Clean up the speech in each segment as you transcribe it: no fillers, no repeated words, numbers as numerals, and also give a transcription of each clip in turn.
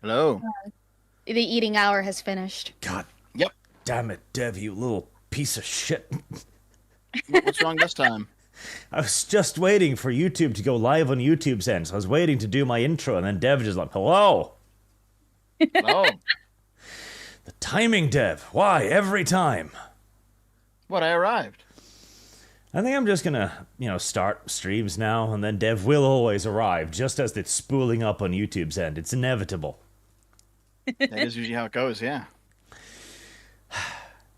Hello. The eating hour has finished. God Yep. damn it, Dev, you little piece of shit. What's wrong this time? I was just waiting for YouTube to go live on YouTube's end, so I was waiting to do my intro, and then Dev just like, hello. Oh, The timing, Dev. Why? Every time. what? I arrived. I think I'm just gonna, start streams now, and then Dev will always arrive, just as it's spooling up on YouTube's end. It's inevitable. That is usually how it goes. Yeah.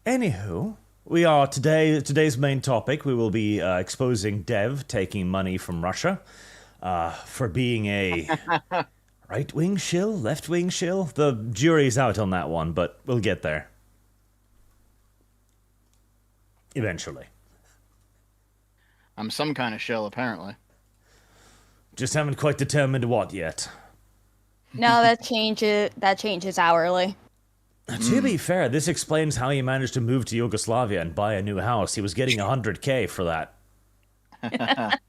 Anywho, we are today's main topic. We will be exposing Dev taking money from Russia for being a right-wing shill, left-wing shill. The jury's out on that one, but we'll get there eventually. I'm some kind of shell, apparently. Just haven't quite determined what yet. No, that changes hourly. To be fair, this explains how he managed to move to Yugoslavia and buy a new house. He was getting 100K for that.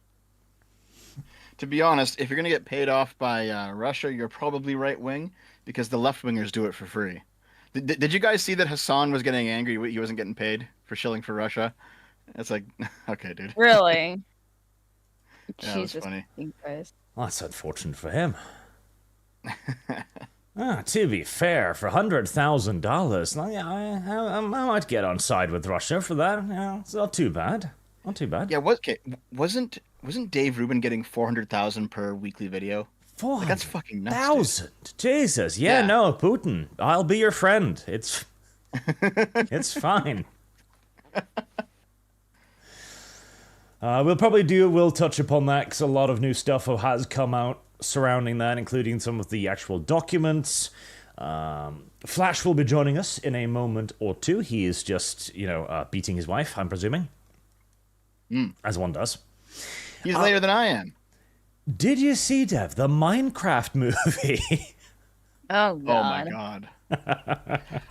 To be honest, if you're gonna get paid off by Russia, you're probably right wing because the left wingers do it for free. Did you guys see that Hassan was getting angry? He wasn't getting paid for shilling for Russia. It's like, okay, dude. Really? Yeah, that was funny. Christ. Well, that's unfortunate for him. To be fair, for $100,000, I might get on side with Russia for that. It's not too bad. Not too bad. Yeah. Okay. Wasn't Dave Rubin getting 400,000 per weekly video? Like, that's fucking nuts. 400,000. Jesus. Yeah, Yeah. no, Putin. I'll be your friend. It's fine. We'll touch upon that because a lot of new stuff has come out surrounding that, including some of the actual documents. Flash will be joining us in a moment or two. He is just, beating his wife, I'm presuming. As one does. He's later than I am. Did you see, Dev, the Minecraft movie? Oh god. Oh my god.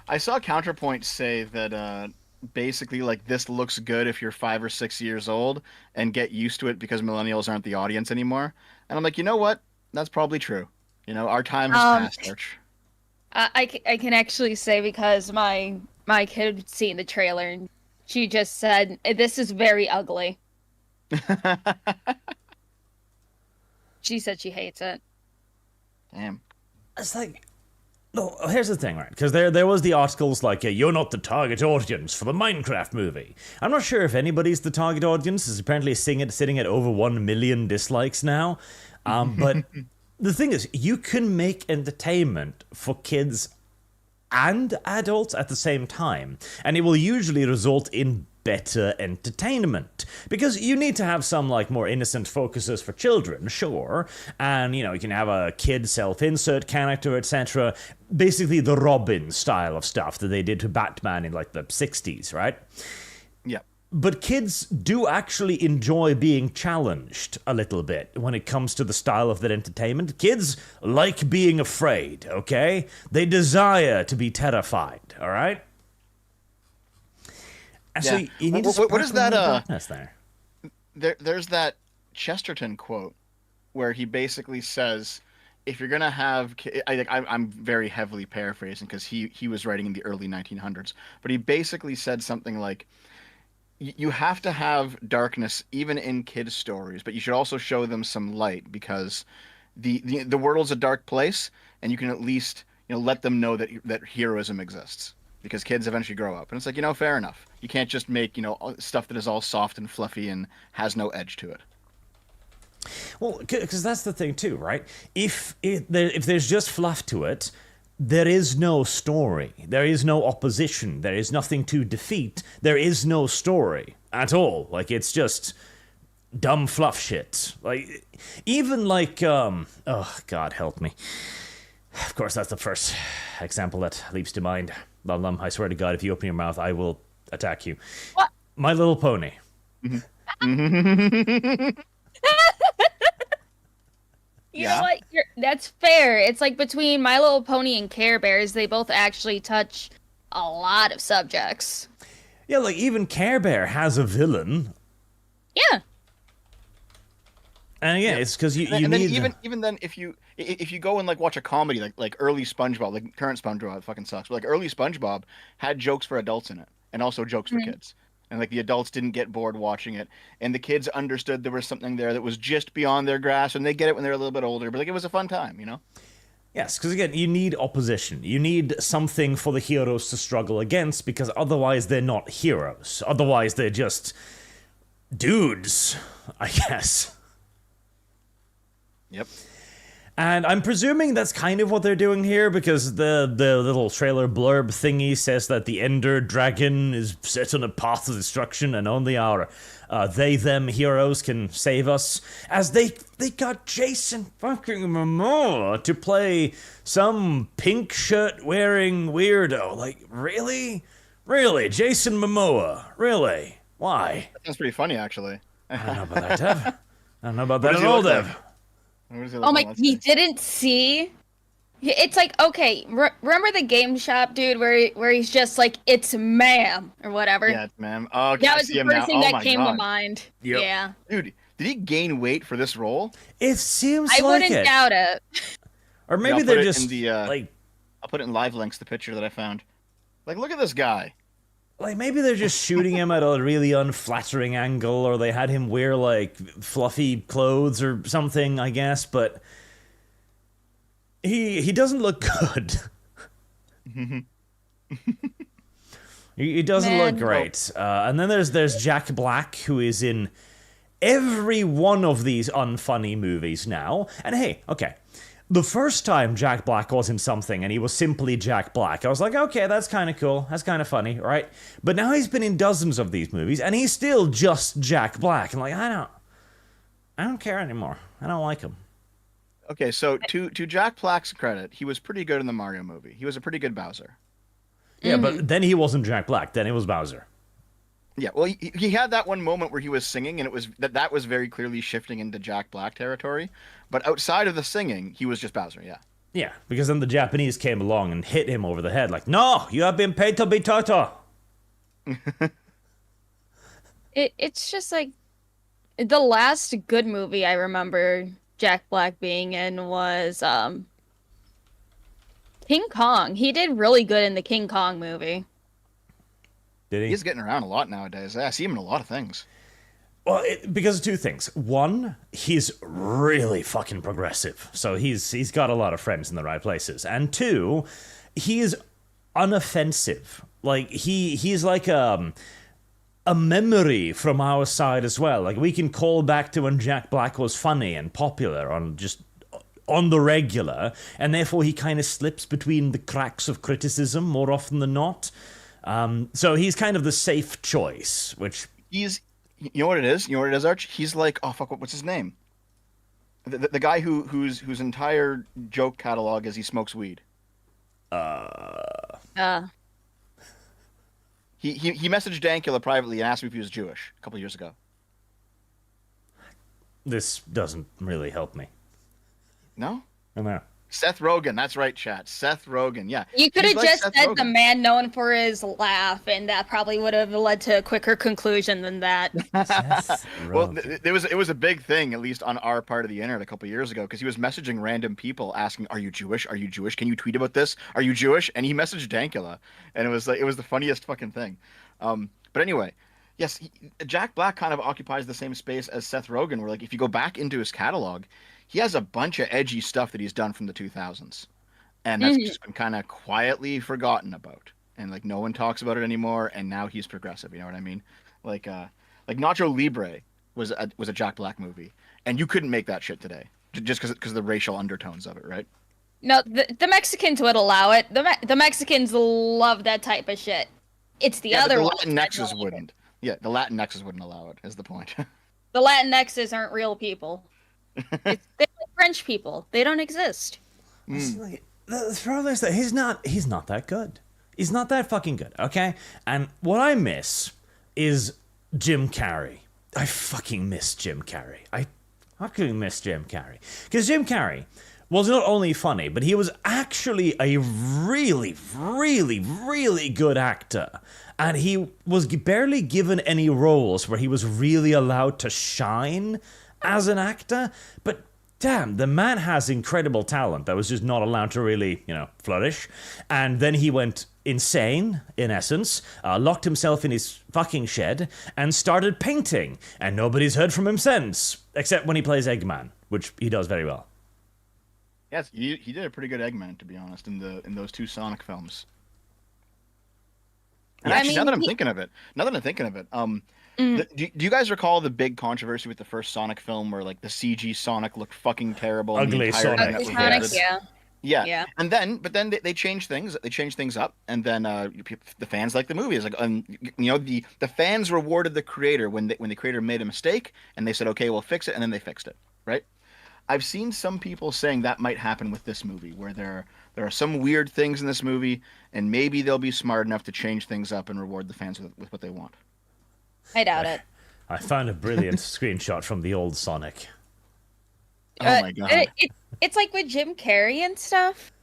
I saw Counterpoint say that basically like this looks good if you're 5 or 6 years old and get used to it because millennials aren't the audience anymore. And I'm like, you know what? That's probably true. Our time has passed, Arch. I can actually say because my kid had seen the trailer and she just said this is very ugly. She said she hates it. Damn. It's like, no, here's the thing, right? Because there was the articles like, you're not the target audience for the Minecraft movie. I'm not sure if anybody's the target audience. It's apparently sitting at over 1 million dislikes now. But the thing is, you can make entertainment for kids and adults at the same time. And it will usually result in better entertainment. Because you need to have some, more innocent focuses for children, sure. And, you can have a kid self-insert character, etc. Basically the Robin style of stuff that they did to Batman in, the 60s, right? Yeah. But kids do actually enjoy being challenged a little bit when it comes to the style of their entertainment. Kids like being afraid, okay? They desire to be terrified, all right? Actually, Yeah. you need to What is that? darkness there. There's that Chesterton quote where he basically says, if you're gonna have, I'm very heavily paraphrasing because he was writing in the early 1900s, but he basically said something like, you have to have darkness even in kids' stories, but you should also show them some light because the world's a dark place, and you can at least let them know that heroism exists because kids eventually grow up, and it's like fair enough. You can't just make stuff that is all soft and fluffy and has no edge to it. Well, because that's the thing too, right? If there's just fluff to it, there is no story. There is no opposition. There is nothing to defeat. There is no story at all. It's just dumb fluff shit. Even oh, God help me. Of course, that's the first example that leaps to mind. I swear to God, if you open your mouth, I will attack you. What? My Little Pony. You know what? That's fair. It's like between My Little Pony and Care Bears, they both actually touch a lot of subjects. Yeah, even Care Bear has a villain. Yeah. And again, Yeah. it's because you And then need even then, if you go and like watch a comedy like early SpongeBob, like current SpongeBob fucking sucks, but like early SpongeBob had jokes for adults in it and also jokes for Mhm. kids. And like the adults didn't get bored watching it, and the kids understood there was something there that was just beyond their grasp, and they get it when they're a little bit older. But like it was a fun time, you know. yes, because again, you need opposition. You need something for the heroes to struggle against, because otherwise they're not heroes. Otherwise they're just dudes, I guess. Yep. And I'm presuming that's kind of what they're doing here, because the little trailer blurb thingy says that the Ender Dragon is set on a path of destruction, and only our them heroes can save us. As they got Jason fucking Momoa to play some pink shirt wearing weirdo. Like, really? Really? Jason Momoa? Really? Why? That's pretty funny, actually. I don't know about that, Dev. I don't know about What that does at he all, look like? Dev. What does he Oh look my! like? Let's He see. didn't see. It's like, okay, remember the game shop dude where he's just like, it's ma'am or whatever. Yeah, man. Oh, okay, That I was see the him first now. thing Oh that my came to god, mind. Yep. Yeah, dude, did he gain weight for this role? It seems I like wouldn't it. doubt it. Or Yeah, maybe I'll put they're it just in the, like I'll put it in live links. The picture that I found. Like, look at this guy. maybe they're just shooting him at a really unflattering angle, or they had him wear like fluffy clothes or something, I guess, but he doesn't look good. He doesn't Man. look great. And then there's Jack Black, who is in every one of these unfunny movies now. And hey, okay, the first time Jack Black was in something and he was simply Jack Black, I was like, okay, that's kind of cool. That's kind of funny, right? But now he's been in dozens of these movies and he's still just Jack Black. And like, I don't care anymore. I don't like him. Okay, so to Jack Black's credit, he was pretty good in the Mario movie. He was a pretty good Bowser. Yeah, but then he wasn't Jack Black. Then it was Bowser. Yeah, well, he had that one moment where he was singing, and it was that was very clearly shifting into Jack Black territory. But outside of the singing, he was just Bowser. Yeah. Yeah, because then the Japanese came along and hit him over the head like, no, you have been paid to be Toto. It's just like the last good movie I remember Jack Black being in was King Kong. He did really good in the King Kong movie. Did he? He's getting around a lot nowadays. I see him in a lot of things. Well, because of two things. One, he's really fucking progressive, so he's got a lot of friends in the right places. And two, he is unoffensive. Like he's like a memory from our side as well. Like we can call back to when Jack Black was funny and popular on the regular, and therefore he kind of slips between the cracks of criticism more often than not. So he's kind of the safe choice, which He's, you know what it is? You know what it is, Arch? He's like, oh fuck, what's his name? The guy whose entire joke catalog is he smokes weed. He messaged Dankula privately and asked me if he was Jewish a couple years ago. this doesn't really help me. No? I don't know. Seth Rogen, that's right, chat. Seth Rogen, yeah. You could He's have like just Seth said Rogen. the man known for his laugh, and that probably would have led to a quicker conclusion than that. Well, it was a big thing, at least on our part of the internet a couple years ago, because he was messaging random people asking, "Are you Jewish? Are you Jewish? Can you tweet about this? Are you Jewish?" And he messaged Dankula, and it was the funniest fucking thing. But anyway, yes, Jack Black kind of occupies the same space as Seth Rogen, where like if you go back into his catalog, he has a bunch of edgy stuff that he's done from the 2000s, and that's just been kind of quietly forgotten about, and like no one talks about it anymore. And now he's progressive. You know what I mean? Like Nacho Libre was a Jack Black movie, and you couldn't make that shit today just because of the racial undertones of it, right? No, the Mexicans would allow it. The Mexicans love that type of shit. It's the Yeah, but other the ones that Latinxes don't. wouldn't. Yeah, the Latinxes wouldn't allow it. Is the point? The Latinxes aren't real people. They're like French people. They don't exist. Like, the problem is that he's not that good. He's not that fucking good, okay? And what I miss is Jim Carrey. I fucking miss Jim Carrey. I fucking miss Jim Carrey. Because Jim Carrey was not only funny, but he was actually a really, really, really good actor. And he was barely given any roles where he was really allowed to shine. as an actor, but damn, the man has incredible talent that was just not allowed to really, flourish. And then he went insane, in essence, locked himself in his fucking shed, and started painting. And nobody's heard from him since, except when he plays Eggman, which he does very well. Yes, he did a pretty good Eggman, to be honest, in those two Sonic films. And actually, now that I'm thinking of it, do you guys recall the big controversy with the first Sonic film, where like the CG Sonic looked fucking terrible? Ugly Sonic. Ugly Sonic, yeah. And then they changed things. They changed things up, and then the fans liked the movie. It's like, the fans rewarded the creator when the creator made a mistake, and they said, okay, we'll fix it, and then they fixed it, right? I've seen some people saying that might happen with this movie, where there are some weird things in this movie, and maybe they'll be smart enough to change things up and reward the fans with what they want. I doubt it. I found a brilliant screenshot from the old Sonic. Oh my god! It's like with Jim Carrey and stuff.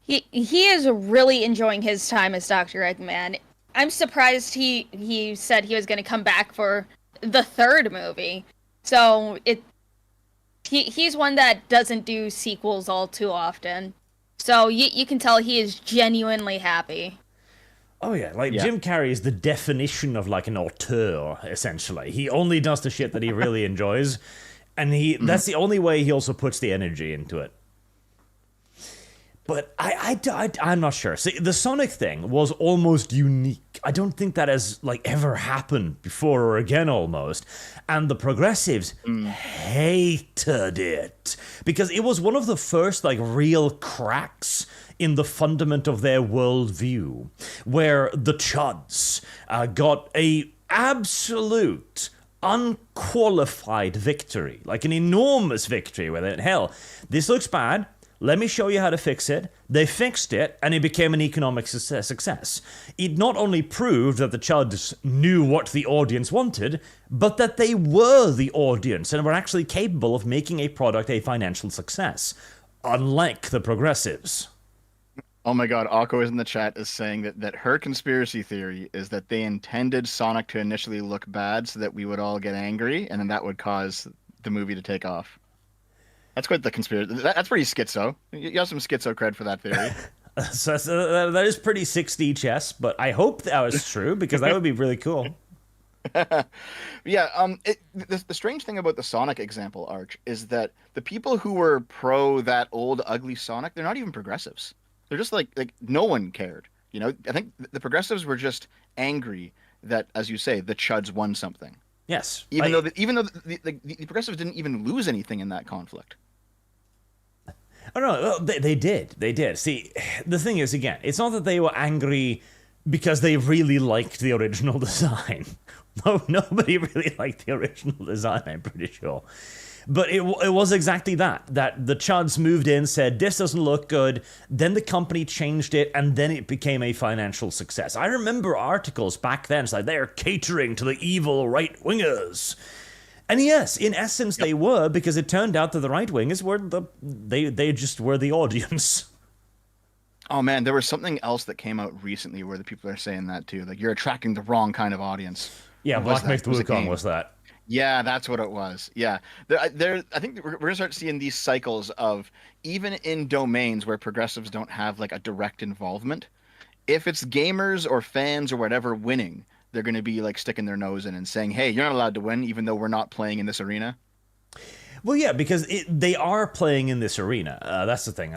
He is really enjoying his time as Dr. Eggman. I'm surprised he said he was going to come back for the third movie. So he's one that doesn't do sequels all too often. So you can tell he is genuinely happy. Oh yeah, Jim Carrey is the definition of like an auteur, essentially. He only does the shit that he really enjoys, and that's the only way he also puts the energy into it. But I'm not sure. See, the Sonic thing was almost unique. I don't think that has ever happened before or again almost. And the progressives hated it because it was one of the first real cracks in the fundament of their worldview, where the Chuds got a absolute unqualified victory, an enormous victory, where hell, this looks bad. Let me show you how to fix it. They fixed it, and it became an economic success. It not only proved that the Chuds knew what the audience wanted, but that they were the audience and were actually capable of making a product a financial success, unlike the progressives. Oh my god, Akko is in the chat is saying that her conspiracy theory is that they intended Sonic to initially look bad so that we would all get angry, and then that would cause the movie to take off. That's quite the conspiracy. That's pretty schizo. You have some schizo cred for that theory. so that is pretty 6D chess, but I hope that was true because that would be really cool. Yeah. The strange thing about the Sonic example, Arch, is that the people who were pro that old ugly Sonic, they're not even progressives. They're just like no one cared. I think the progressives were just angry that, as you say, the Chuds won something. Yes. Even though the progressives didn't even lose anything in that conflict. Oh no, they did. They did. See, the thing is, again, it's not that they were angry because they really liked the original design. No, nobody really liked the original design, I'm pretty sure. But it was exactly that the Chuds moved in, said, this doesn't look good, then the company changed it, and then it became a financial success. I remember articles back then, it's they're catering to the evil right-wingers. And yes, in essence they were, because it turned out that the right-wingers were they just were the audience. Oh man, there was something else that came out recently where the people are saying that too. You're attracting the wrong kind of audience. Yeah, Black Myth Wukong was that. Yeah, that's what it was. Yeah, I think we're gonna start seeing these cycles of, even in domains where progressives don't have a direct involvement, if it's gamers or fans or whatever winning, they're gonna be sticking their nose in and saying, "Hey, you're not allowed to win, even though we're not playing in this arena." Well, yeah, because they are playing in this arena. That's the thing.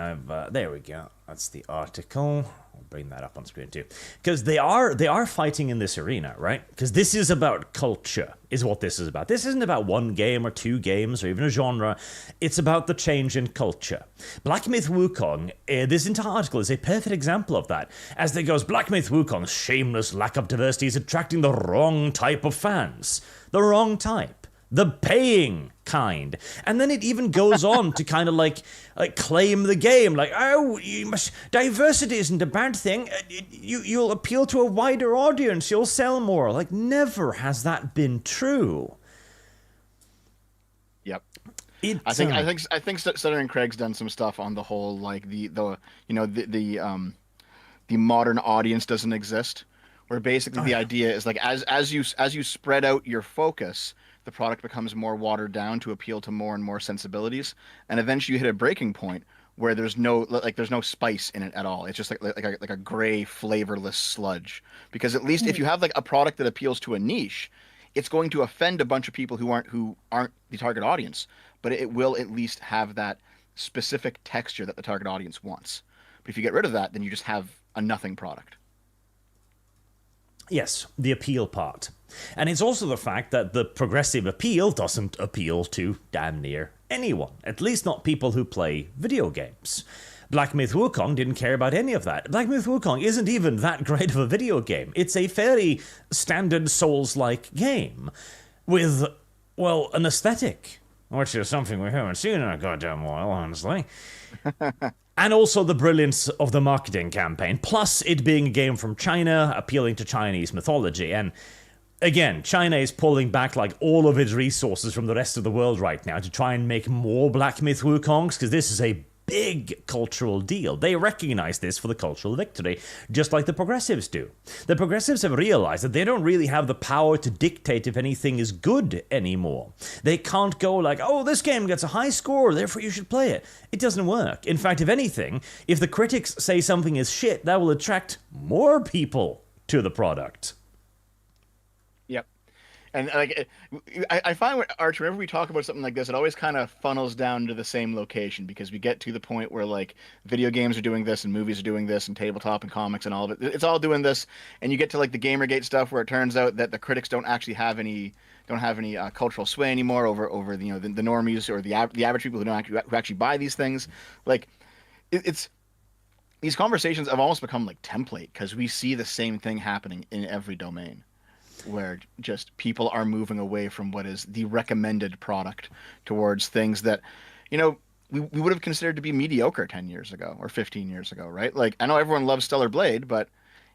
There we go. That's the article. I'll bring that up on screen too. Because they are fighting in this arena, right? Because this is about culture, is what this is about. This isn't about one game or two games or even a genre. It's about the change in culture. Black Myth Wukong, this entire article is a perfect example of that. As there goes, Black Myth Wukong's shameless lack of diversity is attracting the wrong type of fans. The wrong type. The paying kind. And then it even goes on to kind of claim the game. Diversity isn't a bad thing. You'll appeal to a wider audience. You'll sell more. Never has that been true. Yep. I think Sutter and Craig's done some stuff on the whole, the modern audience doesn't exist, where basically the idea is like as you spread out your focus, the product becomes more watered down to appeal to more and more sensibilities, and eventually you hit a breaking point where there's no spice in it at all. It's just like a gray flavorless sludge. Because at least if you have like a product that appeals to a niche, it's going to offend a bunch of people who aren't the target audience, but it will at least have that specific texture that the target audience wants. But if you get rid of that, then you just have a nothing product. Yes, the appeal part. And it's also the fact that the progressive appeal doesn't appeal to damn near anyone. At least not people who play video games. Black Myth Wukong didn't care about any of that. Black Myth Wukong isn't even that great of a video game. It's a fairly standard Souls-like game with, well, an aesthetic, which is something we haven't seen in a goddamn while, honestly. And also the brilliance of the marketing campaign, plus it being a game from China, appealing to Chinese mythology. And again, China is pulling back like all of its resources from the rest of the world right now to try and make more Black Myth Wukongs, because this is a big cultural deal. They recognize this for the cultural victory, just like the progressives do. The progressives have realized that they don't really have the power to dictate if anything is good anymore. They can't go like, oh, this game gets a high score, therefore you should play it. It doesn't work. In fact, if anything, if the critics say something is shit, that will attract more people to the product. Yep. And like, I find with Arch, whenever we talk about something like this, it always kind of funnels down to the same location, because we get to the point where like video games are doing this and movies are doing this and tabletop and comics and all of it. It's all doing this, and you get to like the Gamergate stuff where it turns out that the critics don't actually have any cultural sway anymore over the normies or the average people who actually buy these things. Like it's these conversations have almost become like template, because we see the same thing happening in every domain, where just people are moving away from what is the recommended product towards things that, we would have considered to be mediocre 10 years ago or 15 years ago, right? Like, I know everyone loves Stellar Blade, but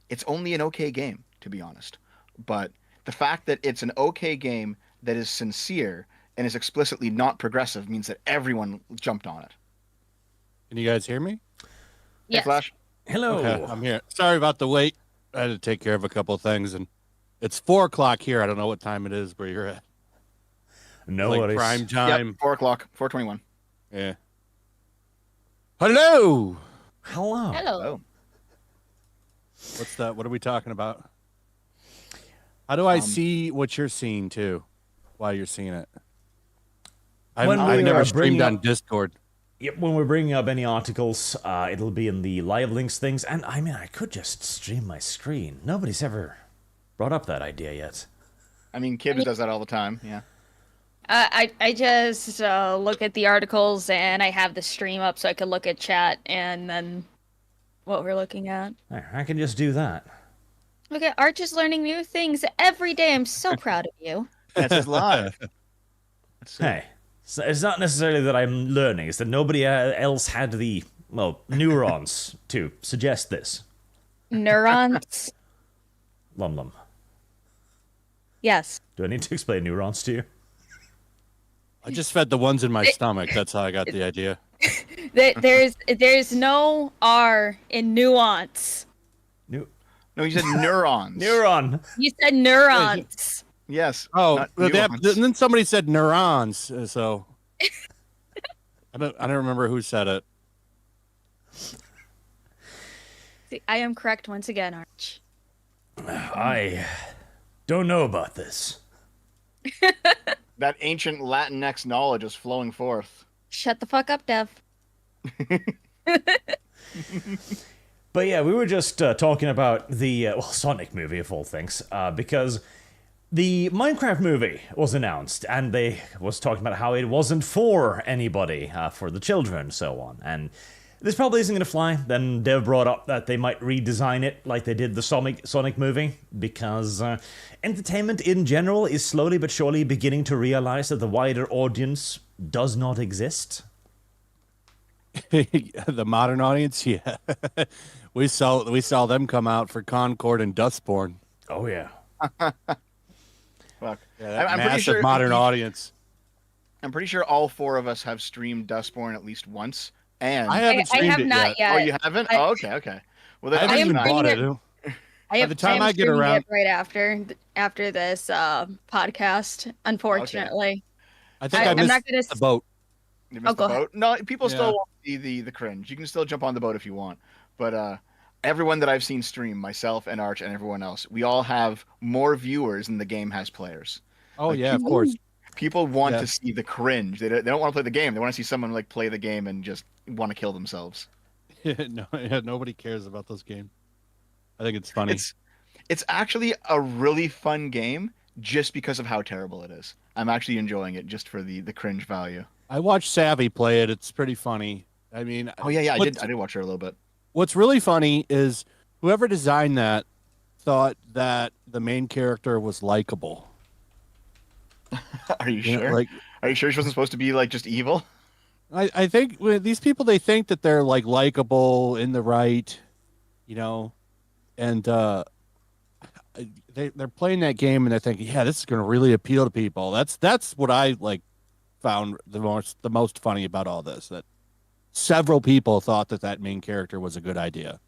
it's only an okay game, to be honest. But the fact that it's an okay game that is sincere and is explicitly not progressive means that everyone jumped on it. Can you guys hear me? Yes. Hey, Flash? Hello. Okay, I'm here. Sorry about the wait. I had to take care of a couple of things, and it's 4:00 here. I don't know what time it is where you're at. No Like worries. prime time. Yep, 4 o'clock, 4:21. Yeah. Hello. Hello. Hello. Oh. What's that? What are we talking about? How do I see what you're seeing too, while you're seeing it? When I've we never are streamed bringing on up- Discord. Yep, when we're bringing up any articles, it'll be in the live links things. And I mean, I could just stream my screen. Nobody's ever brought up that idea yet. I mean, Kibbs does that all the time. Yeah. I just look at the articles, and I have the stream up so I can look at chat and then what we're looking at. There, I can just do that. Look at Arch is learning new things every day. I'm so proud of you. That's his live. Hey, so it's not necessarily that I'm learning, it's that nobody else had the, well, neurons to suggest this. Neurons. Lum lum. Yes. Do I need to explain neurons to you? I just fed the ones in my stomach. That's how I got the idea. There's no R in nuance. No, he said neurons. Neuron. You said neurons. Yes. Oh, not and nuance. then somebody said neurons. So I don't remember who said it. See, I am correct once again, Arch. I don't know about this. That ancient Latinx knowledge is flowing forth. Shut the fuck up, Dev. But yeah, we were just talking about the Sonic movie of all things, because the Minecraft movie was announced, and they was talking about how it wasn't for anybody, for the children, and so on. And this probably isn't going to fly. Then Dev brought up that they might redesign it like they did the Sonic movie, because entertainment in general is slowly but surely beginning to realize that the wider audience does not exist. The modern audience, yeah. we saw them come out for Concord and Dustborn. Oh yeah. Fuck. Yeah, I'm pretty massive sure modern audience. I'm pretty sure all four of us have streamed Dustborn at least once. And I haven't I streamed have it not yet. yet. oh, you haven't? I- oh, okay. Well, I then haven't I even am bought bringing it. I By am, the I time am I get streaming around, it right after this podcast. Unfortunately, I think I I'm missed not gonna. the boat. You Oh, missed the go ahead. boat. No, people still Yeah. want the cringe. You can still jump on the boat if you want, but everyone that I've seen stream, myself and Arch and everyone else, we all have more viewers than the game has players. Oh Like yeah, of course. people want Yeah. to see the cringe. They don't want to play the game. They want to see someone like play the game and just want to kill themselves. No, yeah, nobody cares about those games. I think it's funny. It's actually a really fun game just because of how terrible it is. I'm actually enjoying it just for the cringe value. I watched Savvy play it. It's pretty funny. I mean, Oh yeah, I what's, did watch her a little bit. what's really funny is whoever designed that thought that the main character was likable. Are you You know, sure? like Are you sure she wasn't supposed to be like just evil? I think with these people, they think that they're like likable in the right, you know, and they're playing that game and they're thinking, yeah, this is going to really appeal to people. That's what I like found the most funny about all this. That several people thought that main character was a good idea.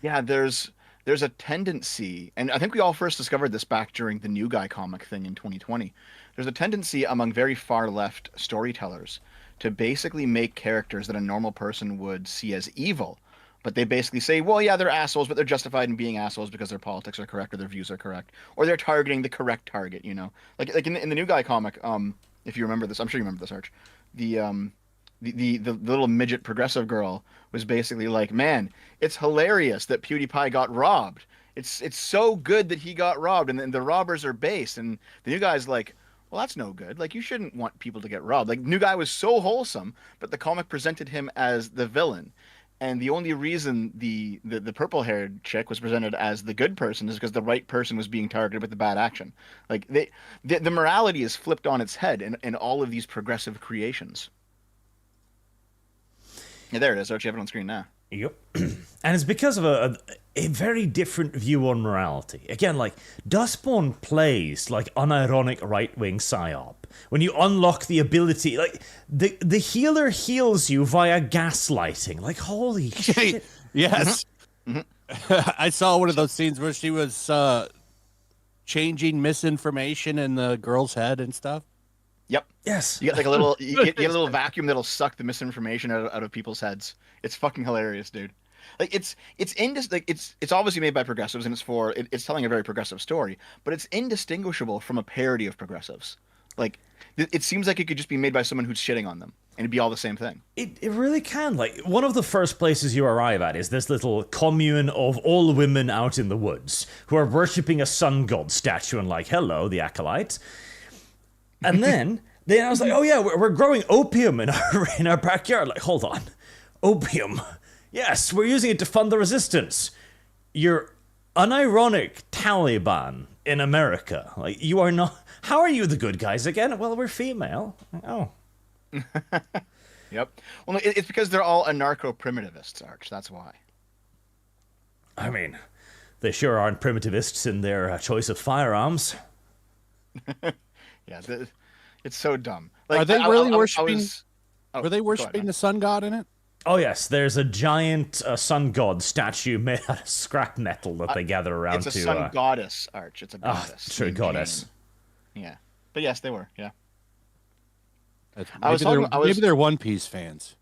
Yeah, there's a tendency, and I think we all first discovered this back during the New Guy comic thing in 2020. There's a tendency among very far left storytellers to basically make characters that a normal person would see as evil, but they basically say, well, yeah, they're assholes, but they're justified in being assholes because their politics are correct or their views are correct, or they're targeting the correct target. Like in the New Guy comic, if you remember this, I'm sure you remember this, Arch. The the little midget progressive girl was basically like, man, it's hilarious that PewDiePie got robbed. It's so good that he got robbed, and the robbers are based. And the New Guy's like, well, that's no good. Like, you shouldn't want people to get robbed. Like, New Guy was so wholesome, but the comic presented him as the villain. And the only reason the purple-haired chick was presented as the good person is because the right person was being targeted with the bad action. Like, the morality is flipped on its head in all of these progressive creations. Yeah, there it is. Archie, you have it on screen now. Yep. And it's because of a very different view on morality. Again, like, Dustborn plays like unironic right-wing psyop. When you unlock the ability, like, the healer heals you via gaslighting. Like, holy shit. Yes. I saw one of those scenes where she was changing misinformation in the girl's head and stuff. Yep. Yes. You get like a little, you get a little vacuum that'll suck the misinformation out of people's heads. It's fucking hilarious, dude. Like it's obviously made by progressives and it's telling a very progressive story, but it's indistinguishable from a parody of progressives. Like it seems like it could just be made by someone who's shitting on them and it'd be all the same thing. It really can. Like, one of the first places you arrive at is this little commune of all women out in the woods who are worshipping a sun god statue and like, hello, the acolyte. And then I was like, oh yeah, we're growing opium in our backyard. Like, hold on, opium? Yes, we're using it to fund the resistance. You're unironic Taliban in America. Like, you are not. How are you the good guys again? Well, we're female. Oh. Yep. Well, it's because they're all anarcho-primitivists, Arch. That's why. I mean, they sure aren't primitivists in their choice of firearms. Yeah, it's so dumb. Like, are they really worshiping? Were they go worshiping ahead, the sun god in it? Oh yes, there's a giant sun god statue made out of scrap metal that they gather around it's a to. sun goddess, Arch. It's a goddess. True goddess. Jane. Yeah, but yes, they were. Yeah. Maybe they're One Piece fans.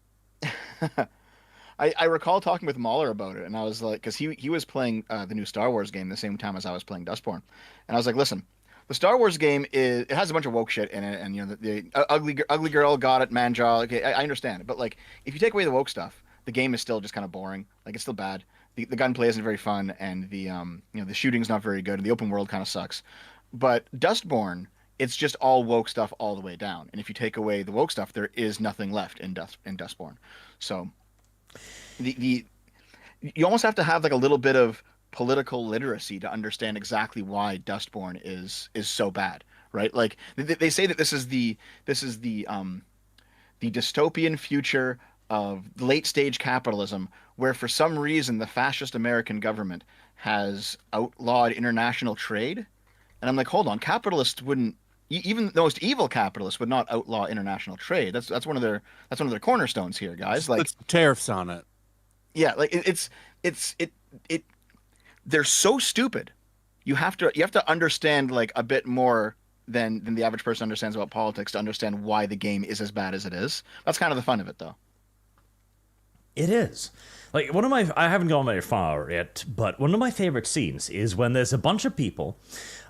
I recall talking with Mahler about it, and I was like, because he was playing the new Star Wars game the same time as I was playing Dustborn, and I was like, listen, the Star Wars game it has a bunch of woke shit in it, and the ugly girl got it, man jaw. Okay, I understand it, but like if you take away the woke stuff, the game is still just kind of boring. Like it's still bad. The gunplay isn't very fun, and the shooting's not very good, and the open world kind of sucks. But Dustborn, it's just all woke stuff all the way down, and if you take away the woke stuff, there is nothing left in Dustborn. So you almost have to have like a little bit of political literacy to understand exactly why Dustborn is so bad, right? Like they say that this is the dystopian future of late stage capitalism, where for some reason the fascist American government has outlawed international trade, and I'm like, hold on, capitalists wouldn't. Even the most evil capitalists would not outlaw international trade. That's one of their cornerstones here, guys. Like it's tariffs on it. Yeah, like they're so stupid. You have to understand like a bit more than the average person understands about politics to understand why the game is as bad as it is. That's kind of the fun of it, though. It is. Like, one of my, I haven't gone very far yet, but one of my favorite scenes is when there's a bunch of people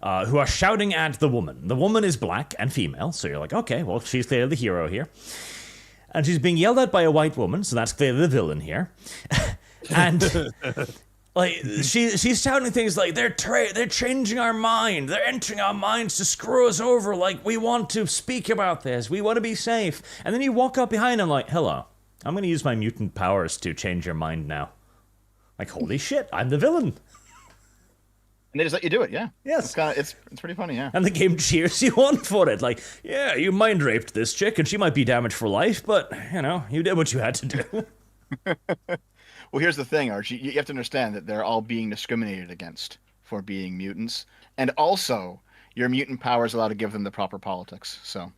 who are shouting at the woman. The woman is black and female, so you're like, okay, well, she's clearly the hero here. And she's being yelled at by a white woman, so that's clearly the villain here. And like she's shouting things like they're changing our mind, they're entering our minds to screw us over. Like, we want to speak about this, we want to be safe. And then you walk up behind him like, hello, I'm going to use my mutant powers to change your mind now. Like, holy shit, I'm the villain. And they just let you do it, yeah. Yes. It's pretty funny, yeah. And the game cheers you on for it. Like, yeah, you mind raped this chick and she might be damaged for life, but, you know, you did what you had to do. Well, here's the thing, Archie. You have to understand that they're all being discriminated against for being mutants, and also your mutant power is allowed to give them the proper politics. So,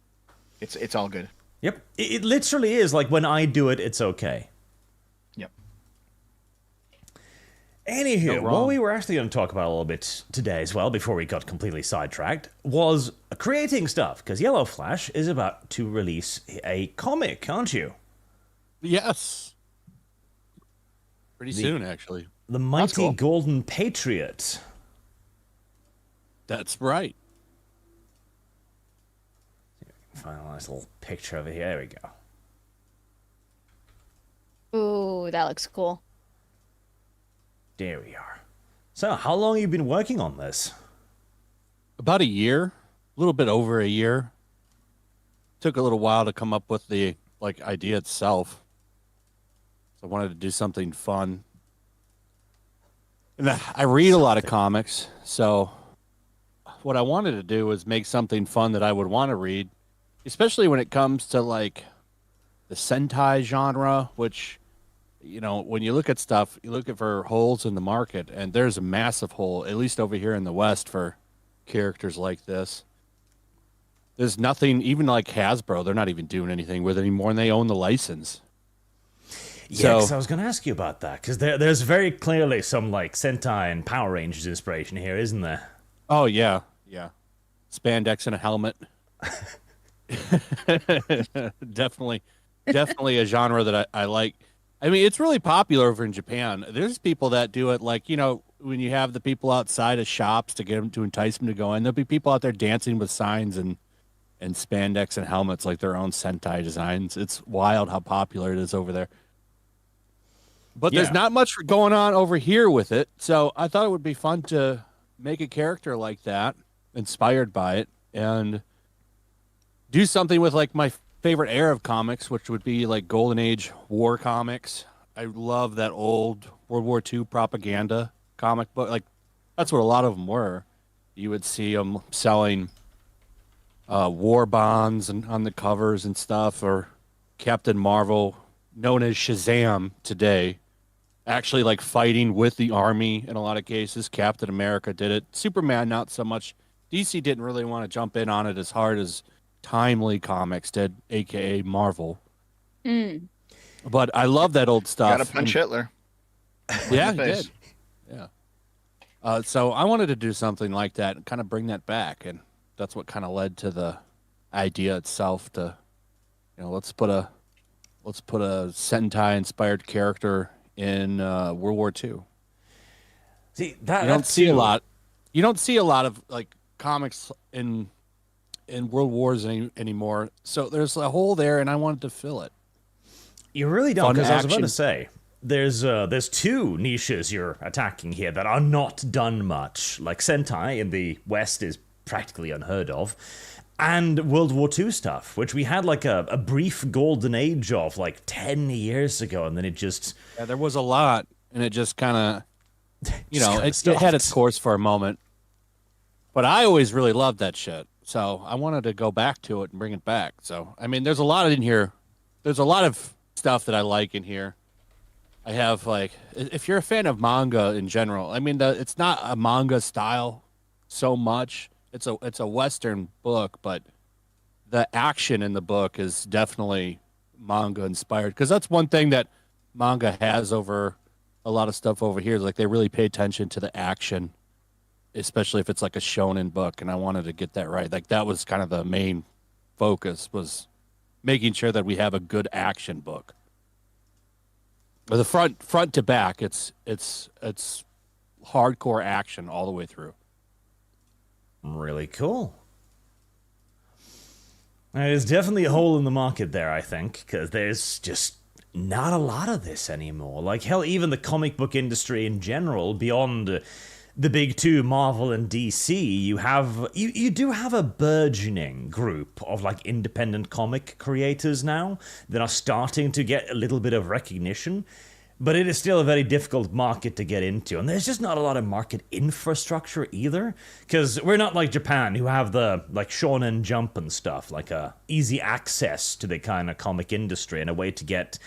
it's all good. Yep. It literally is like, when I do it, it's okay. Yep. Anywho, No wrong. what we were actually going to talk about a little bit today as well, before we got completely sidetracked, was creating stuff. Because Yellow Flash is about to release a comic, aren't you? Yes. Pretty soon, actually. The Mighty cool. Golden Patriot. That's right. Find a nice little picture of it here. There we go. Ooh, that looks cool. There we are. So, how long have you been working on this? About a year, a little bit over a year. Took a little while to come up with the idea itself. So I wanted to do something fun. And I read a lot of comics, so what I wanted to do was make something fun that I would want to read, especially when it comes to like the Sentai genre, which, you know, when you look at stuff, you look at for holes in the market, and there's a massive hole, at least over here in the West, for characters like this. There's nothing, even like Hasbro, they're not even doing anything with it anymore, and they own the license. Yeah, because I was going to ask you about that, because there's very clearly some like Sentai and Power Rangers inspiration here, isn't there? Oh, yeah, yeah. Spandex and a helmet. Definitely a genre that I like. I mean, it's really popular over in Japan. There's people that do it like, you know, when you have the people outside of shops to get them to entice them to go in, there'll be people out there dancing with signs and spandex and helmets like their own Sentai designs. It's wild how popular it is over there. But there's not much going on over here with it. So I thought it would be fun to make a character like that, inspired by it, and do something with like my favorite era of comics, which would be like Golden Age war comics. I love that old World War II propaganda comic book. Like, that's what a lot of them were. You would see them selling war bonds and on the covers and stuff, or Captain Marvel, known as Shazam today, actually like fighting with the army in a lot of cases. Captain America did it. Superman, not so much. DC didn't really want to jump in on it as hard as Timely Comics did, aka Marvel. But I love that old stuff. Gotta punch Hitler. Yeah, in the he face. did. Yeah. So I wanted to do something like that and kind of bring that back, and that's what kind of led to the idea itself. To, you know, let's put a Sentai inspired character in World War II. See, that You don't see a lot. You don't see a lot of like comics in World Wars anymore. So there's a hole there, and I wanted to fill it. You really don't, Fun because I was about action. to say, there's two niches you're attacking here that are not done much. Like Sentai in the West is practically unheard of, and World War II stuff, which we had like a brief golden age of like 10 years ago, and then it just... Yeah, there was a lot, and it just kind of, you know, it stopped. had its course for a moment. But I always really loved that shit. So I wanted to go back to it and bring it back. So, I mean, there's a lot in here. There's a lot of stuff that I like in here. I have, like, if you're a fan of manga in general, I mean, it's not a manga style so much. It's a Western book, but the action in the book is definitely manga inspired. Because that's one thing that manga has over a lot of stuff over here. Like they really pay attention to the action, especially if it's like a shonen book. And I wanted to get that right. Like that was kind of the main focus, was making sure that we have a good action book. But the front to back, it's hardcore action all the way through. Really cool. There's definitely a hole in the market there, I think, because there's just not a lot of this anymore. Like, hell, even the comic book industry in general, beyond the big two, Marvel and DC, you do have a burgeoning group of, like, independent comic creators now that are starting to get a little bit of recognition. But it is still a very difficult market to get into, and there's just not a lot of market infrastructure either, because we're not like Japan, who have the, like, Shonen Jump and stuff, like easy access to the kind of comic industry and a way to get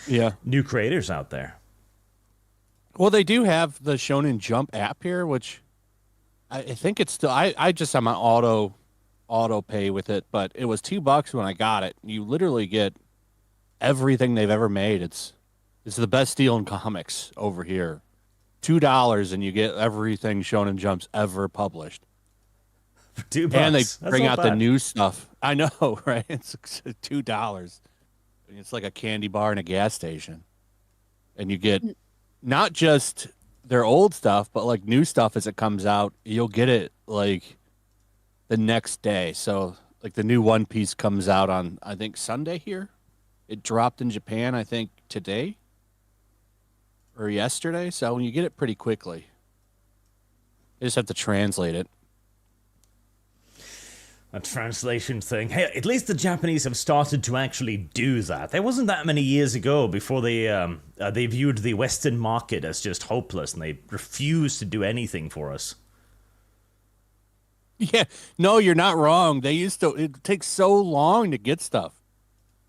new creators out there. Well, they do have the Shonen Jump app here, which I think it's still, I just am on auto pay with it, but it was $2 when I got it. You literally get everything they've ever made. It's the best deal in comics over here. $2 and you get everything Shonen Jump's ever published. For $2. And they That's bring not out the bad. new stuff. I know, right? It's $2. It's like a candy bar in a gas station. And you get not just their old stuff, but like new stuff as it comes out. You'll get it like the next day. So like the new One Piece comes out on, I think, Sunday here. It dropped in Japan, I think, today or yesterday. So when you get it pretty quickly, you just have to translate it. A translation thing. Hey, at least the Japanese have started to actually do that. There wasn't that many years ago before they viewed the Western market as just hopeless, and they refused to do anything for us. Yeah, no, you're not wrong. It takes so long to get stuff.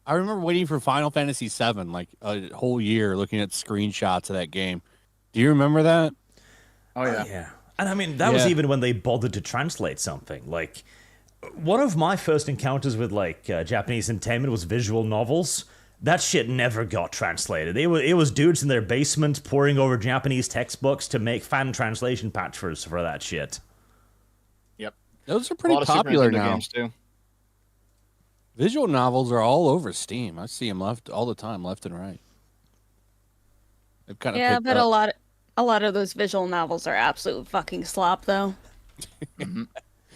I remember waiting for Final Fantasy VII like a whole year looking at screenshots of that game. Do you remember that? Oh yeah. Yeah. And I mean, that was even when they bothered to translate something. Like, one of my first encounters with, like, Japanese entertainment was visual novels. That shit never got translated. It was dudes in their basement poring over Japanese textbooks to make fan translation patches for that shit. Yep. Those are A pretty lot of Super popular Nintendo now. games too. Visual novels are all over Steam. I see them all the time, left and right. They've kind of Yeah, picked but up. a lot of those visual novels are absolute fucking slop, though.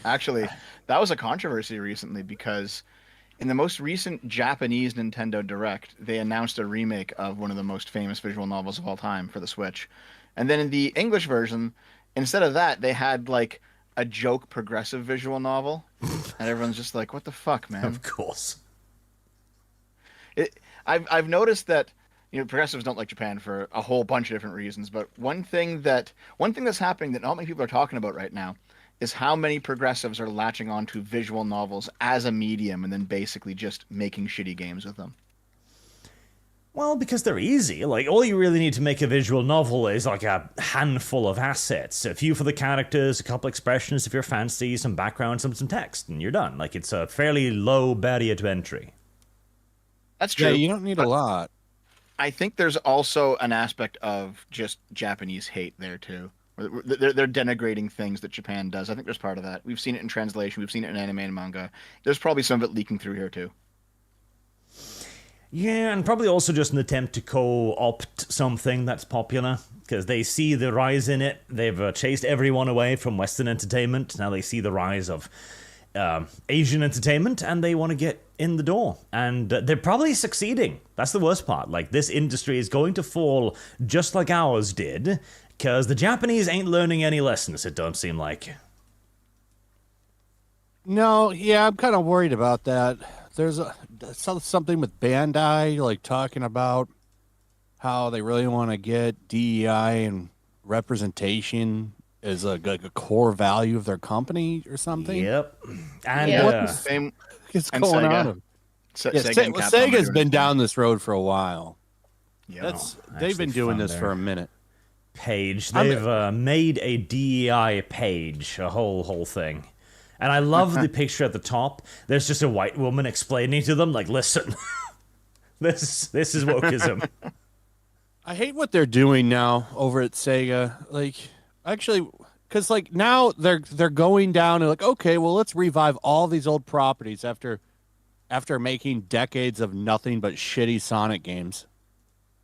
Actually, that was a controversy recently because in the most recent Japanese Nintendo Direct, they announced a remake of one of the most famous visual novels of all time for the Switch. And then in the English version, instead of that, they had like a joke progressive visual novel. And everyone's just like, what the fuck, man? Of course. I've noticed that, you know, progressives don't like Japan for a whole bunch of different reasons, but one thing that's happening that not many people are talking about right now is how many progressives are latching onto visual novels as a medium and then basically just making shitty games with them. Well, because they're easy. Like, all you really need to make a visual novel is like a handful of assets. A few for the characters, a couple expressions if you're fancy, some background, some text, and you're done. Like, it's a fairly low barrier to entry. That's true. Yeah, you don't need a lot. I think there's also an aspect of just Japanese hate there too. They're denigrating things that Japan does. I think there's part of that. We've seen it in translation. We've seen it in anime and manga. There's probably some of it leaking through here too. Yeah, and probably also just an attempt to co-opt something that's popular, because they see the rise in it. They've chased everyone away from Western entertainment. Now they see the rise of Asian entertainment, and they want to get in the door. And they're probably succeeding. That's the worst part. Like, this industry is going to fall just like ours did, because the Japanese ain't learning any lessons, it don't seem like. No, yeah, I'm kind of worried about that. There's something with Bandai, like talking about how they really want to get DEI and representation as a core value of their company or something. Yep. And Yeah. What the Same. What's And going Sega. on? Sega and Capcom are Sega's doing been it. down this road for a while. Yeah. They've been actually doing found this for their a minute. page. They've made a DEI page, a whole thing. And I love the picture at the top. There's just a white woman explaining to them, like, listen, this is wokeism. I hate what they're doing now over at Sega. Like, actually, because like now they're going down and like, okay, well, let's revive all these old properties after making decades of nothing but shitty Sonic games.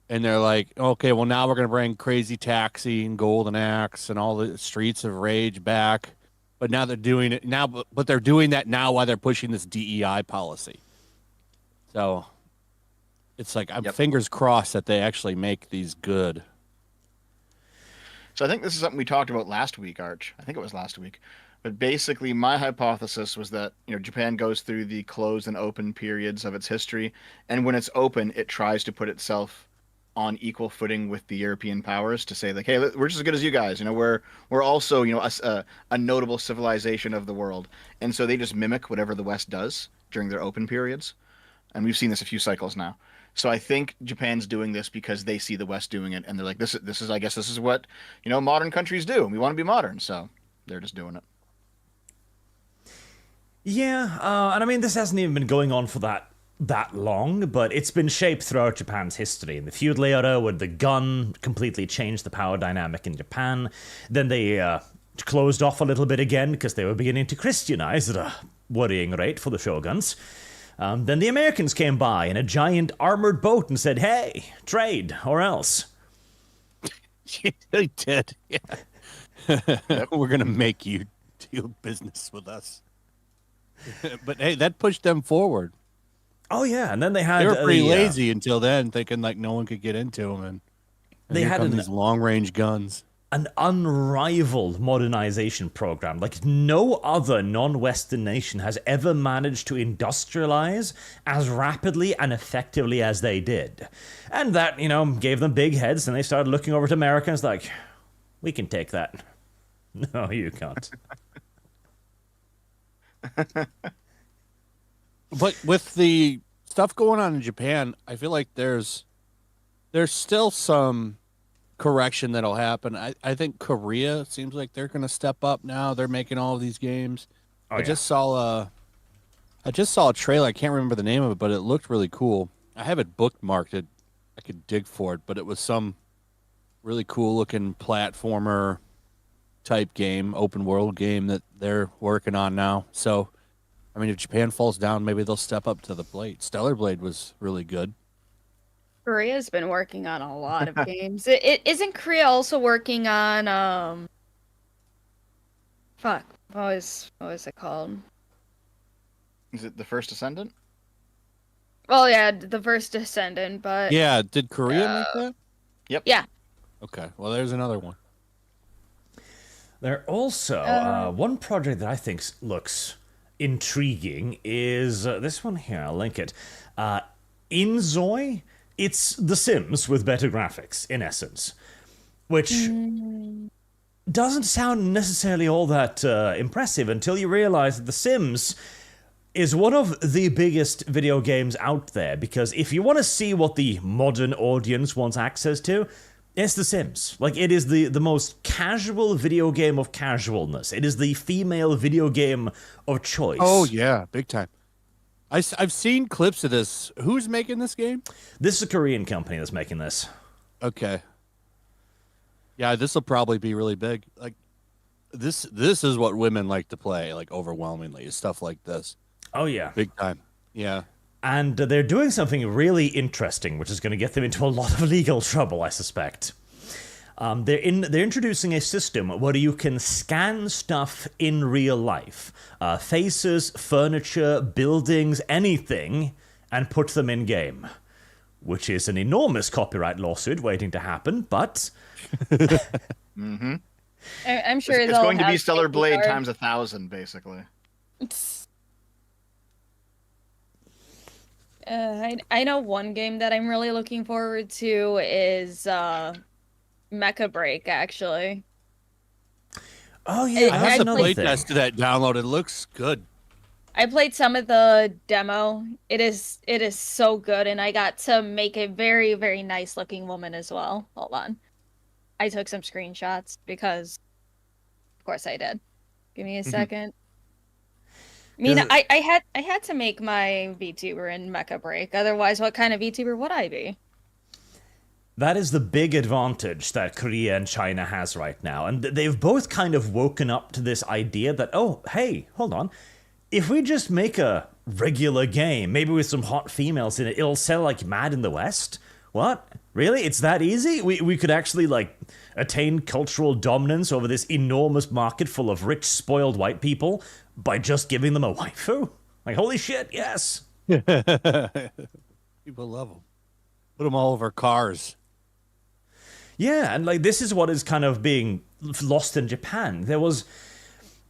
And they're like, okay, well, now we're gonna bring Crazy Taxi and Golden Axe and all the Streets of Rage back. But now they're doing it now, but they're doing that now while they're pushing this DEI policy. So it's like I'm Yep. fingers crossed that they actually make these good. So I think this is something we talked about last week, Arch. I think it was last week. But basically, my hypothesis was that, Japan goes through the closed and open periods of its history, and when it's open, it tries to put itself on equal footing with the European powers to say like, hey, we're just as good as you guys. We're also a notable civilization of the world, and so they just mimic whatever the West does during their open periods, and we've seen this a few cycles now. So I think Japan's doing this because they see the West doing it, and they're like, this is I guess this is what modern countries do, and we want to be modern, so they're just doing it. Yeah, and I mean, this hasn't even been going on for that long, but it's been shaped throughout Japan's history. In the feudal era, where the gun completely changed the power dynamic in Japan, then they closed off a little bit again because they were beginning to Christianize at a worrying rate for the shoguns. Then the Americans came by in a giant armored boat and said, hey, trade, or else. They did. Yeah. We're gonna make you do business with us. But hey, that pushed them forward. Oh, yeah, and then they had... They were pretty lazy until then, thinking like no one could get into them, and they here had come these long-range guns. An unrivaled modernization program. Like no other non-Western nation has ever managed to industrialize as rapidly and effectively as they did. And that, gave them big heads, and they started looking over to America and it's like, we can take that. No, you can't. But with the stuff going on in Japan, I feel like there's still some correction that'll happen. I think Korea seems like they're going to step up now. They're making all of these games. Oh, I just saw a trailer. I can't remember the name of it, but it looked really cool. I have it bookmarked. I could dig for it, but it was some really cool looking platformer type game, open world game that they're working on now. So, I mean, if Japan falls down, maybe they'll step up to the plate. Stellar Blade was really good. Korea's been working on a lot of games. Isn't Korea also working on fuck, what was it called? Is it the First Descendant? Well, yeah, the first Descendant, but Yeah, did Korea make that? Yep. yeah. Okay, well, there's another one. There also, one project that I think looks intriguing is this one here. I'll link it. Inzoi. It's The Sims with better graphics, in essence. Which doesn't sound necessarily all that impressive until you realize that The Sims is one of the biggest video games out there. Because if you want to see what the modern audience wants access to, it's The Sims. Like, it is the most casual video game of casualness. It is the female video game of choice. Oh, yeah, big time. I've seen clips of this. Who's making this game? This is a Korean company that's making this. Okay. Yeah, this will probably be really big. Like, this is what women like to play, like, overwhelmingly, is stuff like this. Oh, yeah. Big time. Yeah. And they're doing something really interesting, which is going to get them into a lot of legal trouble, I suspect. They're introducing a system where you can scan stuff in real life. Faces, furniture, buildings, anything, and put them in-game. Which is an enormous copyright lawsuit waiting to happen, but... Mm-hmm. I'm sure It's going to be Stellar Blade times 1,000, basically. I know one game that I'm really looking forward to is Mecha Break, actually. Oh, yeah, I have the another thing. playtest of that download. It looks good. I played some of the demo. It is so good, and I got to make a very, very nice looking woman as well. Hold on. I took some screenshots because of course I did. Give me a second. I mean, I had to make my VTuber in Mecha Break. Otherwise, what kind of VTuber would I be? That is the big advantage that Korea and China has right now. And they've both kind of woken up to this idea that, oh, hey, hold on. If we just make a regular game, maybe with some hot females in it, it'll sell like mad in the West? What? Really? It's that easy? We could actually, like, attain cultural dominance over this enormous market full of rich, spoiled white people by just giving them a waifu? Like, holy shit, yes. People love them. Put them all over cars. Yeah, and like this is what is kind of being lost in Japan. There was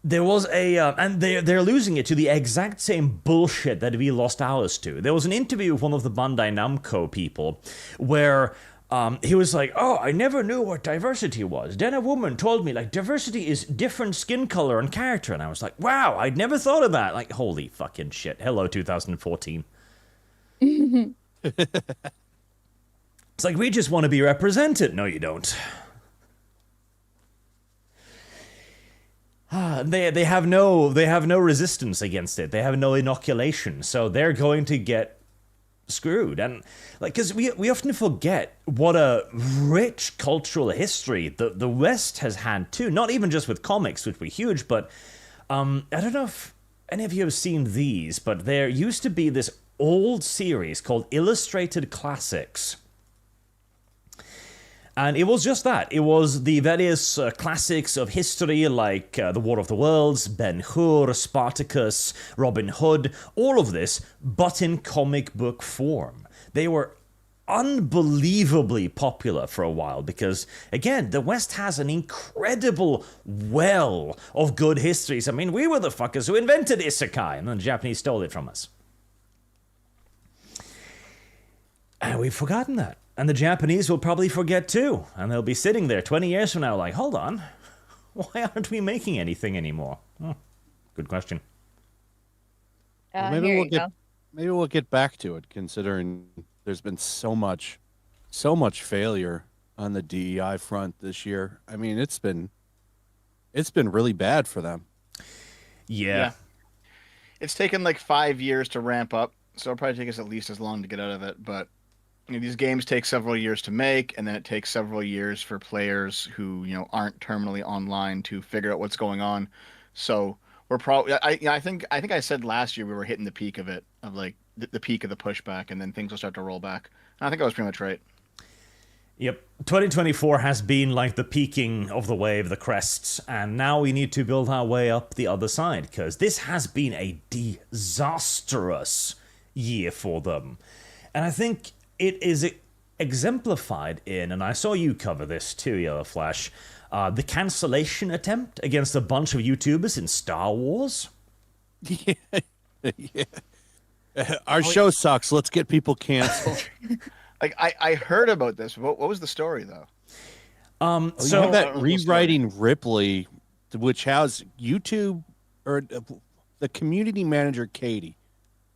a and they're losing it to the exact same bullshit that we lost ours to. There was an interview with one of the Bandai Namco people where he was like, "Oh, I never knew what diversity was. Then a woman told me like diversity is different skin color and character," and I was like, "Wow, I'd never thought of that." Like, holy fucking shit! Hello, 2014. It's like, we just want to be represented. No, you don't. They have no resistance against it. They have no inoculation, so they're going to get screwed. And like, because we often forget what a rich cultural history the West has had too. Not even just with comics, which were huge, but I don't know if any of you have seen these, but there used to be this old series called Illustrated Classics. And it was just that. It was the various classics of history like The War of the Worlds, Ben-Hur, Spartacus, Robin Hood, all of this, but in comic book form. They were unbelievably popular for a while because, again, the West has an incredible well of good histories. I mean, we were the fuckers who invented isekai, and then the Japanese stole it from us. And we've forgotten that. And the Japanese will probably forget too. And they'll be sitting there 20 years from now like, hold on, why aren't we making anything anymore? Good question. Maybe we'll get back to it, considering there's been so much failure on the DEI front this year. I mean, it's been really bad for them. Yeah. It's taken like 5 years to ramp up, so it'll probably take us at least as long to get out of it, but these games take several years to make, and then it takes several years for players who, aren't terminally online to figure out what's going on. So we're probably, I think I said last year we were hitting the peak of it, of like the peak of the pushback, and then things will start to roll back. And I think I was pretty much right. Yep. 2024 has been like the peaking of the wave, the crests, and now we need to build our way up the other side, because this has been a disastrous year for them. And I think it is exemplified in, and I saw you cover this too, Yellow Flash, the cancellation attempt against a bunch of YouTubers in Star Wars. Yeah. Our show sucks. Let's get people canceled. Like I heard about this. What was the story though? So you have that rewriting Ripley, which has YouTube or the community manager Katie.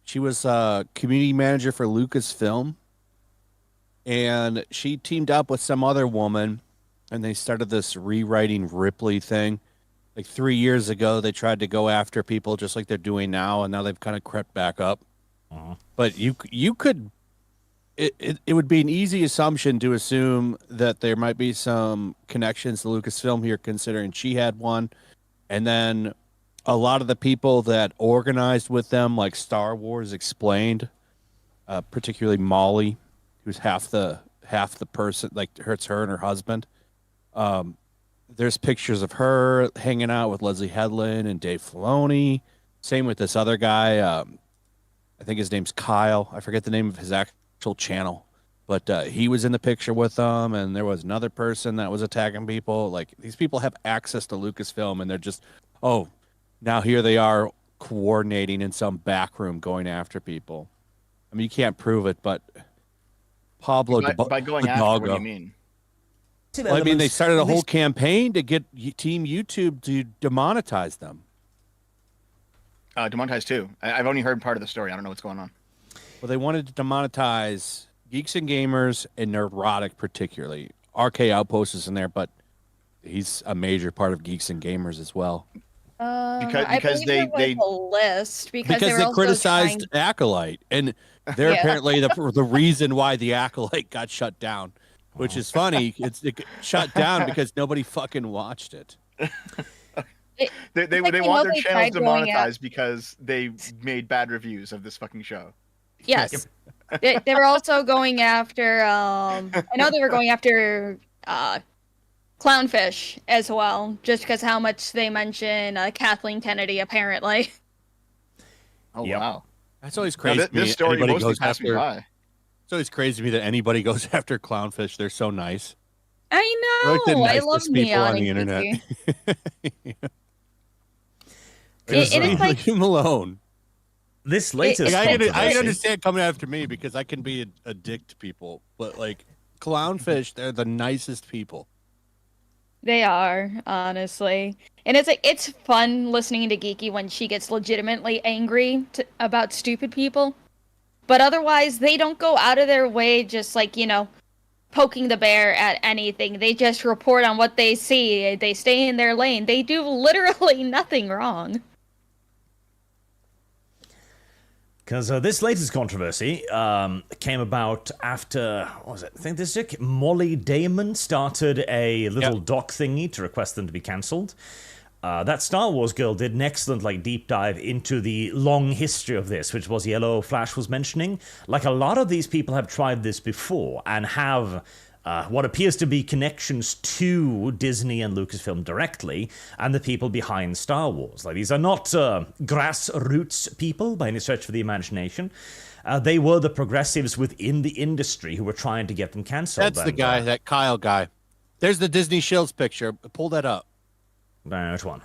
She was a community manager for Lucasfilm. And she teamed up with some other woman, and they started this rewriting Ripley thing. Like 3 years ago, they tried to go after people just like they're doing now, and now they've kind of crept back up. But you could, it would be an easy assumption to assume that there might be some connections to Lucasfilm here, considering she had one, and then a lot of the people that organized with them, like Star Wars Explained, particularly Molly, who's half the person, like it's her and her husband. There's pictures of her hanging out with Leslie Headland and Dave Filoni. Same with this other guy. I think his name's Kyle. I forget the name of his actual channel, but he was in the picture with them. And there was another person that was attacking people. Like, these people have access to Lucasfilm, and they're just, now here they are coordinating in some back room going after people. I mean, you can't prove it, but Pablo by going after, what do you mean? Well, I mean, they started a whole campaign to get Team YouTube to demonetize them. Demonetize too. I've only heard part of the story. I don't know what's going on. Well, they wanted to demonetize Geeks and Gamers and Neurotic particularly. RK Outpost is in there, but he's a major part of Geeks and Gamers as well. Because they a list because they criticized Acolyte, and they're apparently the reason why the Acolyte got shut down. which is funny. It got shut down because nobody fucking watched it. They like want their they channels tried going demonetized because they made bad reviews of this fucking show. Yes. They were also going after, I know they were going after Clownfish as well, just because how much they mention Kathleen Kennedy, apparently. Oh, Yep. wow. That's always Now, crazy. to me. this story Anybody mostly goes passed me after. by. It's always crazy to me that anybody goes after Clownfish. They're so nice. I They're like the know! I love nicest people Neon on the and internet. Kiki. Because, It is like, Leave him alone. this latest Like, I can controversy- understand coming after me because I can be a dick to people, but like Clownfish, they're the nicest people. they are, honestly. And it's like, it's fun listening to Geeky when she gets legitimately angry about stupid people. But otherwise, they don't go out of their way just like, poking the bear at anything. They just report on what they see. They stay in their lane. They do literally nothing wrong. Because this latest controversy came about after, what was it? I think this is Molly Damon started a little doc thingy to request them to be cancelled. That Star Wars girl did an excellent deep dive into the long history of this, which was Yellow Flash was mentioning. Like, a lot of these people have tried this before and have what appears to be connections to Disney and Lucasfilm directly, and the people behind Star Wars. Like, these are not grassroots people by any stretch of the imagination. They were the progressives within the industry who were trying to get them cancelled. That's the guy, that Kyle guy. There's the Disney Shills picture. Pull that up. Which one?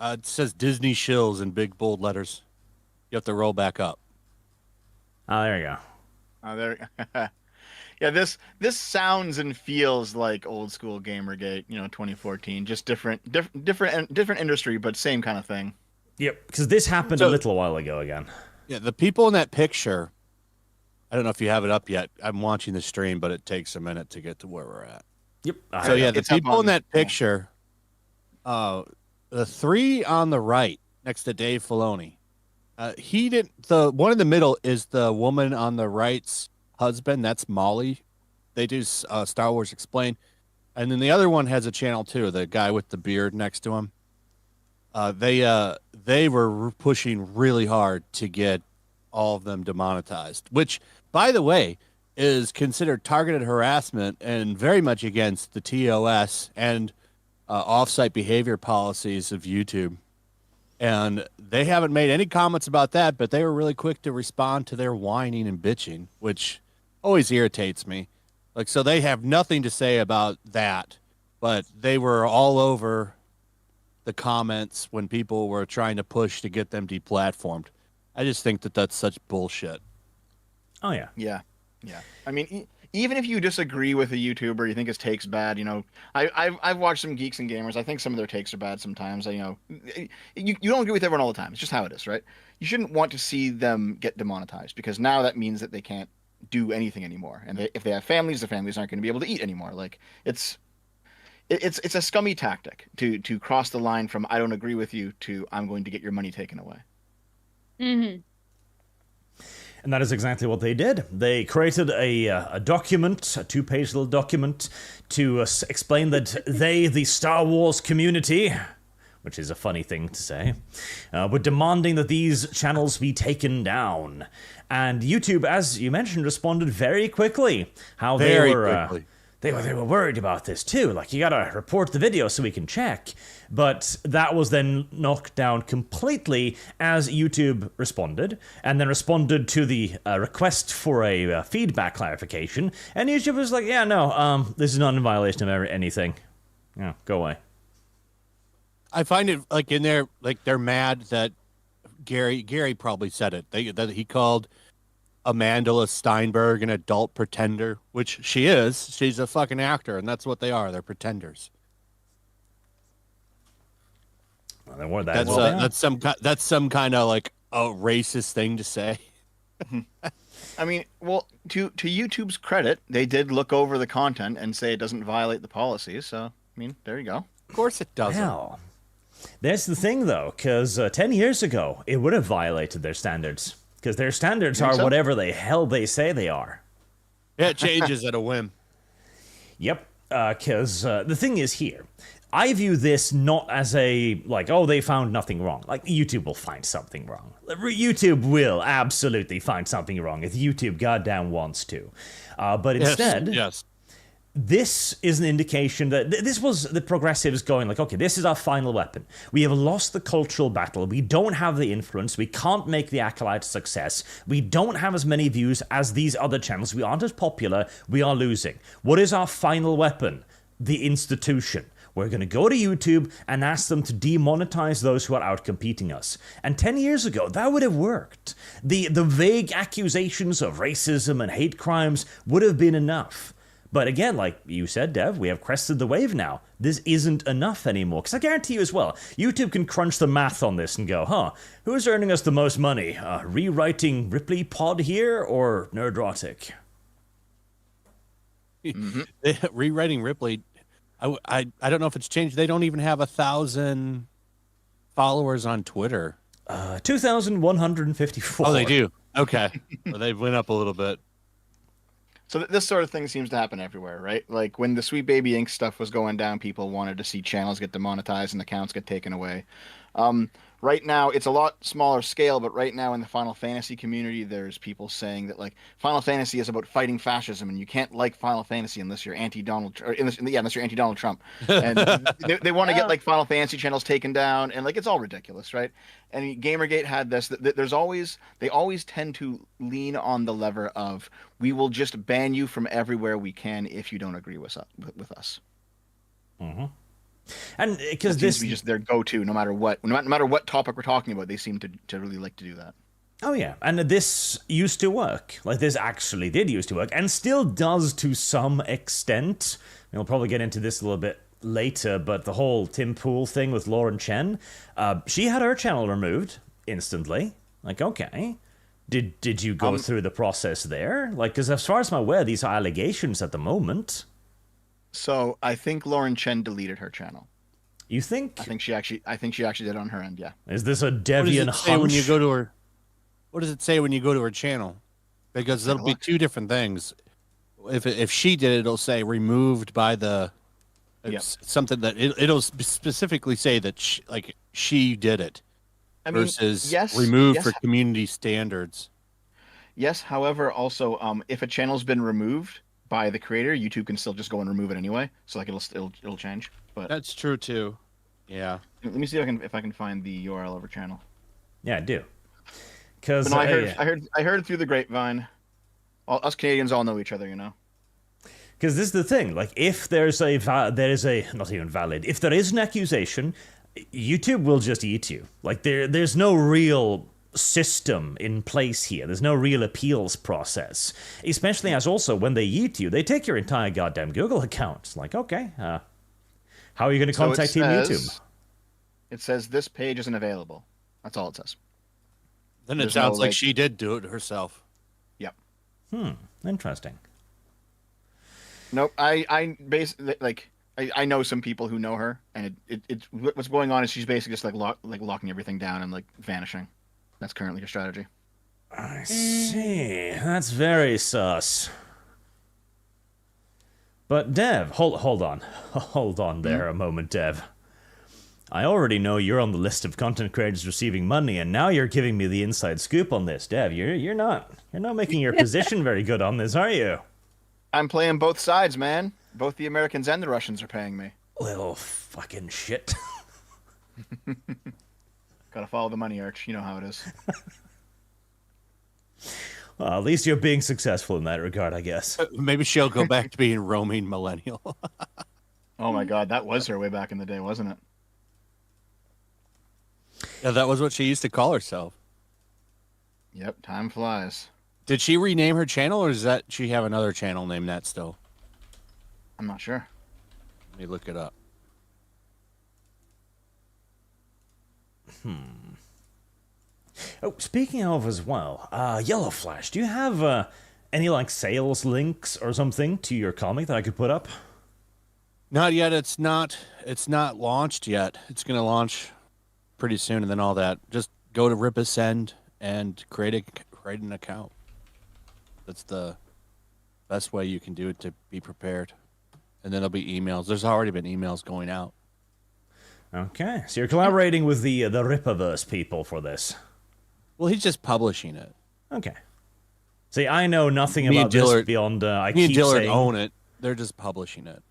It says Disney Shills in big bold letters. You have to roll back up. Oh, there you go. Oh, there. Yeah, this sounds and feels like old school Gamergate, 2014. Just different industry, but same kind of thing. Yep, because this happened a little while ago again. Yeah, the people in that picture, I don't know if you have it up yet. I'm watching the stream, but it takes a minute to get to where we're at. Yep. So yeah, the It's up people in on- that picture, the three on the right next to Dave Filoni, one in the middle is the woman on the right's husband. That's Molly. They do Star Wars Explained, and then the other one has a channel too. The guy with the beard next to him. They were pushing really hard to get all of them demonetized, which, by the way, is considered targeted harassment and very much against the TOS and off-site behavior policies of YouTube. And they haven't made any comments about that, but they were really quick to respond to their whining and bitching, which always irritates me. Like, so they have nothing to say about that, but they were all over the comments when people were trying to push to get them deplatformed. I just think that that's such bullshit. Oh, yeah. Yeah. I mean, even if you disagree with a YouTuber, you think his take's bad, I've watched some Geeks and Gamers. I think some of their takes are bad sometimes. You don't agree with everyone all the time. It's just how it is, right? You shouldn't want to see them get demonetized, because now that means that they can't do anything anymore. And if they have families, the families aren't going to be able to eat anymore. Like, it's a scummy tactic to cross the line from I don't agree with you to I'm going to get your money taken away. Mm-hmm. And that is exactly what they did. They created a document, a 2-page little document, to explain that they, the Star Wars community, which is a funny thing to say, were demanding that these channels be taken down. And YouTube, as you mentioned, responded very quickly. How Very they were quickly. They were worried about this too. Like, you gotta report the video so we can check. But that was then knocked down completely as YouTube responded, and then responded to the request for a feedback clarification. And YouTube was like, yeah, no, this is not in violation of anything. Yeah, go away. I find it like in there, like they're mad that Gary probably said it. That he called Amandla Steinberg an adult pretender, which she is. She's a fucking actor, and that's what they are. They're pretenders. Well, they were that. That's some kind of like a racist thing to say. I mean, well, to YouTube's credit, they did look over the content and say it doesn't violate the policies. So, I mean, there you go. Of course it doesn't. Well, there's the thing, though, because 10 years ago, it would have violated their standards. Because their standards are so? whatever the hell they say they are. Yeah, it changes at a whim. Yep, because the thing is here, I view this not as a, like, oh, they found nothing wrong. Like, YouTube will find something wrong. YouTube will absolutely find something wrong if YouTube goddamn wants to. But instead, yes. this is an indication that this was the progressives going like, okay, this is our final weapon. We have lost the cultural battle. We don't have the influence. We can't make the Acolyte a success. We don't have as many views as these other channels. We aren't as popular. We are losing. What is our final weapon? The institution. We're going to go to YouTube and ask them to demonetize those who are out-competing us. And 10 years ago, that would have worked. The vague accusations of racism and hate crimes would have been enough. But again, like you said, Dev, we have crested the wave now. This isn't enough anymore. Because I guarantee you as well, YouTube can crunch the math on this and go, who's earning us the most money? Rewriting Ripley Pod here or Nerdrotic? Rewriting Ripley, I don't know if it's changed. They don't even have 1,000 followers on Twitter. 2,154. Oh, they do? Okay. Well, they went up a little bit. So this sort of thing seems to happen everywhere, right? Like when the Sweet Baby Ink stuff was going down, people wanted to see channels get demonetized and accounts get taken away. Right now, it's a lot smaller scale, but right now in the Final Fantasy community, there's people saying that like Final Fantasy is about fighting fascism, and you can't like Final Fantasy unless you're anti-Donald, unless you're anti-Donald Trump. And they want to get like Final Fantasy channels taken down, and like it's all ridiculous, right? And Gamergate had this. They always tend to lean on the lever of we will just ban you from everywhere we can if you don't agree with us. Mm-hmm. And because this seems to be just their go-to, no matter what topic we're talking about, they seem to really like to do that. Oh yeah, and this used to work. Like this actually did used to work, and still does to some extent. We'll probably get into this a little bit later, but the whole Tim Pool thing with Lauren Chen, she had her channel removed instantly. Like, okay, did you go through the process there? Like, because as far as I'm aware, these are allegations at the moment. So I think Lauren Chen deleted her channel. You think? I think she actually did it on her end. Yeah. Is this a Deviant hunch? When you go to her, what does it say when you go to her channel? Because there'll be two different things. If she did it, it'll say removed by the something that it'll specifically say that she did it. I mean, versus removed for community standards. Yes. However, also, if a channel's been removed by the creator, YouTube can still just go and remove it anyway. So like it'll change. But that's true too. Yeah. Let me see if I can find the URL of her channel. Yeah, I do. Because no, I heard through the grapevine. Us Canadians all know each other, you know. Because this is the thing. Like, if there's not even valid. If there is an accusation, YouTube will just eat you. Like there's no real system in place here. There's no real appeals process. Especially as also when they eat you, they take your entire goddamn Google account. It's like, okay, how are you going to contact Team YouTube? It says this page isn't available. That's all it says. Then it sounds like she did do it herself. Yep. Interesting. Nope. I basically I know some people who know her, and it's what's going on is she's basically just locking everything down and like vanishing. That's currently her strategy. I see. That's very sus. But Dev, hold on there a moment, Dev. I already know you're on the list of content creators receiving money, and now you're giving me the inside scoop on this, Dev. You're not making your position very good on this, are you? I'm playing both sides, man. Both the Americans and the Russians are paying me. Little fucking shit. Gotta follow the money, Arch. You know how it is. Well, at least you're being successful in that regard, I guess. Maybe she'll go back to being roaming millennial. Oh my god, that was her way back in the day, wasn't it? Yeah, that was what she used to call herself. Yep, time flies. Did she rename her channel, or does that she have another channel named that still? I'm not sure. Let me look it up. Oh, speaking of as well, Yellow Flash, do you have any like sales links or something to your comic that I could put up? Not yet. It's not launched yet. It's gonna launch pretty soon, and then all that. Just go to Rip Ascend and create an account. That's the best way you can do it to be prepared. and then there'll be emails. There's already been emails going out. Okay, so you're collaborating with the Rippaverse people for this. Well, he's just publishing it. Okay. See, I know nothing Me about and Dillard, this beyond I me and keep Dillard saying own it. They're just publishing it.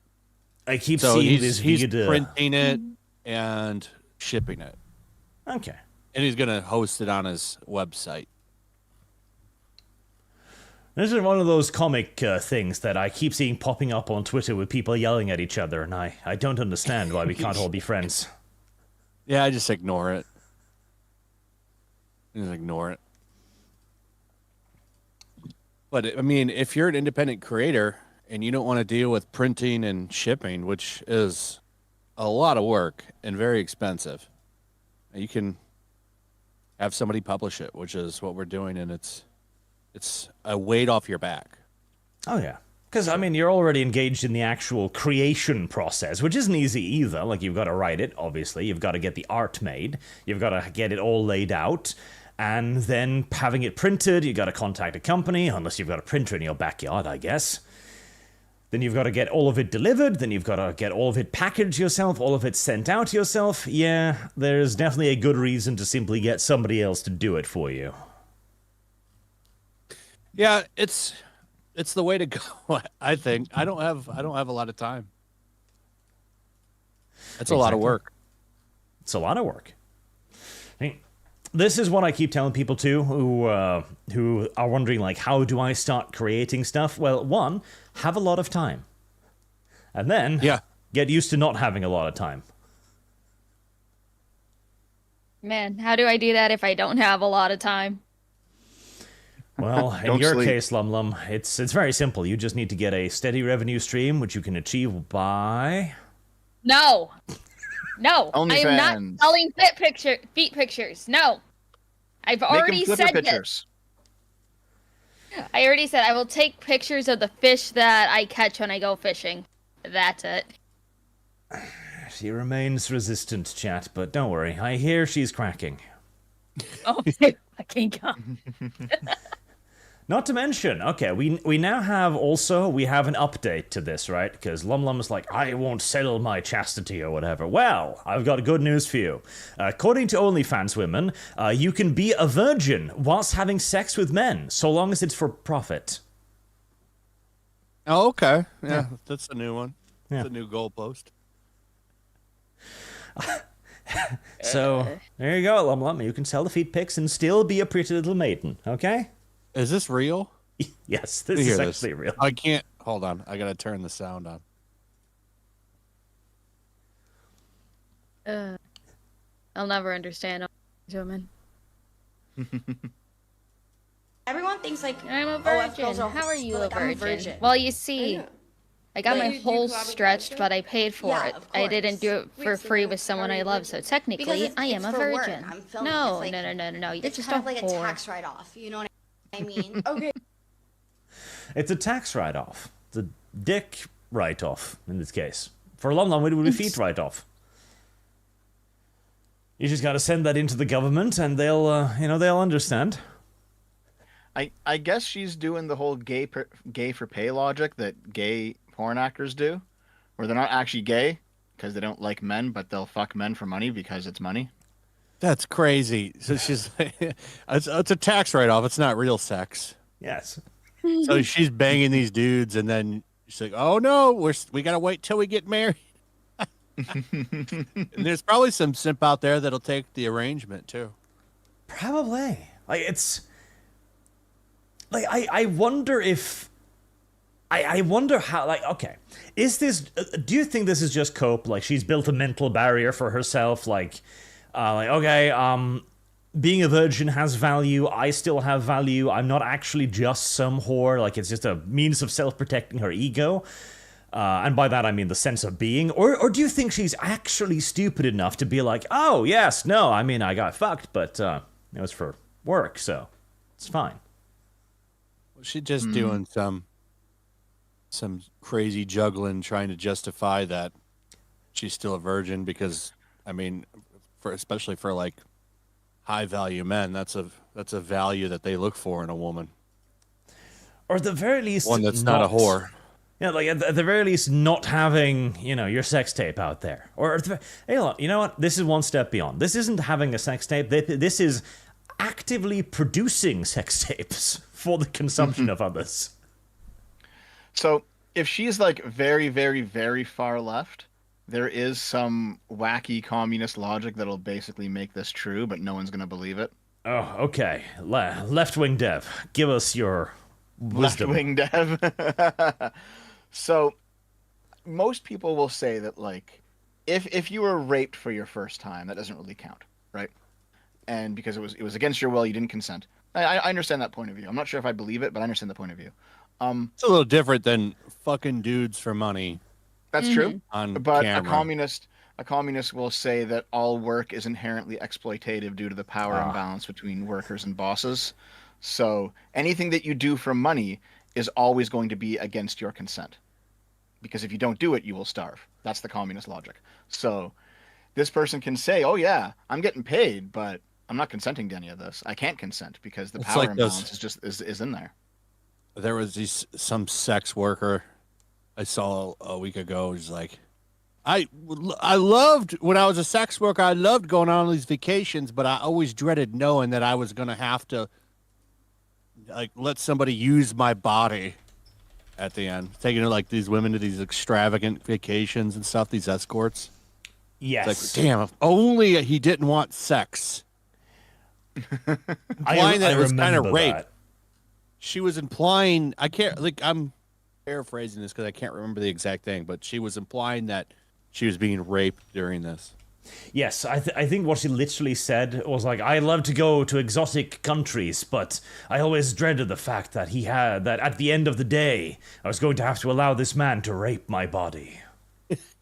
I keep So seeing he's this via printing it and shipping it, Okay. and he's gonna host it on his website. This is one of those comic things that I keep seeing popping up on Twitter with people yelling at each other, and I don't understand why we can't all be friends. Yeah, I just ignore it. Just ignore it. But I mean, if you're an independent creator and you don't want to deal with printing and shipping, which is a lot of work and very expensive, you can have somebody publish it, which is what we're doing, and it's a weight off your back. Oh, yeah. Because, I mean, you're already engaged in the actual creation process, which isn't easy either. Like, you've got to write it, obviously. You've got to get the art made. You've got to get it all laid out. And then having it printed, you've got to contact a company, unless you've got a printer in your backyard, I guess. Then you've got to get all of it delivered. Then you've got to get all of it packaged yourself, all of it sent out yourself. Yeah, there's definitely a good reason to simply get somebody else to do it for you. Yeah, it's the way to go. I think I don't have a lot of time. It's a lot of work. It's a lot of work. I mean, this is what I keep telling people too, who are wondering, like, how do I start creating stuff? Well, one, have a lot of time, and then get used to not having a lot of time. Man, how do I do that if I don't have a lot of time? Well, in Don't your sleep. case, Lum, it's very simple. You just need to get a steady revenue stream, which you can achieve by... No. No. I am not OnlyFans. selling feet pictures. No. I've Make already him flipper said this. pictures. I already said I will take pictures of the fish that I catch when I go fishing. That's it. She remains resistant, chat, but don't worry. I hear she's cracking. Oh, fucking God. Not to mention, okay, we now have also, we have an update to this, right? Because Lum is like, I won't sell my chastity or whatever. Well, I've got good news for you. According to OnlyFans women, you can be a virgin whilst having sex with men, so long as it's for profit. Oh, okay. Yeah, that's a new one. Yeah. That's a new goalpost. So, there you go, Lum. You can sell the feet pics and still be a pretty little maiden, okay? Is this real? Yes, Let this me is hear actually real. I can't. Hold on. I gotta turn the sound on. I'll never understand women. Everyone thinks like I'm a oh, virgin. girls are How are you a like, I'm virgin? Well, you see, I got Like, my do you hole collab with stretched, guys, but I paid for Yeah, it. of I didn't do it course. for Wait, so free then with someone how are I you love, virgin? so Because technically, I am it's a for work. virgin. I'm filming. No, It's like- no. You're It's just kind a of like a whore. tax write-off. You know what I mean? Okay. It's a tax write-off. It's a dick write-off, in this case. For Lum, it would be feet write-off. You just gotta send that into the government, and they'll understand. I guess she's doing the whole gay for pay logic that gay porn actors do, where they're not actually gay because they don't like men, but they'll fuck men for money because it's money. That's crazy. So she's it's a tax write-off. It's not real sex. Yes. So she's banging these dudes, and then she's like, "Oh no, we gotta wait till we get married." And there's probably some simp out there that'll take the arrangement too. Probably. Like, it's... Like, I wonder if... I wonder how, like, okay. Is this... do you think this is just cope? Like, she's built a mental barrier for herself? Like okay, being a virgin has value. I still have value. I'm not actually just some whore. Like, it's just a means of self-protecting her ego. And by that, I mean the sense of being. Or do you think she's actually stupid enough to be like, oh, yes, no, I mean, I got fucked, but it was for work, so it's fine. She's just doing some crazy juggling, trying to justify that she's still a virgin because, I mean, especially for like high value men, that's a value that they look for in a woman. Or at the very least, One that's not a whore. Yeah, like at the very least, not having your sex tape out there, or hey, look, you know what? This is one step beyond. This isn't having a sex tape. This is actively producing sex tapes for the consumption of others. So if she's like very, very, very far left, there is some wacky communist logic that'll basically make this true, but no one's gonna believe it. Oh, okay. Left wing dev, give us your Left wisdom. wing dev. So most people will say that like if you were raped for your first time, that doesn't really count, right? And because it was against your will, you didn't consent. I understand that point of view. I'm not sure if I believe it, but I understand the point of view. It's a little different than fucking dudes for money That's true. on But camera. a communist will say that all work is inherently exploitative due to the power imbalance between workers and bosses. So anything that you do for money is always going to be against your consent. Because if you don't do it, you will starve. That's the communist logic. So this person can say, "Oh yeah, I'm getting paid, but I'm not consenting to any of this. I can't consent because the It's power like those. imbalance is in there." There was some sex worker I saw a week ago. He's like, I loved when I was a sex worker. I loved going on these vacations, but I always dreaded knowing that I was gonna have to like let somebody use my body at the end, taking like these women to these extravagant vacations and stuff. These escorts. Yes. It's like, damn, if only he didn't want sex. Implying that it was kind of remember rape. that. She was implying, I can't, like, I'm paraphrasing this because I can't remember the exact thing, but she was implying that she was being raped during this. Yes, I think what she literally said was like, I love to go to exotic countries, but I always dreaded the fact that that at the end of the day, I was going to have to allow this man to rape my body.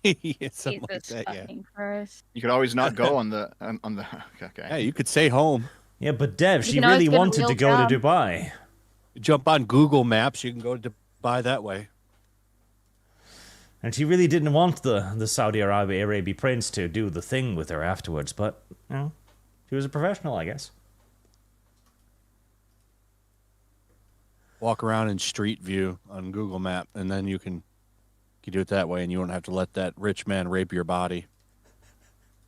Yeah, something like Jesus that, yeah. fucking Christ. You could always not go on the okay. Yeah, you could stay home. Yeah, but Dev, she can always really get a wanted real to go job. to Dubai. Jump on Google Maps, you can go to Dubai that way. And she really didn't want the Saudi Arabia prince to do the thing with her afterwards, but, she was a professional, I guess. Walk around in Street View on Google Map, and then you can do it that way, and you don't have to let that rich man rape your body.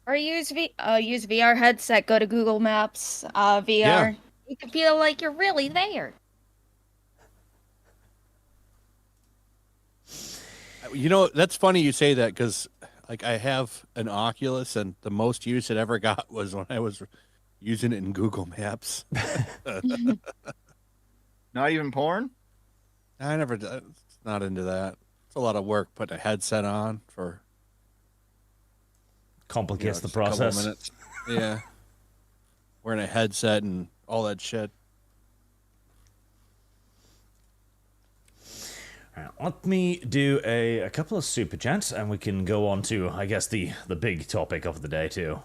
Or use VR headset, go to Google Maps, VR. Yeah. You can feel like you're really there. You know, that's funny you say that because, like, I have an Oculus, and the most use it ever got was when I was using it in Google Maps. Not even porn? I never, not into that. It's a lot of work putting a headset on for Complicates the just a couple of process. minutes. Yeah, wearing a headset and all that shit. Alright, let me do a couple of super chats, and we can go on to, I guess, the big topic of the day, too.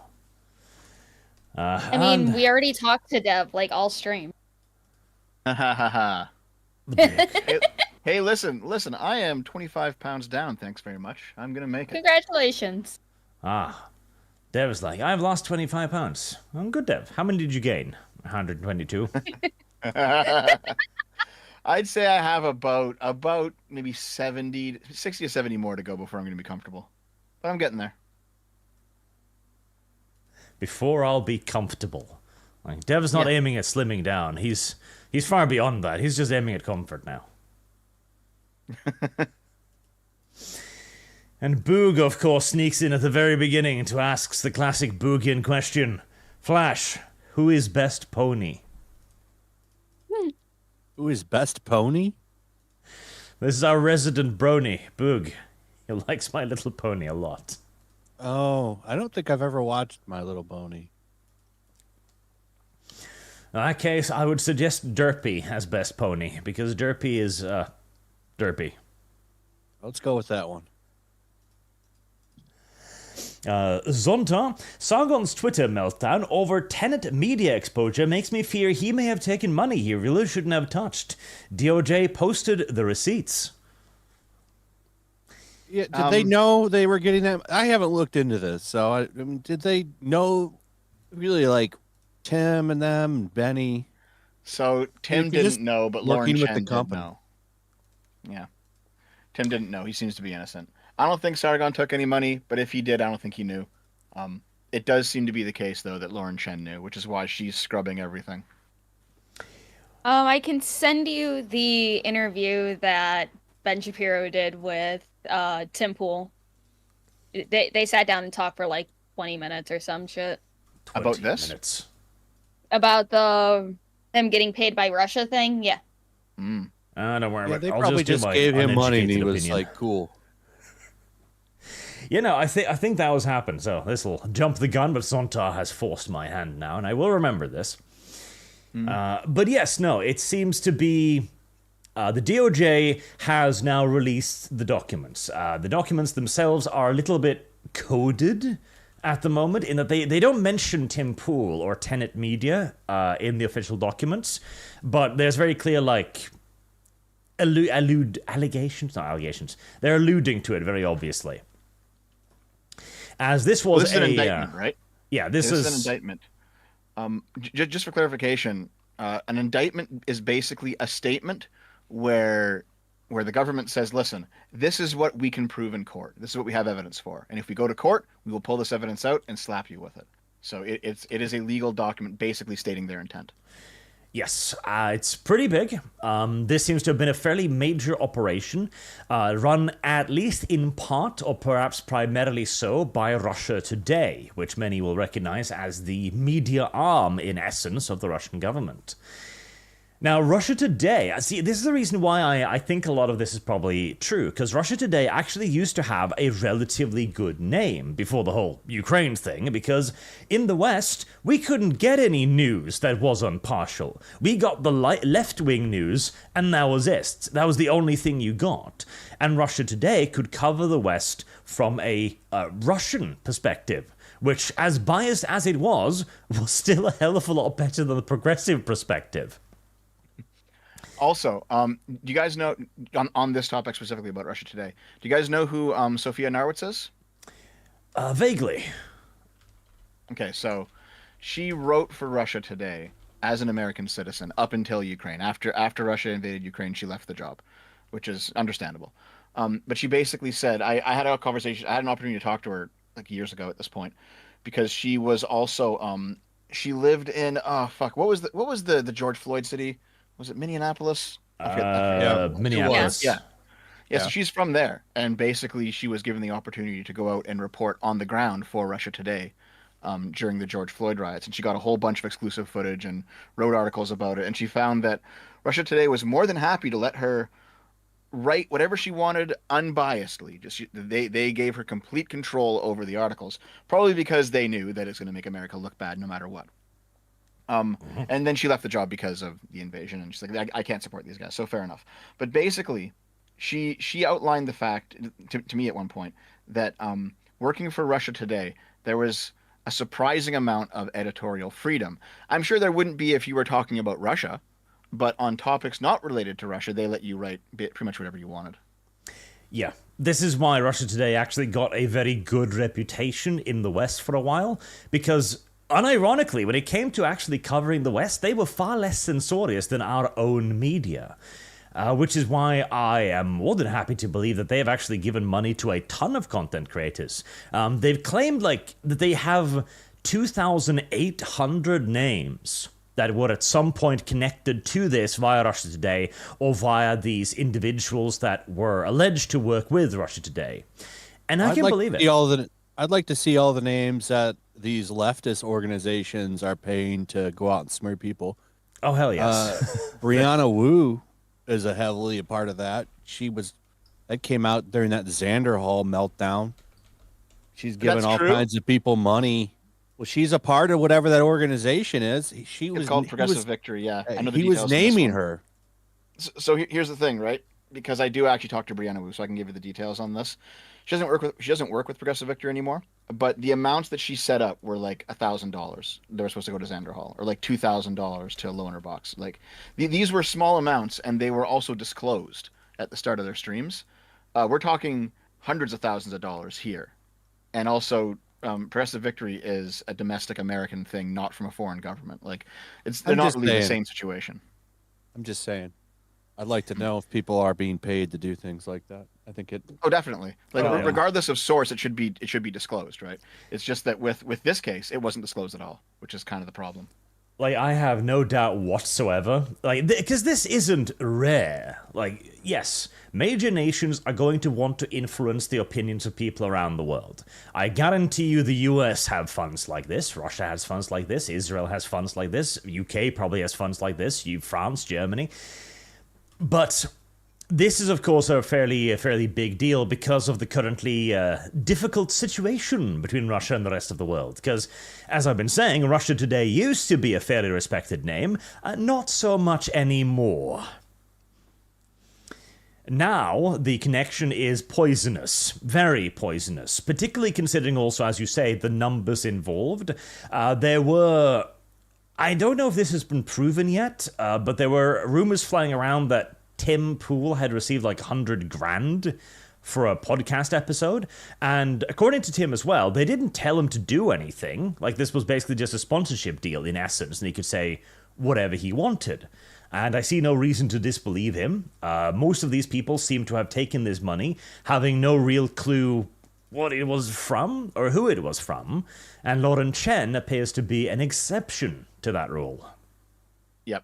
I mean, we already talked to Dev, like, all stream. Ha ha ha ha. Hey, listen, I am 25 pounds down, thanks very much. I'm gonna make it. Congratulations. Dev's like, I've lost 25 pounds. Oh, good, Dev. How many did you gain? 122. I'd say I have about maybe 60 to 70 more to go before I'm gonna be comfortable. But I'm getting there. Before I'll be comfortable. Like, Dev's not aiming at slimming down. He's far beyond that. He's just aiming at comfort now. And Boog, of course, sneaks in at the very beginning to ask the classic Boogian question. Flash, who is best pony? Who is best pony? This is our resident brony, Boog. He likes My Little Pony a lot. Oh, I don't think I've ever watched My Little Pony. In that case, I would suggest Derpy as best pony, because Derpy is, derpy. Let's go with that one. Zonta, Sargon's Twitter meltdown over Tenet media exposure makes me fear he may have taken money he really shouldn't have touched. DOJ posted the receipts. Yeah, did they know they were getting that? I haven't looked into this, so I mean, did they know really like Tim and them and Benny? So Tim If you're just didn't know, but Lauren working with Chen the did company. know. Yeah. Tim didn't know. He seems to be innocent. I don't think Sargon took any money, but if he did, I don't think he knew. It does seem to be the case, though, that Lauren Chen knew, which is why she's scrubbing everything. I can send you the interview that Ben Shapiro did with Tim Pool. They sat down and talked for like 20 minutes or some shit. About this? Minutes. About them getting paid by Russia thing? Yeah. Mm. Don't worry Yeah, about they it. I'll probably do just my gave him money and he uneducated was opinion. like, cool. You know, I think that was happened. So this will jump the gun, but Zontar has forced my hand now, and I will remember this. But yes, no, it seems to be the DOJ has now released the documents. The documents themselves are a little bit coded at the moment in that they don't mention Tim Pool or Tenet Media in the official documents, but there's very clear like allegations, not allegations. They're alluding to it very obviously. As this was This is an indictment, right? Yeah, This is an indictment. Just for clarification, an indictment is basically a statement where the government says, listen, this is what we can prove in court. This is what we have evidence for. And if we go to court, we will pull this evidence out and slap you with it. So it is a legal document basically stating their intent. Yes, it's pretty big. This seems to have been a fairly major operation, run at least in part, or perhaps primarily so, by Russia Today, which many will recognize as the media arm, in essence, of the Russian government. Now, Russia Today, see, this is the reason why I think a lot of this is probably true, because Russia Today actually used to have a relatively good name before the whole Ukraine thing, because in the West, we couldn't get any news that was impartial. We got the left-wing news, and that was it. That was the only thing you got. And Russia Today could cover the West from a Russian perspective, which, as biased as it was still a hell of a lot better than the progressive perspective. Also, do you guys know, on this topic specifically about Russia Today, do you guys know who Sophia Narwitz is? Vaguely. Okay, so she wrote for Russia Today as an American citizen up until Ukraine. After Russia invaded Ukraine, she left the job, which is understandable. But she basically said, I had a conversation, I had an opportunity to talk to her like years ago at this point, because she was also, she lived in, what was the George Floyd city? Was it Minneapolis? I forget. Minneapolis. Yeah. So she's from there, and basically she was given the opportunity to go out and report on the ground for Russia Today during the George Floyd riots, and she got a whole bunch of exclusive footage and wrote articles about it, and she found that Russia Today was more than happy to let her write whatever she wanted unbiasedly. Just they gave her complete control over the articles, probably because they knew that it's going to make America look bad no matter what. And then she left the job because of the invasion, and she's like, I can't support these guys. So fair enough. But basically, she outlined the fact to me at one point that working for Russia Today, there was a surprising amount of editorial freedom. I'm sure there wouldn't be if you were talking about Russia, but on topics not related to Russia, they let you write pretty much whatever you wanted. Yeah. This is why Russia Today actually got a very good reputation in the West for a while, because unironically, when it came to actually covering the West, they were far less censorious than our own media. Which is why I am more than happy to believe that they have actually given money to a ton of content creators. They've claimed that they have 2,800 names that were at some point connected to this via Russia Today or via these individuals that were alleged to work with Russia Today. And I can believe it. I'd like to see all the names that these leftist organizations are paying to go out and smear people. Oh, hell yes. Brianna Wu is heavily a part of that. That came out during that Xander Hall meltdown. She's giving all kinds of people money. Well, she's a part of whatever that organization is. It's called Progressive Victory, yeah. I know the he was details naming her. So here's the thing, right? Because I do actually talk to Brianna Wu, so I can give you the details on this. She doesn't work with Progressive Victory anymore, but the amounts that she set up were like $1,000. They were supposed to go to Xander Hall, or like $2,000 to Loner Box. Like these were small amounts, and they were also disclosed at the start of their streams. We're talking hundreds of thousands of dollars here, and also Progressive Victory is a domestic American thing, not from a foreign government. Like they're not really the same situation. I'm just saying. I'd like to know if people are being paid to do things like that. I think it. Oh, definitely. Like Oh, yeah. regardless of source, it should be disclosed, right? It's just that with this case, it wasn't disclosed at all, which is kind of the problem. Like, I have no doubt whatsoever, like, because this isn't rare. Like, yes, major nations are going to want to influence the opinions of people around the world. I guarantee you the US have funds like this, Russia has funds like this, Israel has funds like this, UK probably has funds like this, France, Germany. But this is, of course, a fairly big deal because of the currently difficult situation between Russia and the rest of the world. Because, as I've been saying, Russia today used to be a fairly respected name, not so much anymore. Now, the connection is poisonous, very poisonous, particularly considering also, as you say, the numbers involved. There were... I don't know if this has been proven yet, but there were rumors flying around that Tim Pool had received like 100 grand for a podcast episode. And according to Tim as well, they didn't tell him to do anything. Like, this was basically just a sponsorship deal in essence, and he could say whatever he wanted. And I see no reason to disbelieve him. Most of these people seem to have taken this money, having no real clue what it was from or who it was from. And Lauren Chen appears to be an exception to that rule. Yep.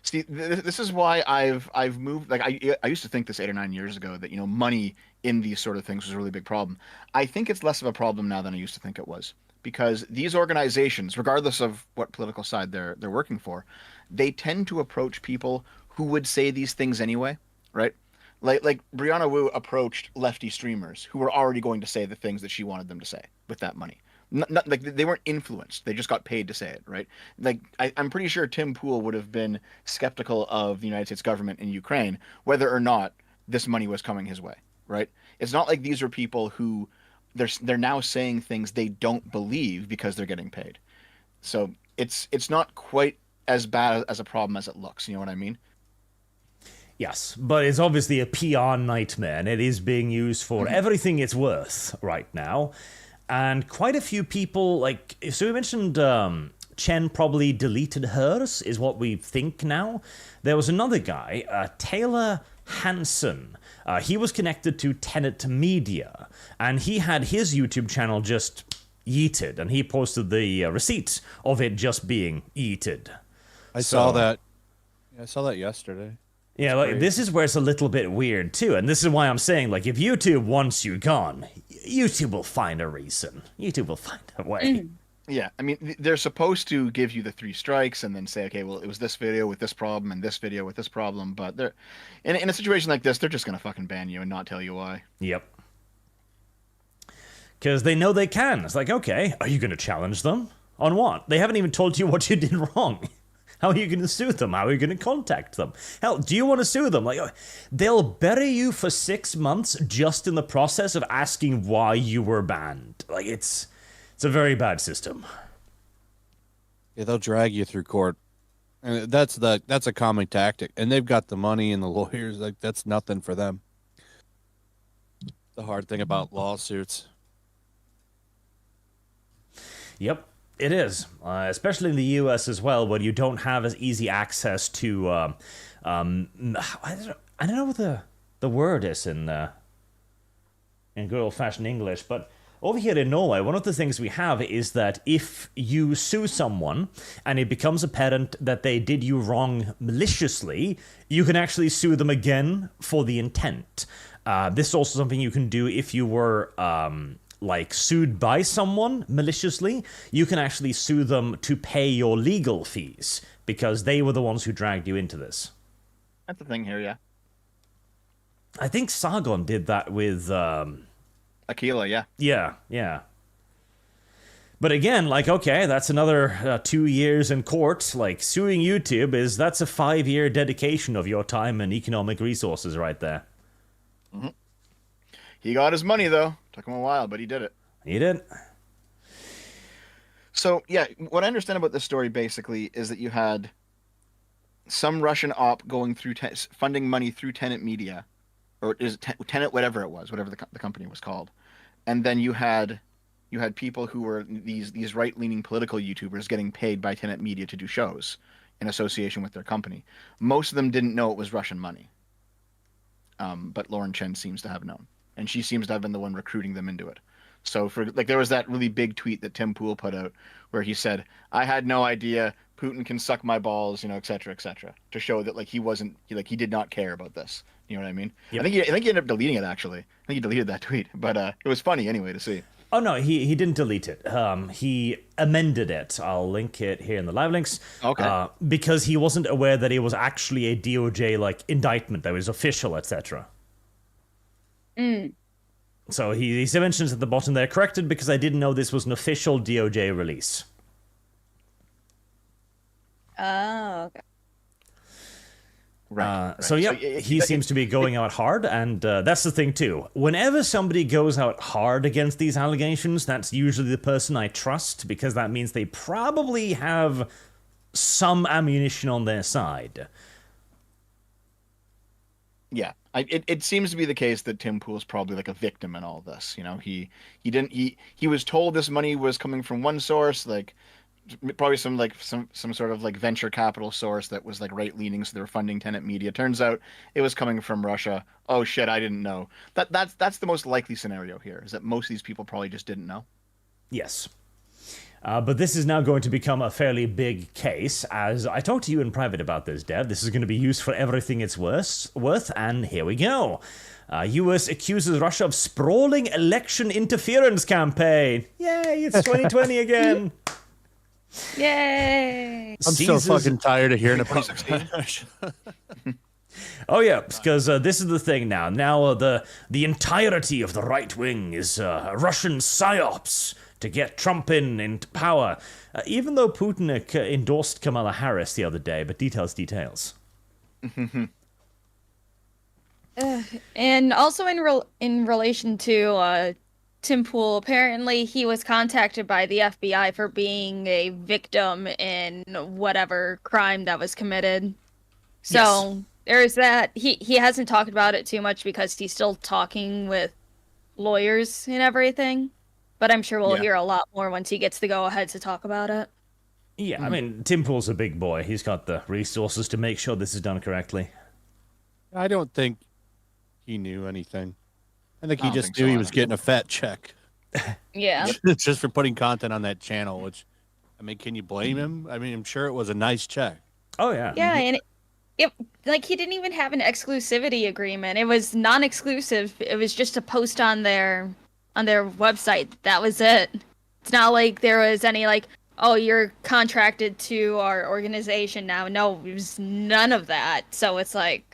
See, this is why I've moved. Like I used to think this 8 or 9 years ago that money in these sort of things was a really big problem. I think it's less of a problem now than I used to think it was, because these organizations, regardless of what political side they're working for, they tend to approach people who would say these things anyway, right? Like Brianna Wu approached lefty streamers who were already going to say the things that she wanted them to say with that money. Not like they weren't influenced; they just got paid to say it, right? Like I'm pretty sure Tim Pool would have been skeptical of the United States government in Ukraine, whether or not this money was coming his way, right? It's not like these are people who they're now saying things they don't believe because they're getting paid. So it's not quite as bad as a problem as it looks. You know what I mean? Yes, but it's obviously a PR nightmare, and it is being used for everything it's worth right now. And quite a few people, like, so we mentioned Chen probably deleted hers, is what we think now. There was another guy, Taylor Hansen. He was connected to Tenet Media, and he had his YouTube channel just yeeted, and he posted the receipts of it just being yeeted. I saw that. Yeah, I saw that yesterday. Yeah, like, this is where it's a little bit weird, too. And this is why I'm saying, like, if YouTube wants you gone, YouTube will find a reason. YouTube will find a way. Yeah, I mean, they're supposed to give you the 3 strikes and then say, okay, well, it was this video with this problem and this video with this problem. But they're in a situation like this, they're just going to fucking ban you and not tell you why. Yep. Because they know they can. It's like, okay, are you going to challenge them? On what? They haven't even told you what you did wrong. How are you going to sue them? How are you going to contact them? Hell, do you want to sue them? Like, they'll bury you for 6 months just in the process of asking why you were banned. Like, it's a very bad system. Yeah, they'll drag you through court, and that's a common tactic. And they've got the money and the lawyers. Like, that's nothing for them. The hard thing about lawsuits. Yep. It is, especially in the U.S. as well, where you don't have as easy access to. I don't know what the word is in good old-fashioned English, but over here in Norway, one of the things we have is that if you sue someone and it becomes apparent that they did you wrong maliciously, you can actually sue them again for the intent. This is also something you can do if you were like sued by someone maliciously. You can actually sue them to pay your legal fees because they were the ones who dragged you into this. That's the thing here, yeah. I think Sargon did that with Aquila, yeah. Yeah. But again, like, okay, that's another 2 years in court. Like, suing YouTube that's a 5-year dedication of your time and economic resources right there. Mm-hmm. He got his money, though. Took him a while, but he did it. He did. So, yeah, what I understand about this story, basically, is that you had some Russian op going through, funding money through Tenet Media, or is it Tenet, whatever it was, whatever the company was called. And then you had people who were these right-leaning political YouTubers getting paid by Tenet Media to do shows in association with their company. Most of them didn't know it was Russian money. but Lauren Chen seems to have known, and she seems to have been the one recruiting them into it. So for like there was that really big tweet that Tim Pool put out where he said, "I had no idea Putin can suck my balls, et cetera, et cetera," to show that like he did not care about this. You know what I mean? Yep. I think he ended up deleting it actually. I think he deleted that tweet, but it was funny anyway to see. Oh no, he didn't delete it. He amended it. I'll link it here in the live links. Okay. Because he wasn't aware that it was actually a DOJ like indictment that was official, etc. So he mentions at the bottom there, corrected because I didn't know this was an official DOJ release. Oh, okay. Right. So yeah, he seems to be going out hard, and that's the thing too. Whenever somebody goes out hard against these allegations, that's usually the person I trust, because that means they probably have some ammunition on their side. Yeah, it seems to be the case that Tim Pool's probably like a victim in all this. He was told this money was coming from one source, like probably some sort of like venture capital source that was like right leaning, so they were funding Tenet Media. Turns out it was coming from Russia. Oh shit, I didn't know. That's the most likely scenario here, is that most of these people probably just didn't know. Yes. But this is now going to become a fairly big case, as I talked to you in private about this, Dev. This is going to be used for everything it's worth, and here we go. U.S. accuses Russia of sprawling election interference campaign. Yay, it's 2020 again. Yay! I'm so fucking tired of hearing about 2016. Oh yeah, because this is the thing now. Now the entirety of the right wing is Russian psyops to get Trump into power. Even though Putin endorsed Kamala Harris the other day, but details. And also in relation to Tim Pool, apparently he was contacted by the FBI for being a victim in whatever crime that was committed. So there's that. He hasn't talked about it too much because he's still talking with lawyers and everything. But I'm sure we'll hear a lot more once he gets the go-ahead to talk about it. Yeah, I mean, Tim Pool's a big boy. He's got the resources to make sure this is done correctly. I don't think he knew anything. I think he don't just think knew so he was either. getting a fat check. Yeah. Just for putting content on that channel, which, I mean, can you blame him? I mean, I'm sure it was a nice check. Oh yeah. Yeah, and it like he didn't even have an exclusivity agreement. It was non-exclusive. It was just a post on their website. That was it. It's not like there was any like, oh, you're contracted to our organization now. No, it was none of that. So it's like,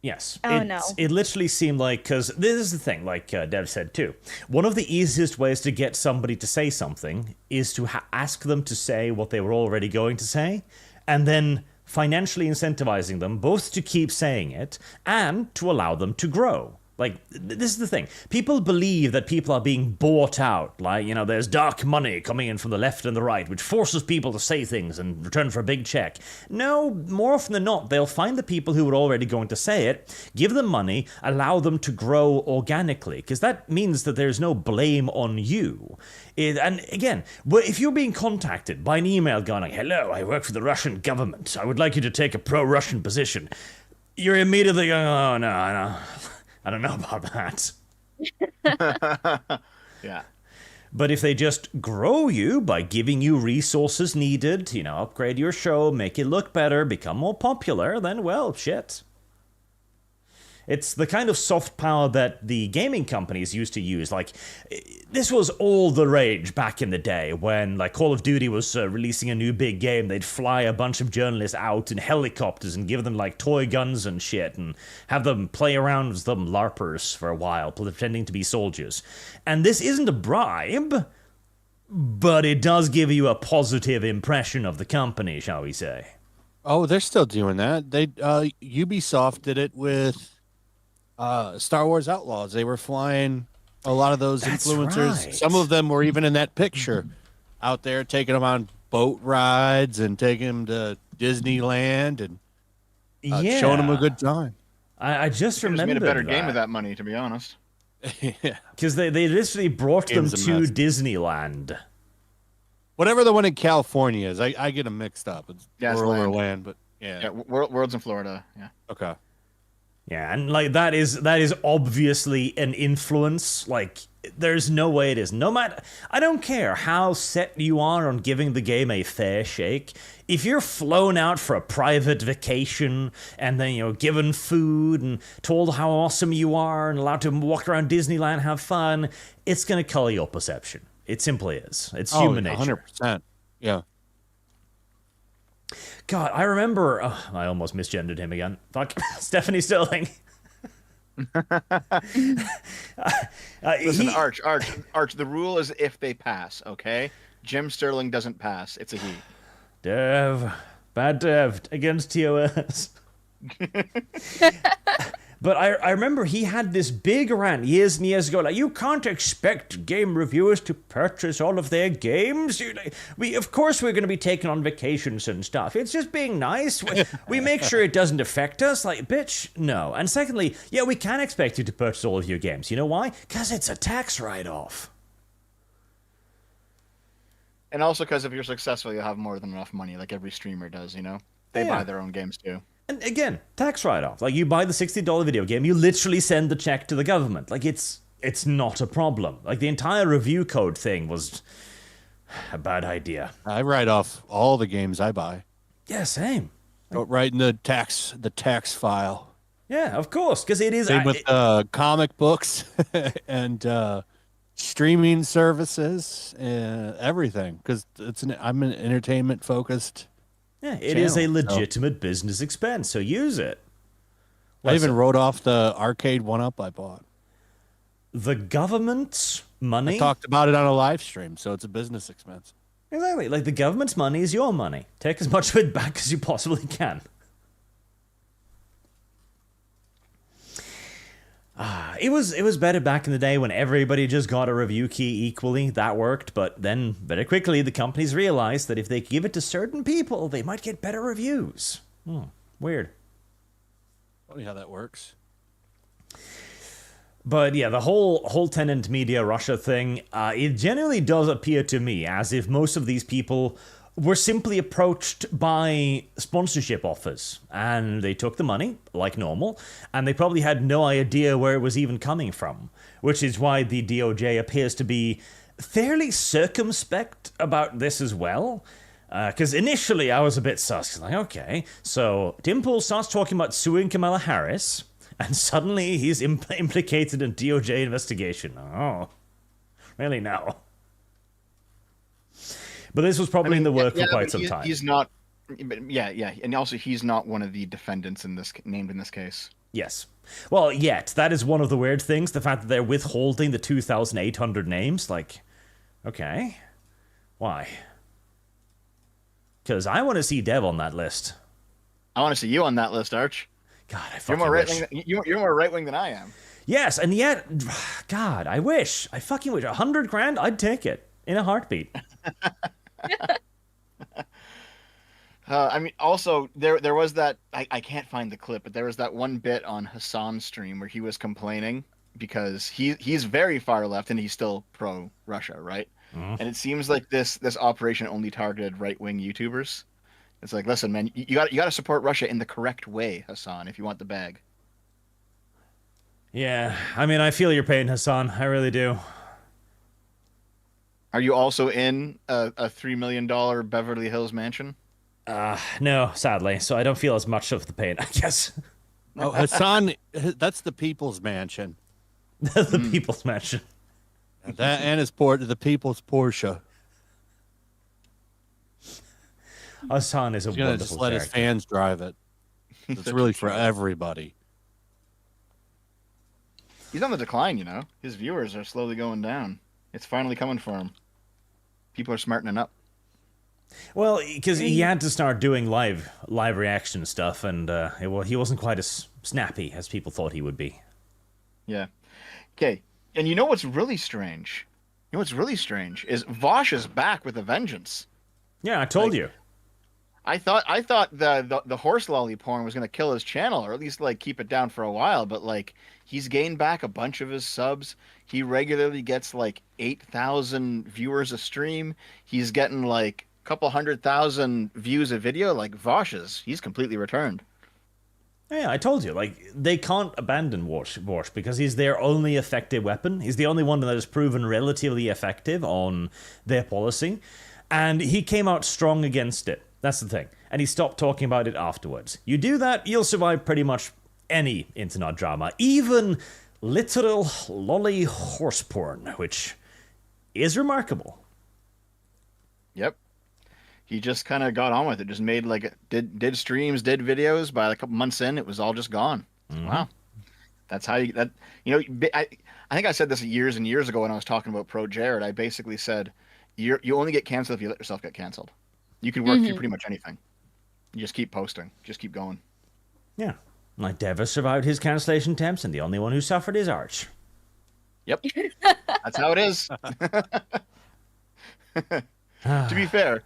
Yes. no. It literally seemed like, because this is the thing, like Dev said too, one of the easiest ways to get somebody to say something is to ask them to say what they were already going to say, and then financially incentivizing them both to keep saying it and to allow them to grow. Like, this is the thing. People believe that people are being bought out. Like, there's dark money coming in from the left and the right, which forces people to say things in return for a big check. No, more often than not, they'll find the people who are already going to say it, give them money, allow them to grow organically, because that means that there's no blame on you. And again, if you're being contacted by an email going like, hello, I work for the Russian government, I would like you to take a pro-Russian position, you're immediately going, oh, no, I don't know about that. Yeah. But if they just grow you by giving you resources needed, upgrade your show, make it look better, become more popular, then, well, shit. It's the kind of soft power that the gaming companies used to use. Like, this was all the rage back in the day when, like, Call of Duty was releasing a new big game. They'd fly a bunch of journalists out in helicopters and give them, like, toy guns and shit and have them play around as them LARPers for a while, pretending to be soldiers. And this isn't a bribe, but it does give you a positive impression of the company, shall we say. Oh, they're still doing that. Ubisoft did it with Star Wars Outlaws. They were flying a lot of those That's influencers. right. Some of them were even in that picture out there, taking them on boat rides and taking them to Disneyland and showing them a good time. I just Just remembered made a better game with that money, to be honest. Yeah. Because they literally brought them Game's a to mess. Disneyland. Whatever the one in California is, I get them mixed up. It's Yeah, it's World or Land. Land, but yeah. Yeah, World's in Florida. Yeah. Okay. Yeah, and like that is obviously an influence. Like there's no way it is. No matter, I don't care how set you are on giving the game a fair shake. If you're flown out for a private vacation and then given food and told how awesome you are and allowed to walk around Disneyland, have fun, it's gonna color your perception. It simply is. It's human nature. 100%. Yeah. God, I remember. Oh, I almost misgendered him again. Fuck, Stephanie Sterling. Listen, Arch. The rule is if they pass, okay? Jim Sterling doesn't pass. It's a he. Dev, bad Dev against TOS. But I remember he had this big rant years and years ago, like, you can't expect game reviewers to purchase all of their games. Of course we're going to be taking on vacations and stuff. It's just being nice. We make sure it doesn't affect us. Like, bitch, no. And secondly, yeah, we can expect you to purchase all of your games. You know why? Because it's a tax write-off. And also because if you're successful, you'll have more than enough money, like every streamer does, They buy their own games, too. And again, tax write-off. Like, you buy the $60 video game, you literally send the check to the government. Like, it's not a problem. Like, the entire review code thing was a bad idea. I write off all the games I buy. Yeah, same. Go right in the tax file. Yeah, of course, because it is... Same with comic books and streaming services, everything. Because I'm an entertainment-focused... Yeah, it is a legitimate business expense, so use it. I even wrote off the arcade 1-up I bought. The government's money? I talked about it on a live stream, so it's a business expense. Exactly. Like, the government's money is your money. Take as much of it back as you possibly can. It was better back in the day when everybody just got a review key equally. That worked, but then very quickly the companies realized that if they give it to certain people, they might get better reviews. Weird. Funny how that works. But yeah, the whole tenant media Russia thing, it genuinely does appear to me as if most of these people were simply approached by sponsorship offers, and they took the money, like normal, and they probably had no idea where it was even coming from, which is why the DOJ appears to be fairly circumspect about this as well. Because initially I was a bit sus, like, okay, so Tim Pool starts talking about suing Kamala Harris, and suddenly he's implicated in DOJ investigation. Oh, really now? But this was probably in the work for quite some time. He's not, and also he's not one of the defendants named in this case. Yes. Well, yet that is one of the weird things. The fact that they're withholding the 2,800 names. Like, okay, why? Because I want to see Dev on that list. I want to see you on that list, Arch. God, I fucking wish. You're more right wing than I am. Yes, and yet, God, I wish. I fucking wish. $100,000, I'd take it in a heartbeat. I mean, also there was that I can't find the clip, but there was that one bit on Hassan's stream where he was complaining because he's very far left and he's still pro Russia, right? Mm-hmm. And it seems like this operation only targeted right wing YouTubers. It's like, listen, man, you got to support Russia in the correct way, Hassan, if you want the bag. Yeah, I mean, I feel your pain, Hassan. I really do. Are you also in a $3 million Beverly Hills mansion? No, sadly. So I don't feel as much of the pain, I guess. Oh, Hassan, that's the People's Mansion. The People's Mansion. That and the People's Porsche. Hassan is a He's gonna wonderful just let his character. fans drive it. It's really for everybody. He's on the decline, His viewers are slowly going down. It's finally coming for him. People are smartening up. Well, because he had to start doing live reaction stuff, and he wasn't quite as snappy as people thought he would be. Yeah. Okay. And you know what's really strange? Is Vosh is back with a vengeance. Yeah, I told you. I thought the horse lolly porn was gonna kill his channel, or at least keep it down for a while. But he's gained back a bunch of his subs. He regularly gets 8,000 viewers a stream. He's getting a couple 100,000 views a video. Vosh he's completely returned. Yeah, I told you, like, they can't abandon Warsh because he's their only effective weapon. He's the only one that has proven relatively effective on their policy, and he came out strong against it. That's the thing. And he stopped talking about it afterwards. You do that, you'll survive pretty much any internet drama, even literal lolly horse porn, which is remarkable. Yep. He just kind of got on with it. Just made like did streams, did videos. By a couple months in, it was all just gone. Wow, that's how you that you know. I think I said this years and years ago when I was talking about Pro Jared. I basically said you only get canceled if you let yourself get canceled. You can work through pretty much anything. You just keep posting, just keep going. Yeah, like Dev has survived his cancellation attempts, and the only one who suffered is Arch. Yep, that's how it is. To be fair.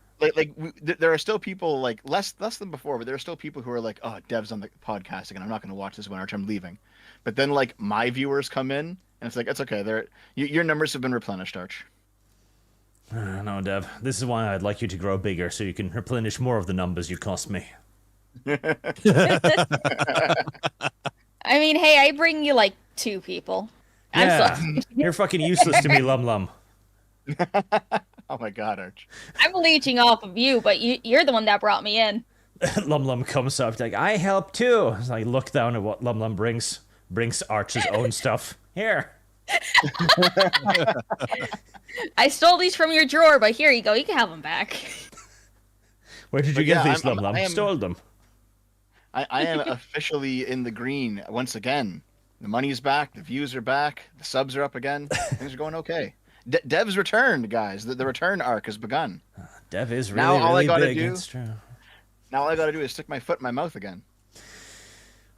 There are still people like less than before, but there are still people who are like, "Oh, Dev's on the podcast again. I'm not going to watch this one, Arch. I'm leaving." But then like my viewers come in, and it's like it's okay. Your numbers have been replenished, Arch. No, Dev. This is why I'd like you to grow bigger so you can replenish more of the numbers you cost me. I mean, hey, I bring you like 2 people. Yeah, you're fucking useless to me, Lum Lum. Oh my God, Arch. I'm leeching off of you, but you're the one that brought me in. Lum Lum comes up like, I help too. So I look down at what Lum Lum brings Arch's own stuff. Here. I stole these from your drawer, but here you go. You can have them back. Where did you get these, Lum Lum? Stole them. I am officially in the green once again. The money's back. The views are back. The subs are up again. Things are going okay. Dev's returned, guys. The return arc has begun. Dev is really, now all really I gotta big. do, It's true. Now all I gotta do is stick my foot in my mouth again.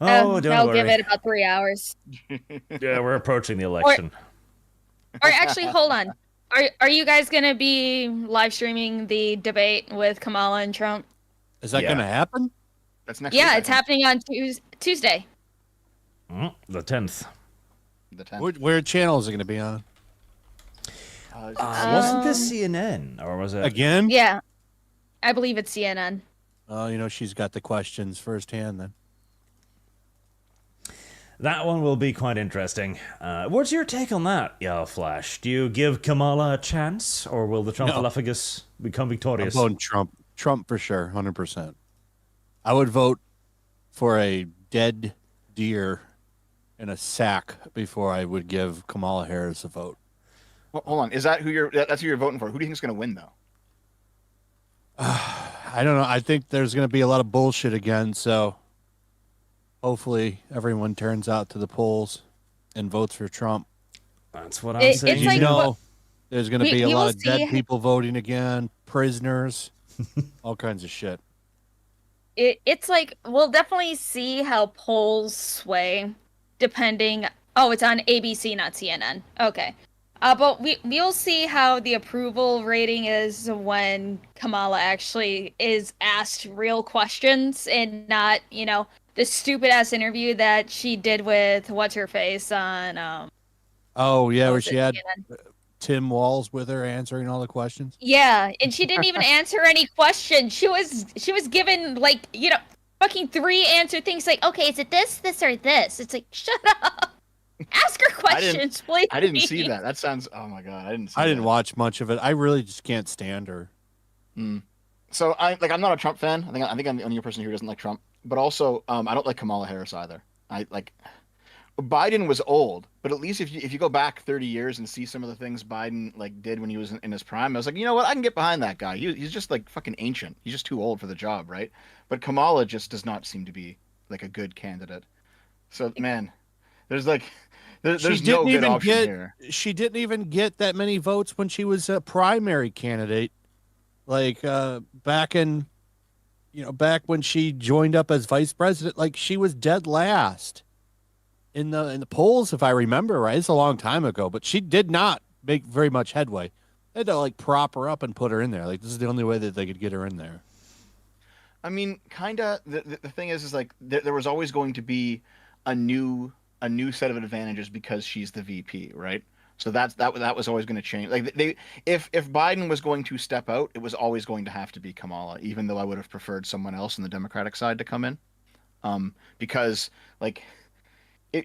Oh, don't I'll worry. give it about 3 hours. Yeah, we're approaching the election. Or actually, hold on. Are you guys gonna be live streaming the debate with Kamala and Trump? Is that going to happen? That's next week. Yeah, I it's think. happening on Tuesday. The 10th. The 10th. Where channel is it going to be on? Wasn't this CNN, or was it? Again? Yeah, I believe it's CNN. Oh, she's got the questions firsthand then. That one will be quite interesting. What's your take on that, Yellow Flash? Do you give Kamala a chance, or will the Trumphalophagus become I'm victorious? voting Trump. Trump for sure, 100%. I would vote for a dead deer in a sack before I would give Kamala Harris a vote. Well, hold on. Is that that's who you're voting for? Who do you think is going to win, though? I don't know. I think there's going to be a lot of bullshit again, so hopefully everyone turns out to the polls and votes for Trump. That's what I'm saying. It's like There's going to be a lot of dead people voting again, prisoners, all kinds of shit. It's like we'll definitely see how polls sway, depending. Oh, it's on ABC, not CNN. Okay. But we'll see how the approval rating is when Kamala actually is asked real questions and not, the stupid ass interview that she did with what's her face on. Oh yeah, where she had CNN. Tim Walz with her answering all the questions. Yeah, and she didn't even answer any questions. She was given fucking 3 answer things like, okay, is it this, or this? It's like, shut up. Ask her questions, please. I didn't see that. That sounds. Oh my God, I didn't. I didn't watch much of it. I really just can't stand her. So I'm not a Trump fan. I think I'm the only person who doesn't like Trump. But also, I don't like Kamala Harris either. Biden was old, but at least if you go back 30 years and see some of the things Biden did when he was in his prime, I was like, you know what, I can get behind that guy. He's just fucking ancient. He's just too old for the job, right? But Kamala just does not seem to be a good candidate. So man, there's no good option here. She didn't even get that many votes when she was a primary candidate. Back when she joined up as vice president, she was dead last in the polls, if I remember right. It's a long time ago, but she did not make very much headway. They had to prop her up and put her in there. This is the only way that they could get her in there. I mean, kind of. The thing is there was always going to be a new set of advantages because she's the VP, right? So that was always going to change. If Biden was going to step out, it was always going to have to be Kamala, even though I would have preferred someone else on the Democratic side to come in. because like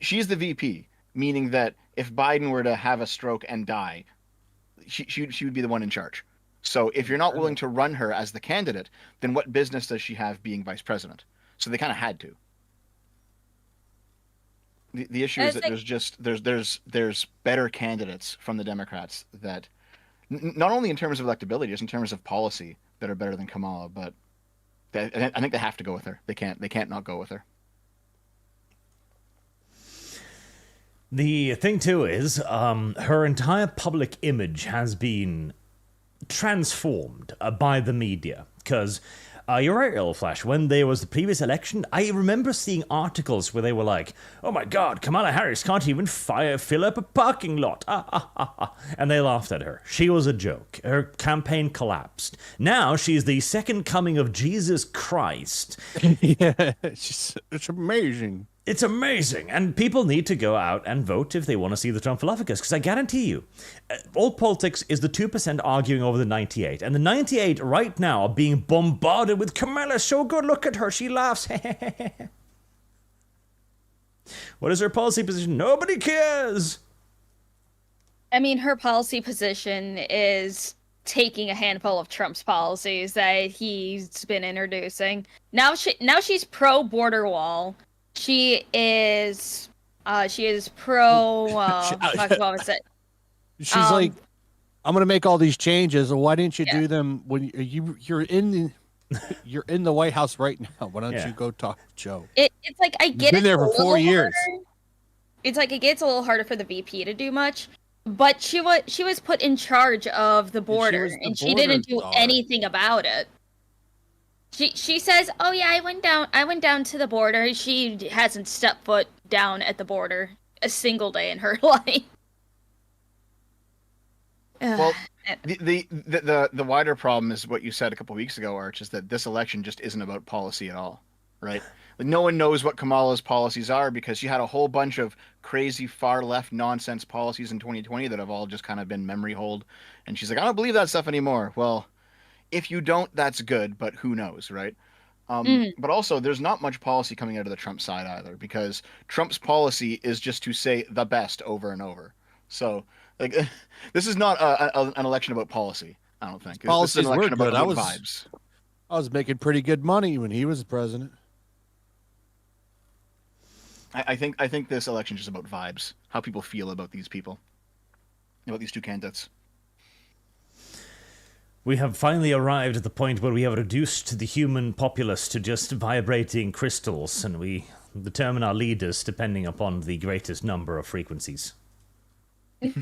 she's the VP, meaning that if Biden were to have a stroke and die, she would be the one in charge. So if you're not willing to run her as the candidate, then what business does she have being vice president? So they kind of had to. The issue is It's that like, there's better candidates from the Democrats that not only in terms of electability, just in terms of policy that are better than Kamala, but I think they have to go with her. They can't not go with her. The thing too is, her entire public image has been transformed by the media. Because you're right, Earl Flash. When there was the previous election, I remember seeing articles where they were like, "Oh my God, Kamala Harris can't even fill up a parking lot," and they laughed at her. She was a joke. Her campaign collapsed. Now she's the second coming of Jesus Christ. Yeah, it's amazing. It's amazing, and people need to go out and vote if they want to see the Trump for office, because I guarantee you, all politics is the 2% arguing over the 98, and the 98 right now are being bombarded with Kamala's so good, look at her, she laughs. What is her policy position? Nobody cares. I mean, her policy position is taking a handful of Trump's policies that he's been introducing. Now she's pro border wall. She is pro what was it? She's like, I'm gonna make all these changes. Why didn't you do them when you're in the White House right now? Why don't you go talk to Joe? It's like I get Been it. there for 4 years. It's like it gets a little harder for the VP to do much, but she was put in charge of the border, and she didn't do anything about it. She says, "Oh yeah, I went down to the border." She hasn't stepped foot down at the border a single day in her life. Well, the wider problem is what you said a couple weeks ago, Arch, is that this election just isn't about policy at all, right? Like, no one knows what Kamala's policies are because she had a whole bunch of crazy far left nonsense policies in 2020 that have all just kind of been memory hold, and she's like, "I don't believe that stuff anymore." Well, if you don't, that's good, but who knows, right? But also, there's not much policy coming out of the Trump side either, because Trump's policy is just to say the best over and over. So, like, this is not an election about policy. I don't think. This is an election about vibes. I was making pretty good money when he was president. I think this election is just about vibes, how people feel about these people, about these two candidates. We have finally arrived at the point where we have reduced the human populace to just vibrating crystals, and we determine our leaders depending upon the greatest number of frequencies. It's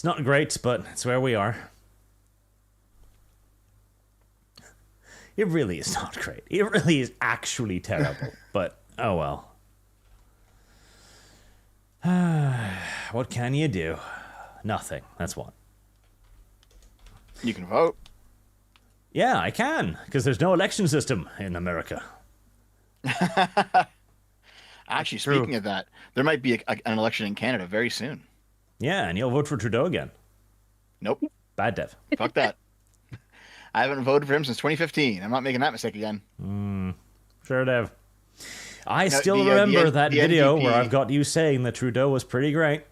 not great, but it's where we are. It really is not great. It really is actually terrible, but oh well. What can you do? Nothing. That's what. You can vote. Yeah, I can, because there's no election system in America. Actually, speaking of that, there might be an election in Canada very soon. Yeah, and you'll vote for Trudeau again. Nope. Bad Dev. Fuck that. I haven't voted for him since 2015. I'm not making that mistake again. Sure, Dev. I still remember that video NDP, where I've got you saying that Trudeau was pretty great.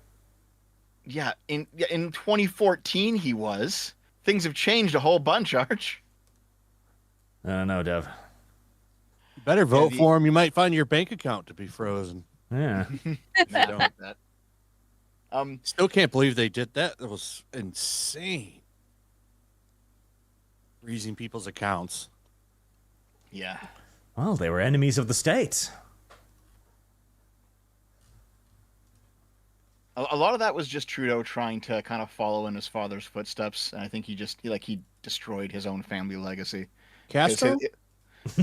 Yeah, in 2014 he was. Things have changed a whole bunch, Arch. I don't know, Dev. You better vote for him. You might find your bank account to be frozen. Yeah. I don't like that. Still can't believe they did that. That was insane. Freezing people's accounts. Yeah. Well, they were enemies of the states. A lot of that was just Trudeau trying to kind of follow in his father's footsteps, and I think he destroyed his own family legacy. Castro?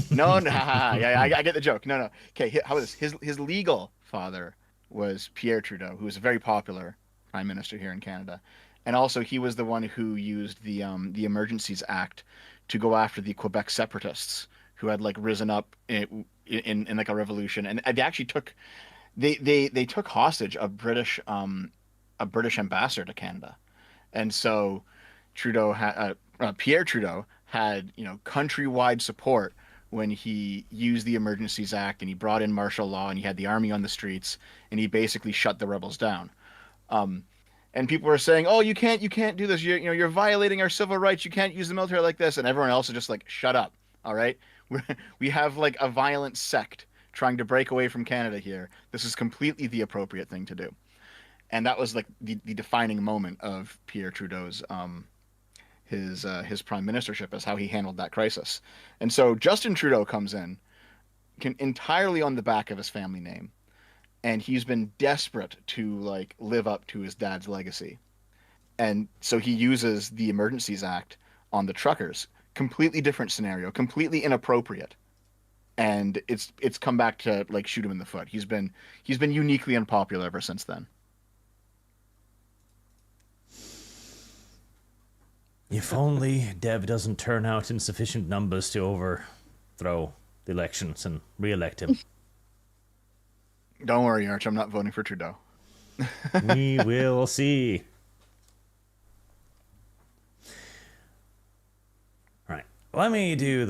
No, yeah, I get the joke. No. Okay, how is this? His legal father was Pierre Trudeau, who was a very popular prime minister here in Canada, and also he was the one who used the Emergencies Act to go after the Quebec separatists who had like risen up in like a revolution, and they actually took. They took hostage a British ambassador to Canada, and so Trudeau had Pierre Trudeau had countrywide support when he used the Emergencies Act and he brought in martial law and he had the army on the streets and he basically shut the rebels down. Um, and people were saying, "Oh, you can't do this. You're violating our civil rights. You can't use the military like this." And everyone else is just like, "Shut up, all right? We have like a violent sect trying to break away from Canada here. This is completely the appropriate thing to do." And that was like the defining moment of Pierre Trudeau's his prime ministership, as how he handled that crisis. And so Justin Trudeau comes in entirely on the back of his family name, and he's been desperate to like live up to his dad's legacy. And so he uses the Emergencies Act on the truckers. Completely different scenario, completely inappropriate. And it's come back to like shoot him in the foot. He's been uniquely unpopular ever since then. If only Dev doesn't turn out in sufficient numbers to overthrow the elections and re-elect him. Don't worry, Arch. I'm not voting for Trudeau. We will see. Right. Let me do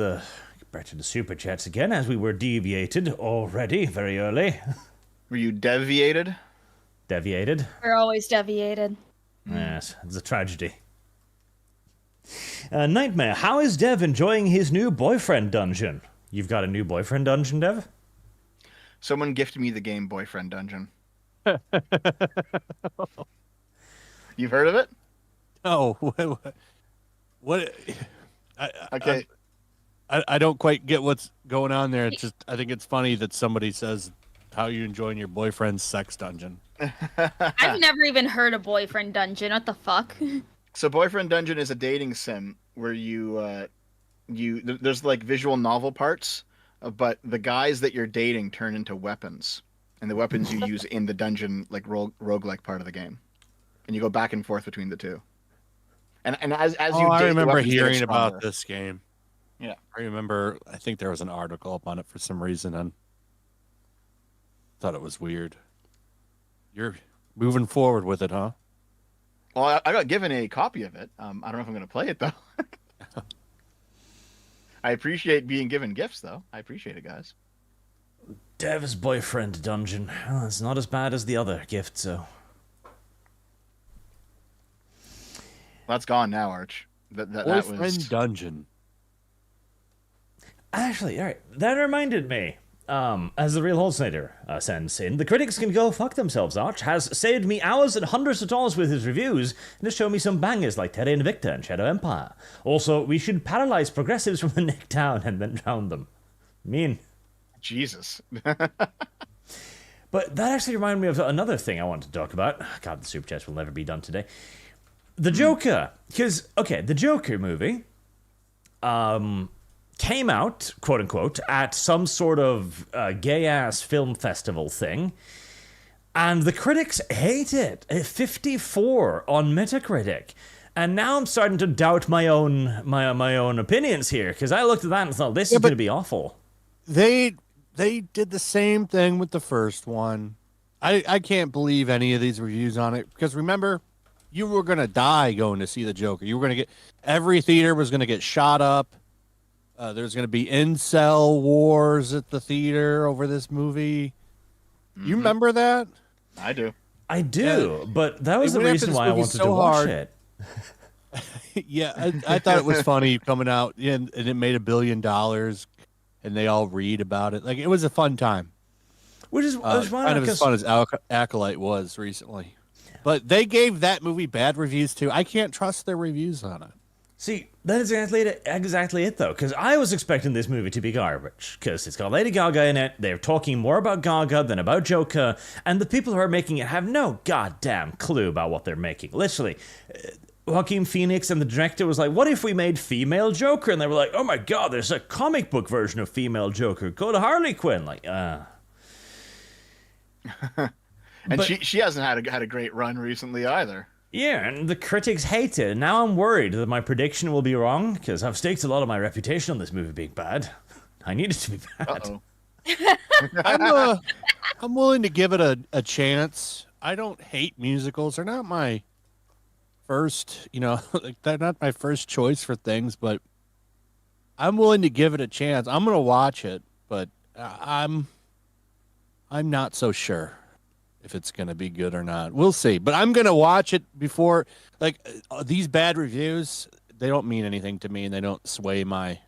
back to the super chats again, as we were deviated already very early. Were you deviated? Deviated? We're always deviated. Yes, it's a tragedy. Nightmare, how is Dev enjoying his new boyfriend dungeon? You've got a new boyfriend dungeon, Dev? Someone gifted me the game Boyfriend Dungeon. You've heard of it? Oh, what? Okay. I don't quite get what's going on there. It's just, I think it's funny that somebody says, "How you enjoying your boyfriend's sex dungeon?" I've never even heard of Boyfriend Dungeon. What the fuck? So Boyfriend Dungeon is a dating sim where there's like visual novel parts, but the guys that you're dating turn into weapons, and the weapons you use in the dungeon, like roguelike part of the game, and you go back and forth between the two. And as you date, I the remember weapons get hearing stronger. about this game. Yeah. I think there was an article up on it for some reason, and thought it was weird. You're moving forward with it, huh? Well, I got given a copy of it. I don't know if I'm going to play it though. I appreciate being given gifts, though. I appreciate it, guys. Dev's boyfriend dungeon. Well, it's not as bad as the other gift, so. That's gone now, Arch. That Boyfriend was dungeon. Actually, all right, that reminded me. As the real Holznader sends in, the critics can go fuck themselves. Arch has saved me hours and hundreds of dollars with his reviews and has shown me some bangers like Terra Invicta and Shadow Empire. Also, we should paralyze progressives from the neck down and then drown them. Mean. Jesus. But that actually reminded me of another thing I wanted to talk about. God, the super chats will never be done today. The Joker. Because, okay, the Joker movie came out, quote unquote, at some sort of gay-ass film festival thing. And the critics hate it. 54 on Metacritic. And now I'm starting to doubt my own opinions here, because I looked at that and thought, this is going to be awful. They did the same thing with the first one. I can't believe any of these reviews on it, because remember, you were going to die going to see the Joker. You were going to every theater was going to get shot up. There's going to be incel wars at the theater over this movie. Mm-hmm. You remember that? I do. I do, but that was the reason why I wanted to watch it. Yeah, I thought it was funny coming out, and it made $1 billion, and they all read about it. Like, it was a fun time. Which is kind of as fun as Acolyte was recently. But they gave that movie bad reviews, too. I can't trust their reviews on it. See, that is exactly it, though, because I was expecting this movie to be garbage, because it's got Lady Gaga in it, they're talking more about Gaga than about Joker, and the people who are making it have no goddamn clue about what they're making. Literally, Joaquin Phoenix and the director was like, what if we made female Joker? And they were like, oh my god, there's a comic book version of female Joker. Go to Harley Quinn. Like, And she hasn't had a great run recently either. Yeah, and the critics hate it. And now I'm worried that my prediction will be wrong, because I've staked a lot of my reputation on this movie being bad. I need it to be bad. Uh-oh. I'm willing to give it a chance. I don't hate musicals. They're not my first, they're not my first choice for things, but I'm willing to give it a chance. I'm gonna watch it, but I'm not so sure if it's gonna be good or not. We'll see. But I'm gonna watch it before. Like these bad reviews, they don't mean anything to me, and they don't sway my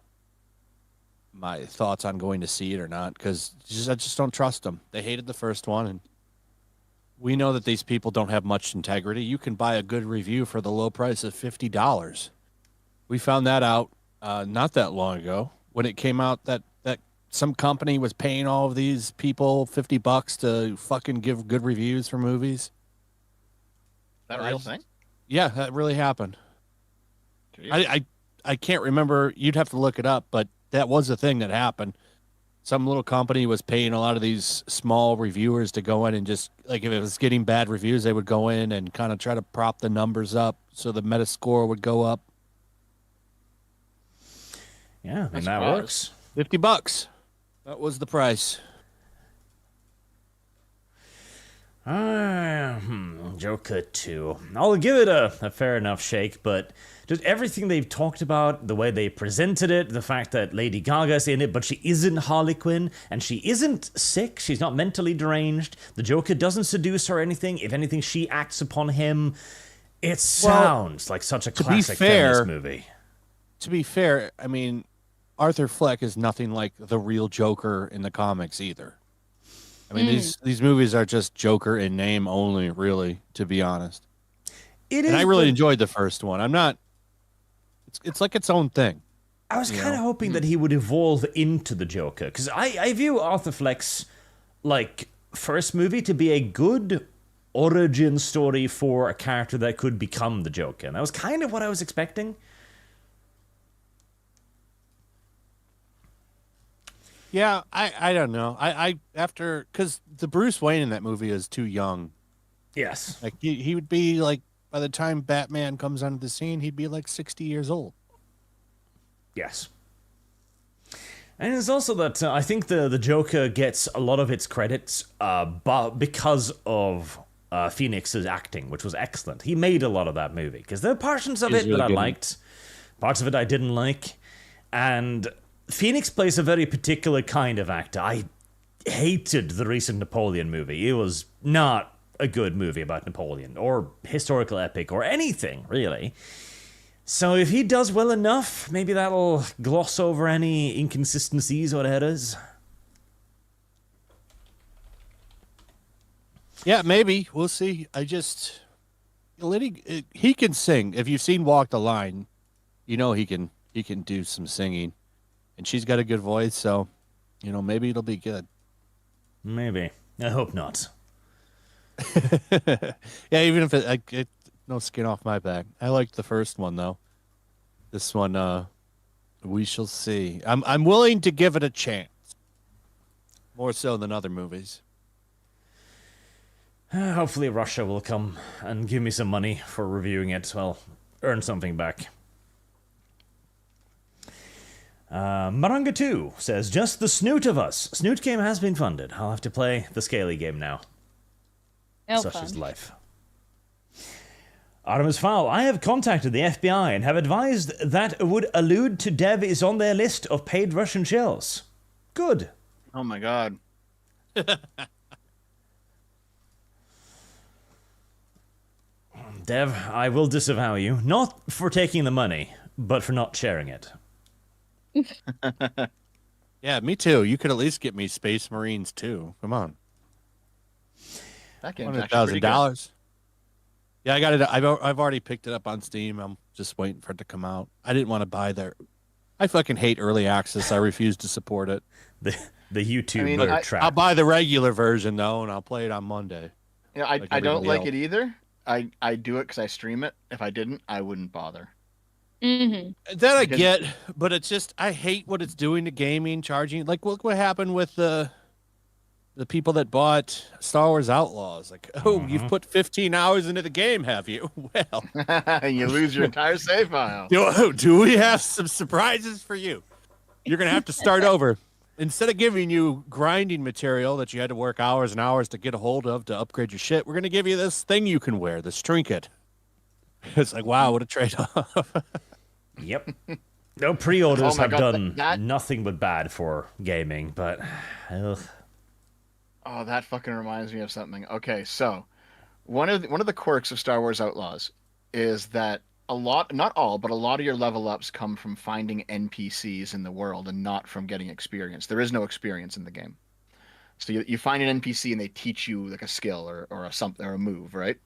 thoughts on going to see it or not, because I just don't trust them. They hated the first one, and we know that these people don't have much integrity. You can buy a good review for the low price of $50. We found that out not that long ago when it came out that some company was paying all of these people $50 to fucking give good reviews for movies. That real thing? Yeah, that really happened. Jeez. I can't remember. You'd have to look it up, but that was a thing that happened. Some little company was paying a lot of these small reviewers to go in and just, like, if it was getting bad reviews, they would go in and kind of try to prop the numbers up so the Metascore would go up. Yeah, and that works. $50. That was the price. Joker 2. I'll give it a fair enough shake, but just everything they've talked about, the way they presented it, the fact that Lady Gaga's in it, but she isn't Harley Quinn, and she isn't sick, she's not mentally deranged, the Joker doesn't seduce her or anything, if anything, she acts upon him. It sounds like such a classic feminist movie. To be fair, I mean, Arthur Fleck is nothing like the real Joker in the comics either. I mean, these movies are just Joker in name only, really, to be honest. I really enjoyed the first one. I'm not... It's like its own thing. I was kind of hoping that he would evolve into the Joker, because I view Arthur Fleck's, like, first movie to be a good origin story for a character that could become the Joker. And that was kind of what I was expecting. Yeah, I don't know. I after, because the Bruce Wayne in that movie is too young. Yes. Like he would be like, by the time Batman comes onto the scene, he'd be like 60 years old. Yes. And it's also that I think the Joker gets a lot of its credits because of Phoenix's acting, which was excellent. He made a lot of that movie, because there are portions of it that I liked, parts of it I didn't like, and Phoenix plays a very particular kind of actor. I hated the recent Napoleon movie. It was not a good movie about Napoleon, or historical epic, or anything, really. So if he does well enough, maybe that'll gloss over any inconsistencies or errors. Yeah, maybe. We'll see. He can sing. If you've seen Walk the Line, you know he can do some singing. And she's got a good voice, so, maybe it'll be good. Maybe. I hope not. Yeah, even if it no skin off my back. I liked the first one, though. This one, we shall see. I'm willing to give it a chance. More so than other movies. Hopefully Russia will come and give me some money for reviewing it, so I'll earn something back. Maranga 2 says, just the Snoot of us. Snoot game has been funded. I'll have to play the Scaly game now. Such is life. Artemis Fowl, I have contacted the FBI and have advised that would allude to Dev is on their list of paid Russian shells. Good. Oh my god. Dev, I will disavow you. Not for taking the money, but for not sharing it. Yeah, me too. You could at least get me Space Marines too. Come on. That game's actually pretty good. $100,000. Yeah, I got it. I've already picked it up on Steam. I'm just waiting for it to come out. I didn't want to buy their. I fucking hate early access. I refuse to support it. The YouTube trap. I'll buy the regular version though, and I'll play it on Monday. Yeah, I don't like it either. I do it because I stream it. If I didn't, I wouldn't bother. Mm-hmm. That I get, but it's just I hate what it's doing to gaming, charging. Like, look what happened with the people that bought Star Wars Outlaws. Like, you've put 15 hours into the game, have you? Well, you lose your entire save file. Do we have some surprises for you? You're gonna have to start over. Instead of giving you grinding material that you had to work hours and hours to get a hold of to upgrade your shit, we're gonna give you this thing you can wear, this trinket. It's like, wow, what a trade-off. Yep. No, pre-orders Oh my have God, done that nothing but bad for gaming, but ugh. oh, that fucking reminds me of something. Okay, so one of the quirks of Star Wars Outlaws is that a lot, not all, but a lot of your level ups come from finding NPCs in the world and not from getting experience. There is no experience in the game. So you find an NPC and they teach you like a skill or a something or a move, right?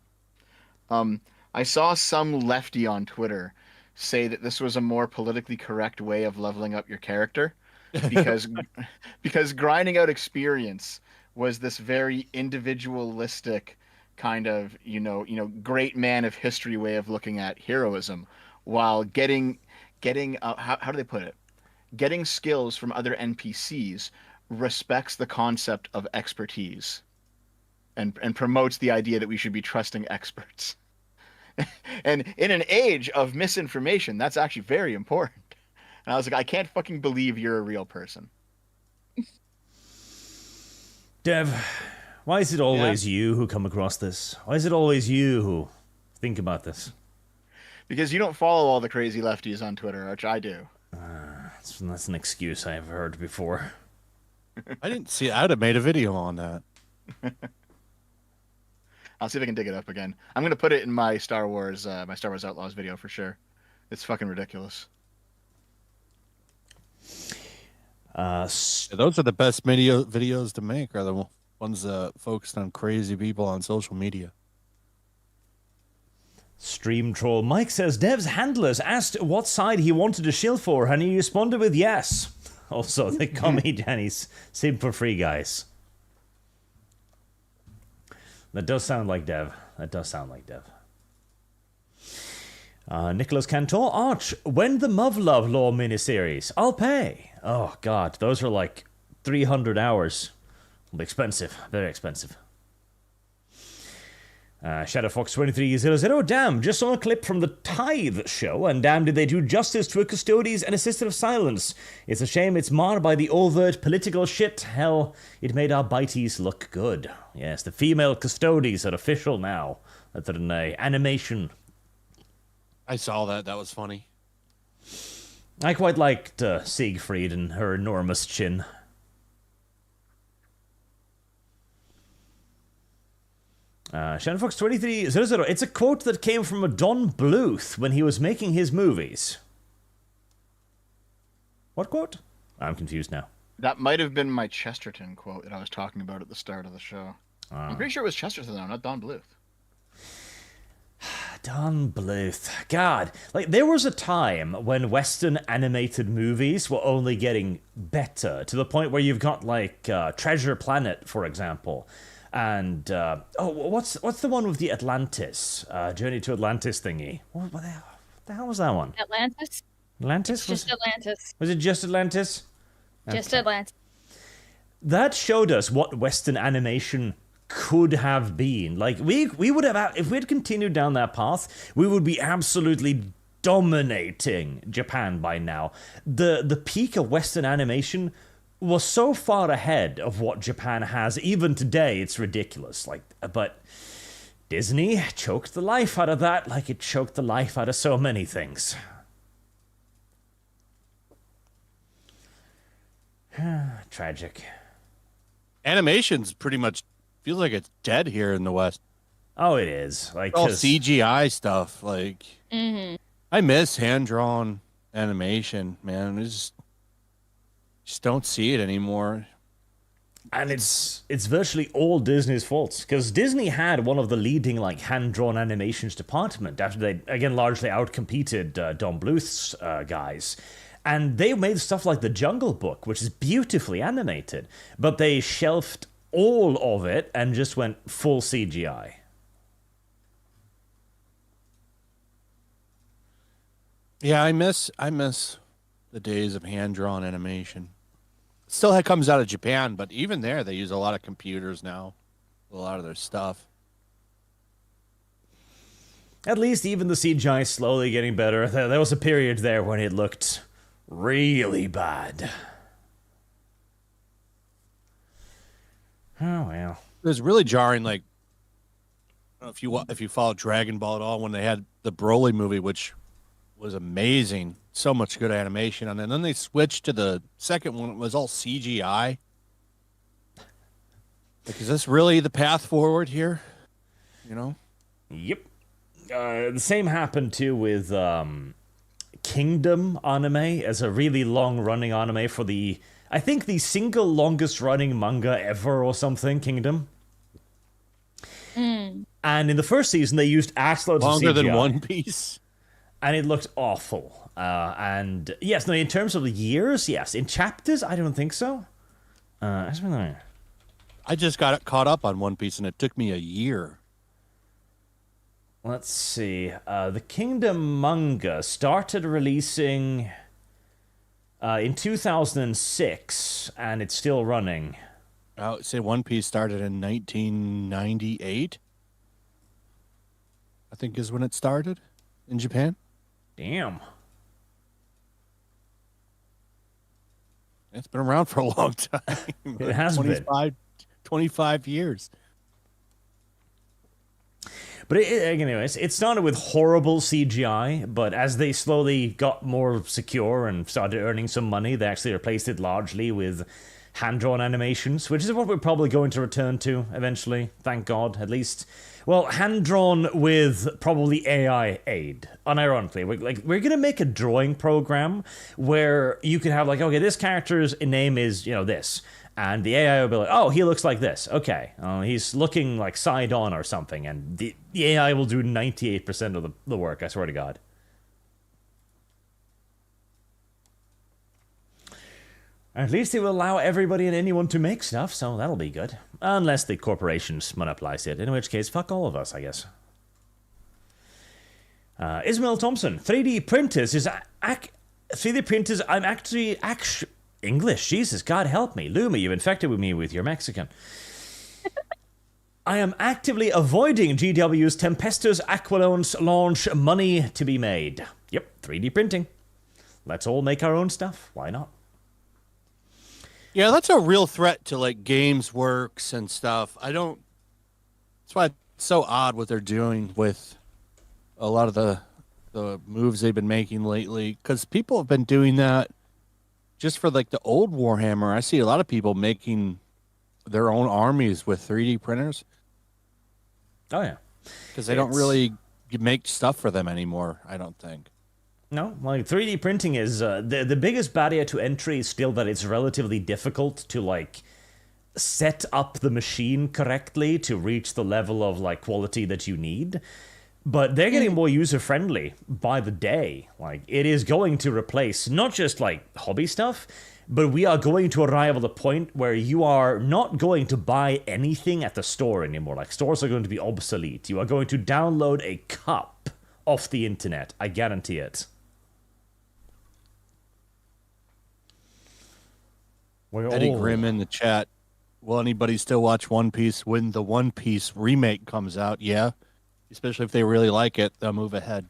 Um, I saw some lefty on Twitter say that this was a more politically correct way of leveling up your character because because grinding out experience was this very individualistic kind of, great man of history way of looking at heroism, while getting how do they put it? Getting skills from other NPCs respects the concept of expertise and promotes the idea that we should be trusting experts. And in an age of misinformation, that's actually very important. And I was like, I can't fucking believe you're a real person. Dev, why is it always you who come across this? Why is it always you who think about this? Because you don't follow all the crazy lefties on Twitter, which I do. That's an excuse I have heard before. I didn't see. I would have made a video on that. I'll see if I can dig it up again. I'm gonna put it in my Star Wars Outlaws video for sure. It's fucking ridiculous. Those are the best videos to make. Are the ones focused on crazy people on social media. Stream troll Mike says Dev's handlers asked what side he wanted to shill for, and he responded with yes. Also, they call me Danny's simp for free, guys. That does sound like Dev. That does sound like Dev. Nicholas Cantor, Arch, when the Muv-Love Law miniseries? I'll pay. Oh, God, those are like 300 hours. Expensive, very expensive. ShadowFox2300, damn, just saw a clip from the Tithe show, and damn did they do justice to a custodies and assistant of silence. It's a shame it's marred by the overt political shit. Hell, it made our bites look good. Yes, the female custodies are official now. That's an animation. I saw that. That was funny. I quite liked Siegfried and her enormous chin. ShadowFox2300, it's a quote that came from a Don Bluth when he was making his movies. What quote? I'm confused now. That might have been my Chesterton quote that I was talking about at the start of the show. I'm pretty sure it was Chesterton though, not Don Bluth. Don Bluth. God, like there was a time when Western animated movies were only getting better, to the point where you've got like Treasure Planet, for example. And what's the one with the Atlantis Journey to Atlantis thingy? What the hell was that one? Atlantis. Atlantis? Just Atlantis. Was it just Atlantis? Just Atlantis. That showed us what Western animation could have been. Like we would have, if we had continued down that path, we would be absolutely dominating Japan by now. The peak of Western animation was so far ahead of what Japan has. Even today, it's ridiculous. But Disney choked the life out of that, like it choked the life out of so many things. Tragic. Animation's pretty much feels like it's dead here in the West. Oh, it is. Like all CGI stuff. Like, I miss hand drawn animation, man. It's just don't see it anymore. And it's virtually all Disney's fault, because Disney had one of the leading like hand-drawn animations department after they again largely outcompeted Don Bluth's guys, and they made stuff like The Jungle Book, which is beautifully animated, but they shelved all of it and just went full CGI. Yeah, I miss the days of hand-drawn animation. Still comes out of Japan, but even there, they use a lot of computers now. A lot of their stuff. At least even the CGI is slowly getting better. There was a period there when it looked really bad. Oh, well. It was really jarring, like, I don't know if you follow Dragon Ball at all, when they had the Broly movie, which was amazing so much good animation on it. And then they switched to the second one. It was all CGI. Like, is this really the path forward here? You know? Yep. The same happened too with Kingdom anime as a really long-running anime for I think the single longest-running manga ever or something, Kingdom. And in the first season, they used assloads of CGI. Longer than One Piece. And it looked awful. And yes, no, in terms of the years, yes. In chapters, I don't think so. I just got caught up on One Piece, and it took me a year. Let's see. The Kingdom manga started releasing in 2006, and it's still running. I would say One Piece started in 1998. I think is when it started in Japan. Damn. It's been around for a long time. It has 25 years. But anyways, it started with horrible CGI, but as they slowly got more secure and started earning some money, they actually replaced it largely with hand-drawn animations, which is what we're probably going to return to eventually, thank God, at least. Well, hand-drawn with probably AI aid, unironically. We're going to make a drawing program where you can have, like, okay, this character's name is, this. And the AI will be like, oh, he looks like this. Okay. He's looking like side-on or something. And the AI will do 98% of the work, I swear to God. At least it will allow everybody and anyone to make stuff, so that'll be good. Unless the corporations monopolize it, in which case, fuck all of us, I guess. Ismail Thompson, 3D printers is... 3D printers, I'm actually... English, Jesus, God help me. Luma, you infected me with your Mexican. I am actively avoiding GW's Tempestus Aquilons launch money to be made. Yep, 3D printing. Let's all make our own stuff. Why not? Yeah, that's a real threat to, like, games works and stuff. That's why it's so odd what they're doing with a lot of the moves they've been making lately. Because people have been doing that just for, like, the old Warhammer. I see a lot of people making their own armies with 3D printers. Oh, yeah. Because they don't really make stuff for them anymore, I don't think. No, like 3D printing is the biggest barrier to entry is still that it's relatively difficult to like set up the machine correctly to reach the level of like quality that you need. But they're getting more user friendly by the day. Like it is going to replace not just like hobby stuff, but we are going to arrive at a point where you are not going to buy anything at the store anymore. Like stores are going to be obsolete. You are going to download a cup off the internet. I guarantee it. Eddie Grimm in the chat. Will anybody still watch One Piece when the One Piece remake comes out? Yeah. Especially if they really like it, they'll move ahead.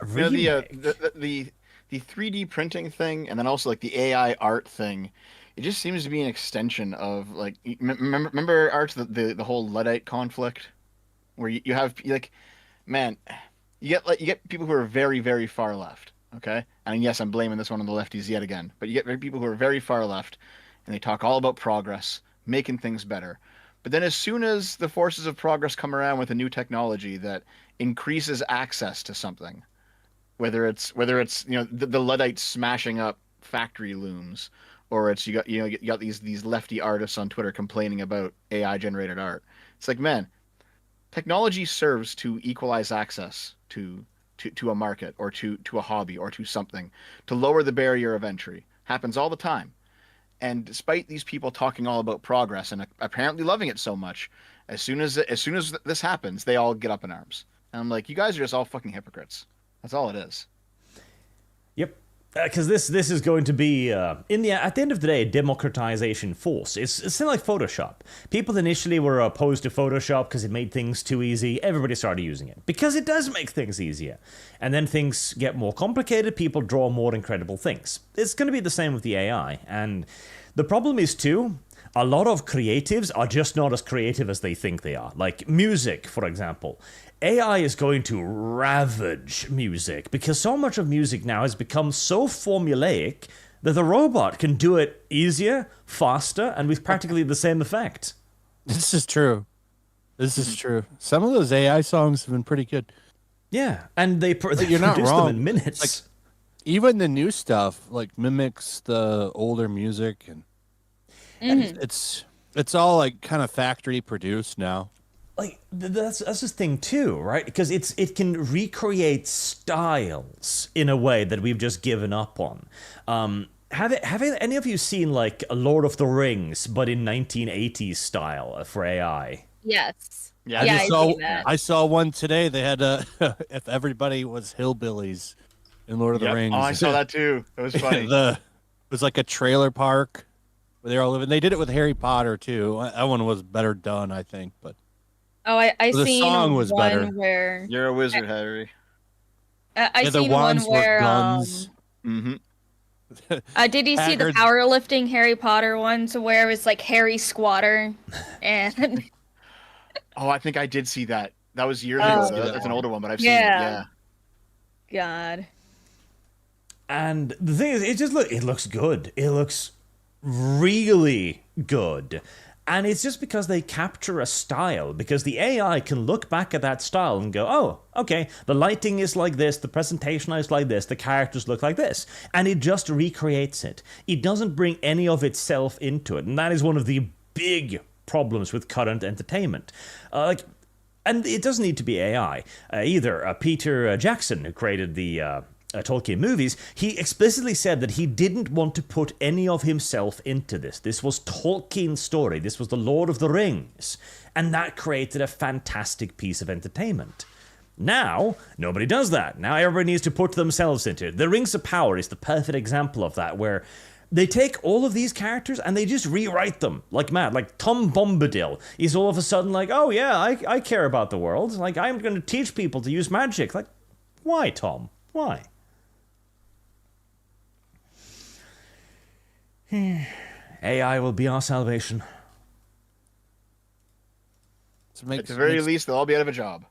The 3D printing thing, and then also like the AI art thing, it just seems to be an extension of like remember Arch the whole Luddite conflict, where you have like, man, you get people who are very very far left. Okay, and yes, I'm blaming this one on the lefties yet again, but you get people who are very far left, and they talk all about progress, making things better. But then as soon as the forces of progress come around with a new technology that increases access to something, whether it's the Luddites smashing up factory looms, or it's you got these lefty artists on Twitter complaining about AI generated art. It's like, man, technology serves to equalize access to a market or to a hobby or to something, to lower the barrier of entry. Happens all the time. And despite these people talking all about progress and apparently loving it so much, as soon as this happens, they all get up in arms. And I'm like, you guys are just all fucking hypocrites. That's all it is. Yep. Because this is going to be, at the end of the day, a democratization force. It's still like Photoshop. People initially were opposed to Photoshop because it made things too easy. Everybody started using it because it does make things easier. And then things get more complicated. People draw more incredible things. It's going to be the same with the AI. And the problem is, too, a lot of creatives are just not as creative as they think they are. Like music, for example. AI is going to ravage music because so much of music now has become so formulaic that the robot can do it easier, faster, and with practically the same effect. This is true. This is true. Some of those AI songs have been pretty good. Yeah, and they You're not produce them wrong. in minutes. Like, even the new stuff like mimics the older music, and it's all like kind of factory produced now. Like that's the thing too, right? Because it can recreate styles in a way that we've just given up on. Have any of you seen like Lord of the Rings, but in 1980s style for AI? Yes. Yeah, Yeah, I I just see that. I saw one today. They had if everybody was hillbillies in Lord of the Yep. Rings. Oh, I saw that too. It was funny. It was like a trailer park where they all living. They did it with Harry Potter too. That one was better done, I think. But Oh, I the seen song was one better. where You're a wizard, Harry. I Yeah, the seen one wands were where guns. Mm-hmm. did you see the Hagrid. powerlifting Harry Potter ones where it was like Harry Squatter and Oh, I think I did see that. That was years Oh. ago. That's an older one, but I've seen it. Yeah. Yeah. God. And the thing is, it looks good. It looks really good. And it's just because they capture a style, because the AI can look back at that style and go, oh, okay, the lighting is like this, the presentation is like this, the characters look like this. And it just recreates it. It doesn't bring any of itself into it. And that is one of the big problems with current entertainment. And it doesn't need to be AI either. Peter Jackson, who created the Tolkien movies, he explicitly said that he didn't want to put any of himself into this. This was Tolkien's story. This was the Lord of the Rings. And that created a fantastic piece of entertainment. Now, nobody does that. Now everybody needs to put themselves into it. The Rings of Power is the perfect example of that, where they take all of these characters and they just rewrite them like mad. Like Tom Bombadil is all of a sudden like, oh yeah, I care about the world. Like, I'm going to teach people to use magic. Like, why, Tom? Why? AI will be our salvation. At the very least, they'll all be out of a job.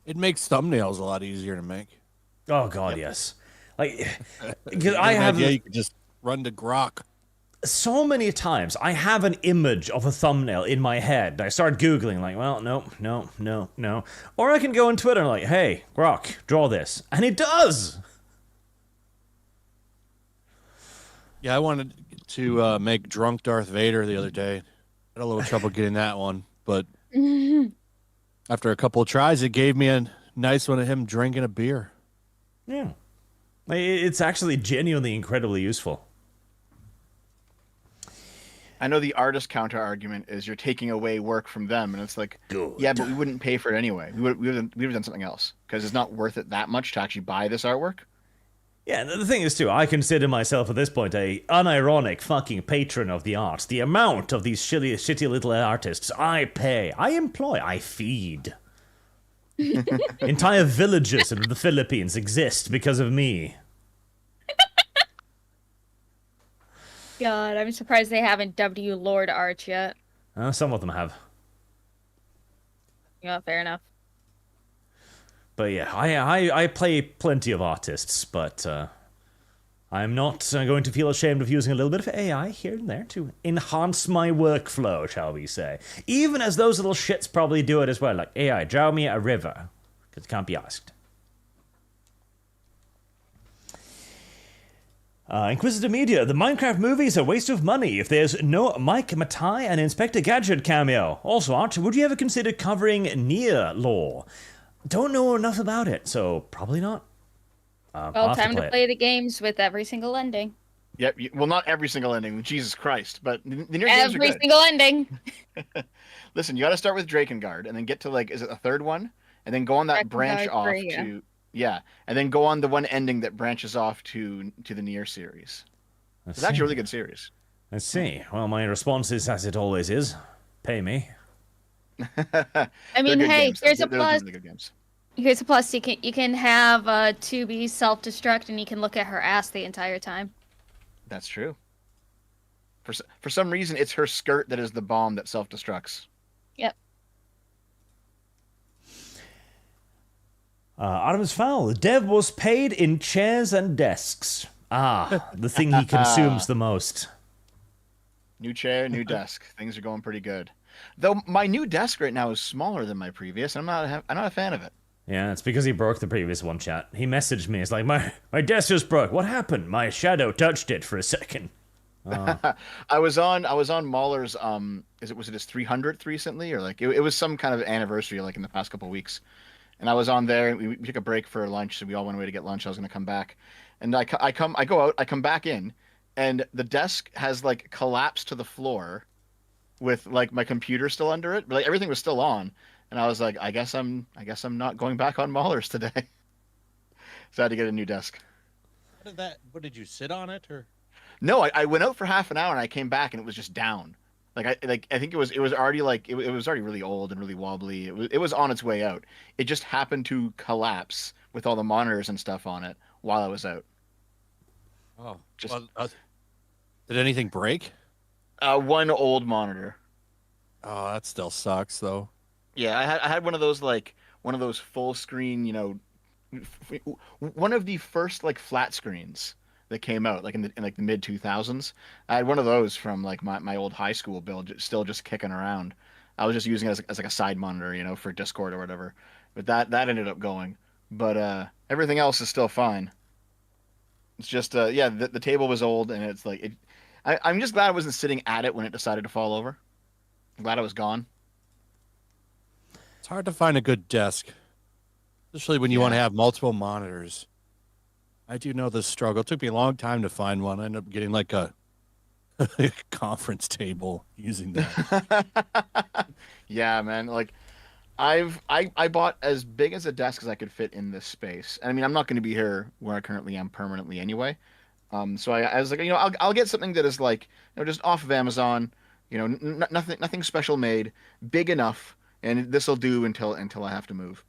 It makes thumbnails a lot easier to make. Oh God, yes. Like, because You I have an have idea, you can just run to Grok. so many times I have an image of a thumbnail in my head. I start Googling, like, well, no. Or I can go on Twitter and like, hey, Grok, draw this. And it does! Yeah, I wanted to make drunk Darth Vader the other day. Had a little trouble getting that one, but after a couple of tries, it gave me a nice one of him drinking a beer. Yeah. It's actually genuinely incredibly useful. I know the artist counter argument is you're taking away work from them, and it's like, Good. yeah, but we wouldn't pay for it anyway. We would have done something else because it's not worth it that much to actually buy this artwork. Yeah, the thing is, too, I consider myself at this point a unironic fucking patron of the arts. The amount of these shitty little artists I pay, I employ, I feed. Entire villages in the Philippines exist because of me. God, I'm surprised they haven't dubbed you Lord Arch yet. Some of them have. Yeah, fair enough. But yeah, I play plenty of artists, but I'm not going to feel ashamed of using a little bit of AI here and there to enhance my workflow, shall we say. Even as those little shits probably do it as well, like, AI, draw me a river, because it can't be asked. Inquisitor Media, the Minecraft movie is a waste of money if there's no Mike Matai and Inspector Gadget cameo. Also, Arch, would you ever consider covering Nier lore? Don't know enough about it, so probably not. Well, time to play the games with every single ending. Yep. Well, not every single ending. Jesus Christ. But the Nier games are Every good. single ending. Listen, you got to start with Drakengard and then get to, like, is it a third one? And then go on that branch Drakengard off 3, yeah. to... Yeah. And then go on the one ending that branches off to the Nier series. It's actually a really good series. Let's see. Well, my response is, as it always is, pay me. I mean, They're good hey, games. here's a They're plus. really good games. Here's a plus. You can have 2B self-destruct, and you can look at her ass the entire time. That's true. For some reason, it's her skirt that is the bomb that self-destructs. Yep. Artemis Fowl. Dev was paid in chairs and desks. Ah, the thing he consumes the most. New chair, new desk. Things are going pretty good. Though my new desk right now is smaller than my previous, and I'm not a fan of it. Yeah, it's because he broke the previous one, chat. He messaged me. It's like, my desk just broke. What happened? My shadow touched it for a second. I was on Mahler's was it his 300th recently, or like it was some kind of anniversary like in the past couple of weeks, and I was on there. We took a break for lunch, so we all went away to get lunch. I was gonna come back, and I go out, I come back in, and the desk has like collapsed to the floor, with like my computer still under it, but like everything was still on, and I was like, I guess I'm not going back on Mahler's today, so I had to get a new desk. What did you sit on it or? No, I went out for half an hour and I came back and it was just down. I think it was already like it was already really old and really wobbly. It was on its way out. It just happened to collapse with all the monitors and stuff on it while I was out. Oh, Just did anything break? one old monitor. Oh, that still sucks though. Yeah, I had one of those full screen, one of the first like flat screens that came out like in like the mid 2000s. I had one of those from like my old high school build, still just kicking around. I was just using it as like a side monitor, for Discord or whatever. But that ended up going. But everything else is still fine. It's just the table was old and it's like I'm just glad I wasn't sitting at it when it decided to fall over. I'm glad I was gone. It's hard to find a good desk, especially when you want to have multiple monitors. I do know this struggle. It took me a long time to find one. I ended up getting like a conference table using that. Yeah, man. Like I bought as big as a desk as I could fit in this space. And I mean, I'm not going to be here where I currently am permanently anyway. So I was like, I'll get something that is like, just off of Amazon, nothing special made, big enough, and this will do until I have to move.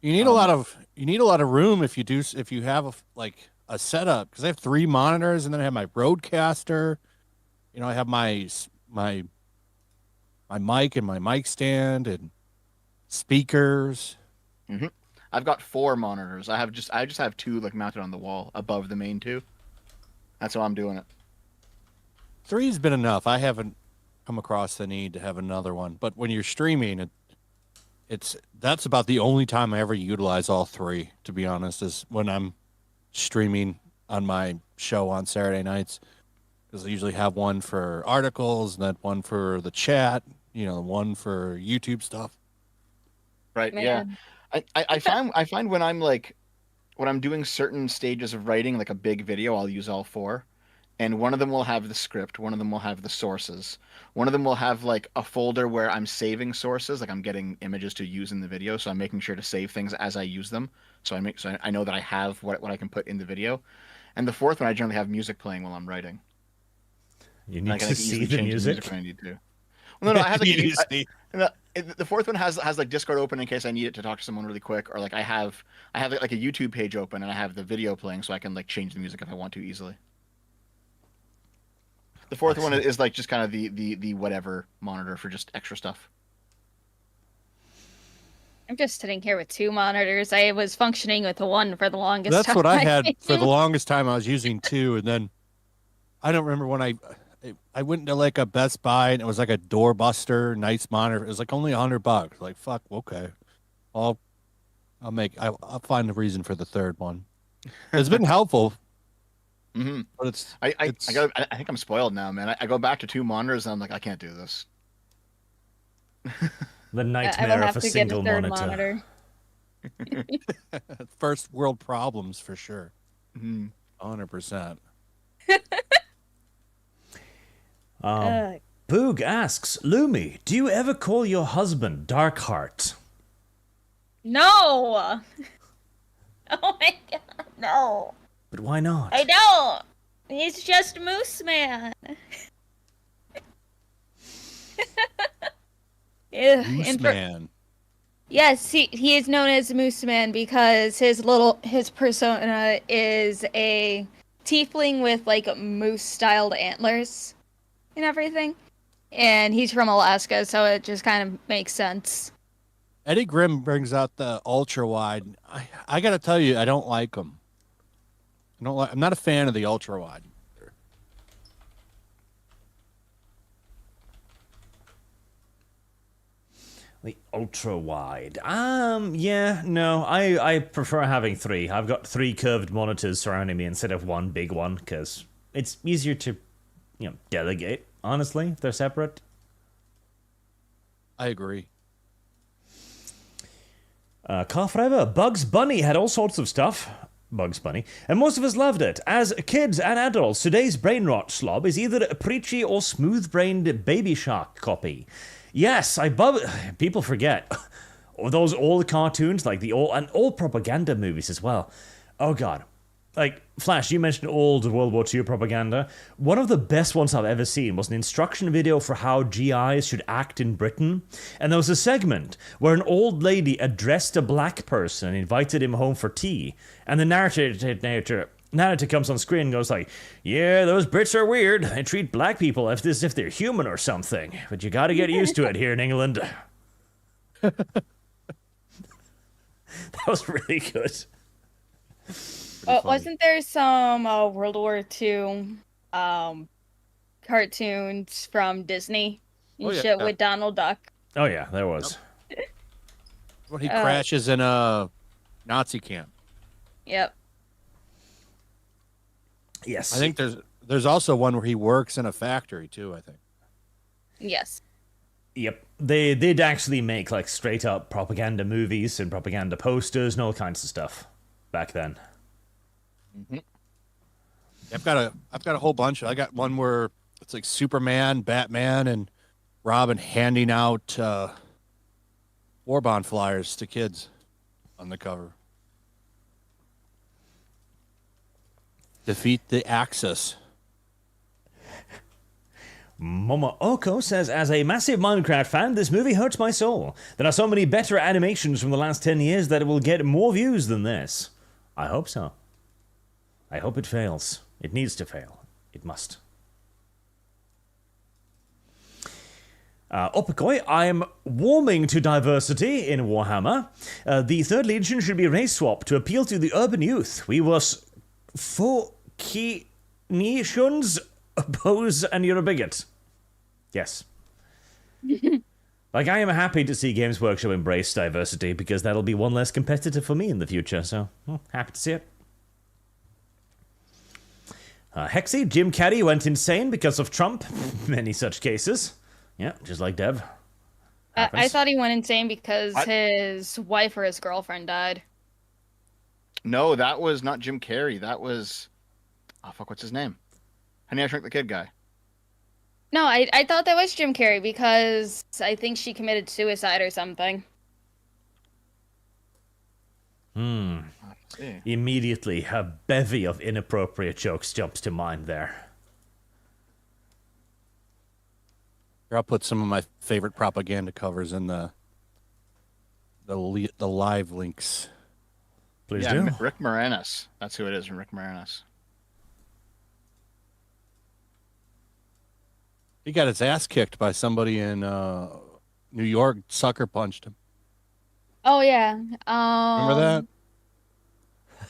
You need a lot of room if you have a setup, because I have 3 monitors and then I have my broadcaster. I have my mic and my mic stand and speakers. Mm-hmm. I've got 4 monitors. I just have 2 like mounted on the wall above the main 2. That's how I'm doing it. 3's been enough. I haven't come across the need to have another one. But when you're streaming, that's about the only time I ever utilize all 3, to be honest, is when I'm streaming on my show on Saturday nights. Because I usually have one for articles, and then one for the chat, one for YouTube stuff. Right. Man. Yeah. I find when I'm doing certain stages of writing, like a big video, I'll use all 4. And one of them will have the script, one of them will have the sources. One of them will have like a folder where I'm saving sources, like I'm getting images to use in the video, so I'm making sure to save things as I use them. So I know that I have what I can put in the video. And the 4th one, I generally have music playing while I'm writing. You need to see the music? When I need to. Well, no, I have the 4th one has like Discord open in case I need it to talk to someone really quick, or like I have like a YouTube page open and I have the video playing so I can like change the music if I want to easily. The 4th one is like just kind of the whatever monitor for just extra stuff. I'm just sitting here with 2 monitors. I was functioning with 1 for the longest time. That's what I had for the longest time. I was using 2, and then I don't remember when I went to like a Best Buy and it was like a doorbuster, nice monitor. It was like only $100. Like, fuck, okay, I'll find a reason for the 3rd one. It's been helpful. Mm-hmm. But I think I'm spoiled now, man. I go back to 2 monitors and I'm like, I can't do this. The I will nightmare have of a to get a single 3rd monitor. First world problems for sure. Mm-hmm. 100%. Boog asks, Lumi, do you ever call your husband Darkheart? No! Oh my god, no. But why not? I don't. He's just Moose Man. Moose Man. Yes, he is known as Moose Man because his persona is a tiefling with like moose-styled antlers. and everything. And he's from Alaska, so it just kind of makes sense. Eddie Grimm brings out the ultra wide. I got to tell you, I don't like them. I'm not a fan of the ultra wide. The ultra wide. Yeah, no, I prefer having 3. I've got 3 curved monitors surrounding me instead of one big one because it's easier to, delegate. Honestly, if they're separate. I agree. Car Forever. Bugs Bunny had all sorts of stuff. Bugs Bunny. And most of us loved it. As kids and adults, today's brain rot slob is either a preachy or smooth-brained Baby Shark copy. Yes, people forget. Those old cartoons, like and old propaganda movies as well. Oh god. Like, Flash, you mentioned old World War II propaganda. One of the best ones I've ever seen was an instruction video for how GIs should act in Britain. And there was a segment where an old lady addressed a black person and invited him home for tea. And the narrator comes on screen and goes like, yeah, those Brits are weird. They treat black people as if they're human or something. But you gotta get used to it here in England. That was really good. Wasn't there some World War II cartoons from Disney and shit with Donald Duck? Oh yeah, there was. When he crashes in a Nazi camp. Yep. Yes. I think there's also one where he works in a factory too, I think. Yes. Yep. They did actually make like straight up propaganda movies and propaganda posters and all kinds of stuff back then. Mm-hmm. I've got a whole bunch. I got one where it's like Superman, Batman, and Robin handing out war bond flyers to kids on the cover. Defeat the Axis. Mama Oko says, as a massive Minecraft fan, this movie hurts my soul. There are so many better animations from the last 10 years that it will get more views than this. I hope so. I hope it fails. It needs to fail. It must. Opikoi, I'm warming to diversity in Warhammer. The 3rd Legion should be race swapped to appeal to the urban youth. We was for nations oppose and you're a bigot. Yes. Like, I am happy to see Games Workshop embrace diversity because that'll be one less competitor for me in the future, so happy to see it. Hexy, Jim Carrey went insane because of Trump. Many such cases. Yeah, just like Dev. I thought he went insane because his wife or his girlfriend died. No, that was not Jim Carrey. That was... Oh, fuck, what's his name? Honey, I Shrunk the Kid guy. No, I thought that was Jim Carrey because I think she committed suicide or something. Immediately, a bevy of inappropriate jokes jumps to mind there. Here, I'll put some of my favorite propaganda covers in the live links. Please do. Rick Moranis. That's who it is, Rick Moranis. He got his ass kicked by somebody in New York. Sucker punched him. Oh yeah. Remember that?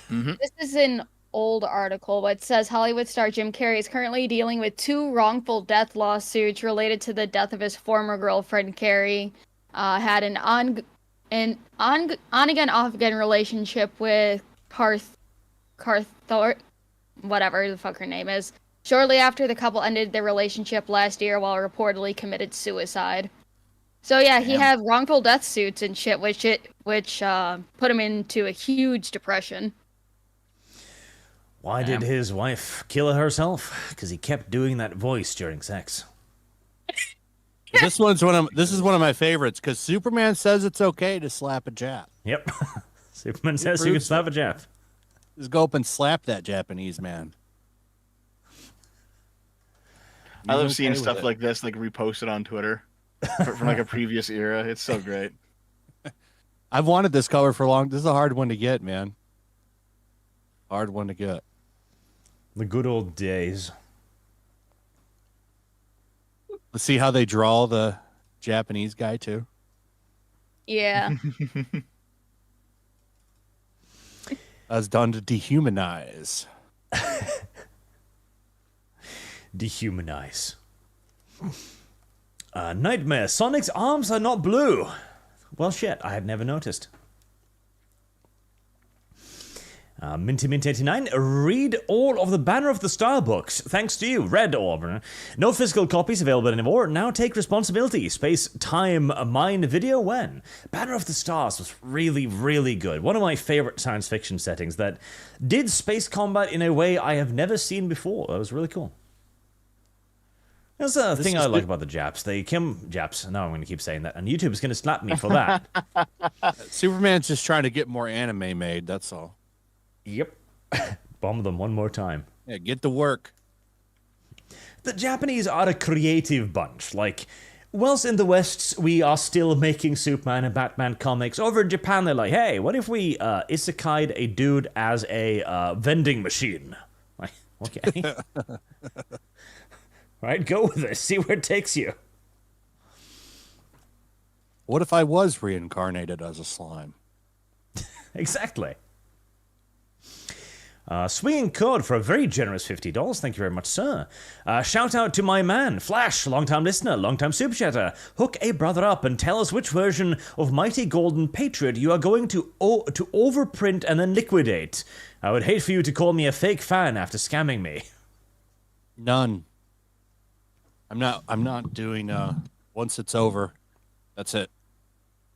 Mm-hmm. This is an old article, but it says Hollywood star Jim Carrey is currently dealing with 2 wrongful death lawsuits related to the death of his former girlfriend. Carrey had an on-again, off-again relationship with Carthor, whatever the fuck her name is. Shortly after, the couple ended their relationship last year while reportedly committed suicide. So yeah, he had wrongful death suits and shit, which put him into a huge depression. Why did his wife kill herself? Because he kept doing that voice during sex. This is one of my favorites because Superman says it's okay to slap a Jap. Yep. Superman says you can slap a Jap. Just go up and slap that Japanese man. I love seeing stuff like this, like reposted on Twitter from like a previous era. It's so great. I've wanted this cover for long. This is a hard one to get, man. Hard one to get. The good old days. Let's see how they draw the Japanese guy too. Yeah. As done to dehumanize. Dehumanize. Nightmare. Sonic's arms are not blue. Well, shit. I had never noticed. Minty Mint 89, read all of the Banner of the Star books. Thanks to you, Red Orb. No physical copies available anymore. Now take responsibility. Space, time, mind, video when? Banner of the Stars was really, really good. One of my favorite science fiction settings that did space combat in a way I have never seen before. That was really cool. That's the thing I like about the Japs. They Japs. Now I'm going to keep saying that, and YouTube is going to slap me for that. Superman's just trying to get more anime made. That's all. Yep. Bomb them one more time. Yeah, get to work. The Japanese are a creative bunch. Like, whilst in the West we are still making Superman and Batman comics, over in Japan they're like, hey, what if we isekai'd a dude as a vending machine? Like, okay. Right, go with it. See where it takes you. What if I was reincarnated as a slime? Exactly. Swinging code for a very generous $50. Thank you very much, sir. Shout out to my man, Flash, long-time listener, long-time super chatter. Hook a brother up and tell us which version of Mighty Golden Patriot you are going to overprint and then liquidate. I would hate for you to call me a fake fan after scamming me. None. I'm not doing once it's over. That's it.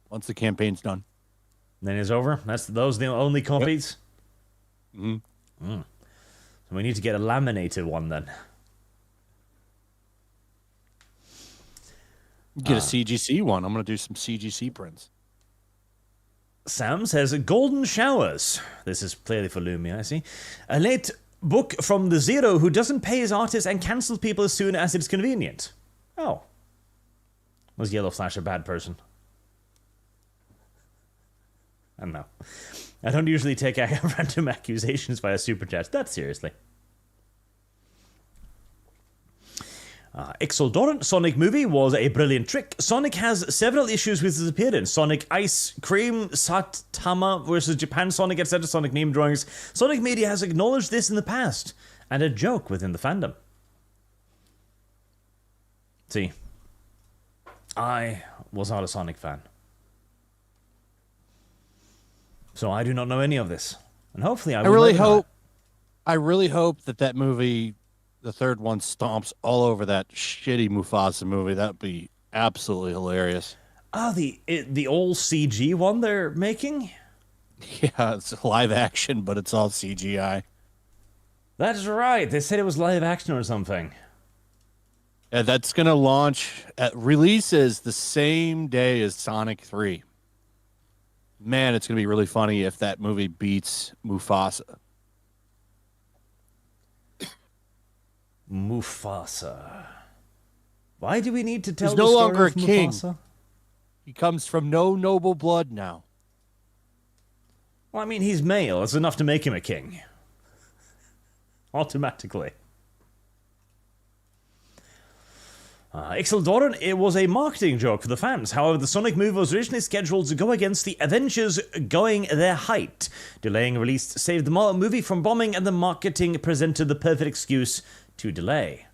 Once the campaign's done. Then it's over? Those are the only copies? Yep. Mm-hmm. So we need to get a laminated one then. Get a CGC one. I'm going to do some CGC prints. Sam says, Golden Showers. This is clearly for Lumia, I see. A late book from the Zero who doesn't pay his artists and cancels people as soon as it's convenient. Oh. Was Yellow Flash a bad person? I don't know. I don't usually take random accusations via super chats. That seriously. Ixeldorant, Sonic movie was a brilliant trick. Sonic has several issues with his appearance. Sonic Ice Cream, Saitama versus Japan Sonic, etc. Sonic meme drawings. Sonic media has acknowledged this in the past, and a joke within the fandom. See, I was not a Sonic fan. So I do not know any of this. And hopefully I really hope that movie, the third one, stomps all over that shitty Mufasa movie. That'd be absolutely hilarious. Oh, the old CG one they're making? Yeah, it's live action, but it's all CGI. That's right. They said it was live action or something. Yeah, that's going to launch at releases the same day as Sonic 3. Man, it's going to be really funny if that movie beats Mufasa. Mufasa. Why do we need to tell He's the no story longer a of king. Mufasa? He comes from no noble blood now. Well, I mean, he's male. It's enough to make him a king. Automatically. Ixeldorant, it was a marketing joke for the fans. However, the Sonic movie was originally scheduled to go against the Avengers going their height. Delaying release saved the movie from bombing, and the marketing presented the perfect excuse to delay.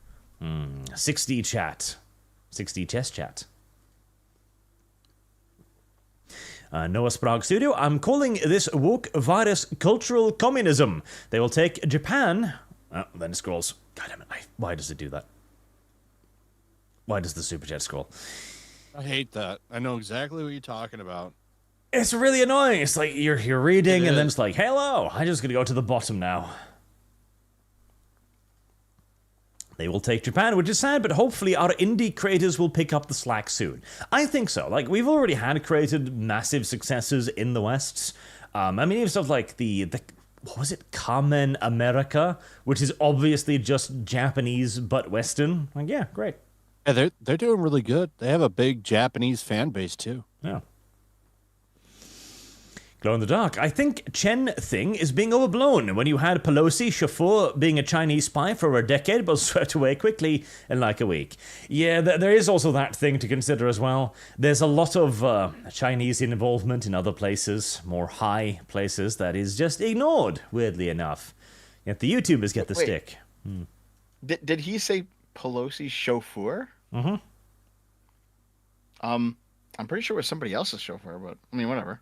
6D chat. 6D chess chat. Noah Sprague Studio, I'm calling this woke virus cultural communism. They will take Japan... Oh, then it scrolls. God damn it. Why does it do that? Why does the super chat scroll? I hate that. I know exactly what you're talking about. It's really annoying. It's like you're reading and then it's like, hello, I'm just going to go to the bottom now. They will take Japan, which is sad, but hopefully our indie creators will pick up the slack soon. I think so. Like, we've already had created massive successes in the West. I mean, even stuff like the what was it? Kamen America, which is obviously just Japanese but Western. Like, yeah, great. Yeah, they're doing really good. They have a big Japanese fan base too. Yeah. Glow in the dark. I think Chen thing is being overblown. When you had Pelosi, chauffeur being a Chinese spy for a decade, but swept away quickly in like a week. Yeah, there is also that thing to consider as well. There's a lot of Chinese involvement in other places, more high places, that is just ignored, weirdly enough. Yet the YouTubers get the Wait. stick. Did he say Pelosi's chauffeur? Mm-hmm. I'm pretty sure it was somebody else's chauffeur, but I mean, whatever.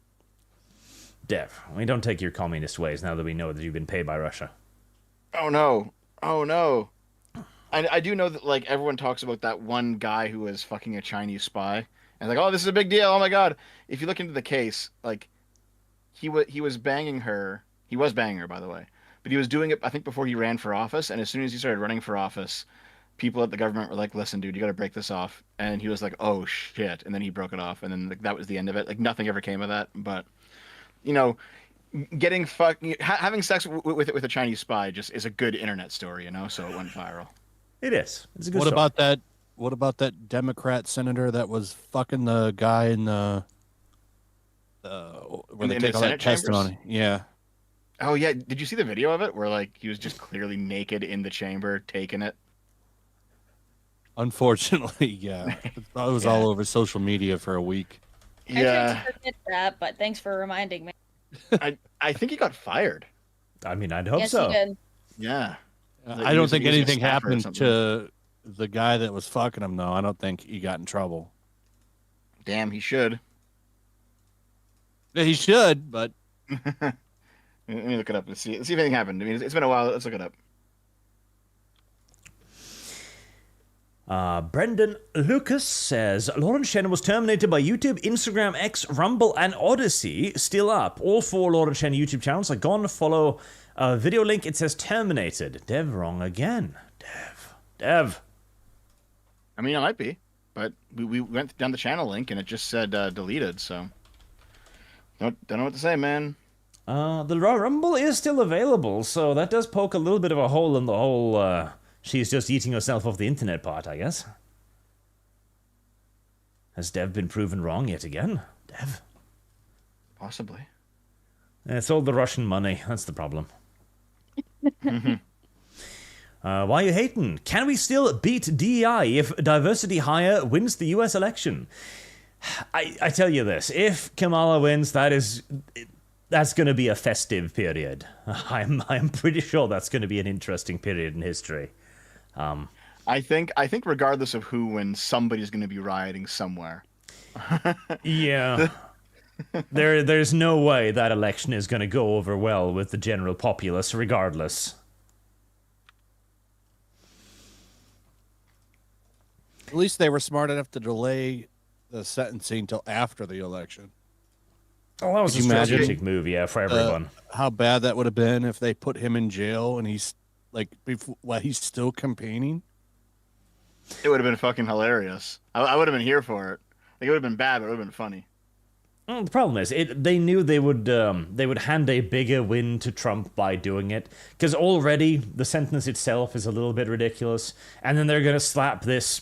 Dev, we don't take your communist ways now that we know that you've been paid by Russia. Oh no! Oh no! I do know that like everyone talks about that one guy who was fucking a Chinese spy, and like, oh, this is a big deal. Oh my god! If you look into the case, like he was banging her. He was banging her, by the way, but he was doing it I think before he ran for office, and as soon as he started running for office, people at the government were like, listen, dude, you got to break this off, and he was like, oh shit, and then he broke it off, and then like, that was the end of it. Like nothing ever came of that, but you know. Getting having sex with a Chinese spy just is a good internet story, you know. So it went viral. It is. It's a good What story. about that? What about that Democrat senator that was fucking the guy in the where they In the take all Senate that testimony? Yeah. Oh yeah, did you see the video of it where like he was just clearly naked in the chamber taking it? Unfortunately, yeah. It was Yeah. all over social media for a week. I tend to forget that, but thanks for reminding me. I think he got fired. I mean, I'd hope Yes, so. you did. Yeah. Like, I he don't was- think he was a anything staffer or happened something. to the guy that was fucking him, though. I don't think he got in trouble. Damn, he should. Yeah, he should, but Let me look it up. Let's see if anything happened. I mean, it's been a while. Let's look it up. Brendan Lucas says Lawrence Shen was terminated by YouTube, Instagram, X, Rumble, and Odyssey. Still up. All 4 Lawrence Shen YouTube channels are gone. Follow video link. It says terminated. Dev wrong again. Dev. I mean, it might be, but we went down the channel link and it just said deleted. So don't know what to say, man. The Rumble is still available, so that does poke a little bit of a hole in the whole she's just eating herself off the internet part, I guess. Has Dev been proven wrong yet again? Dev? Possibly. It's all the Russian money. That's the problem. Why are you hating? Can we still beat DEI if diversity hire wins the US election? I tell you this, if Kamala wins, that's going to be a festive period. I'm pretty sure that's going to be an interesting period in history. I think regardless of who wins, somebody's going to be rioting somewhere. Yeah. There's no way that election is going to go over well with the general populace, regardless. at least they were smart enough to delay the sentencing till after the election. Oh, that was a Could you imagine? strategic move, yeah, for everyone. How bad that would have been if they put him in jail and he's like while he's still campaigning. It would have been fucking hilarious. I would have been here for it. Like, it would have been bad, but it would have been funny. Well, the problem is, they knew they would hand a bigger win to Trump by doing it, because already the sentence itself is a little bit ridiculous, and then they're gonna slap this,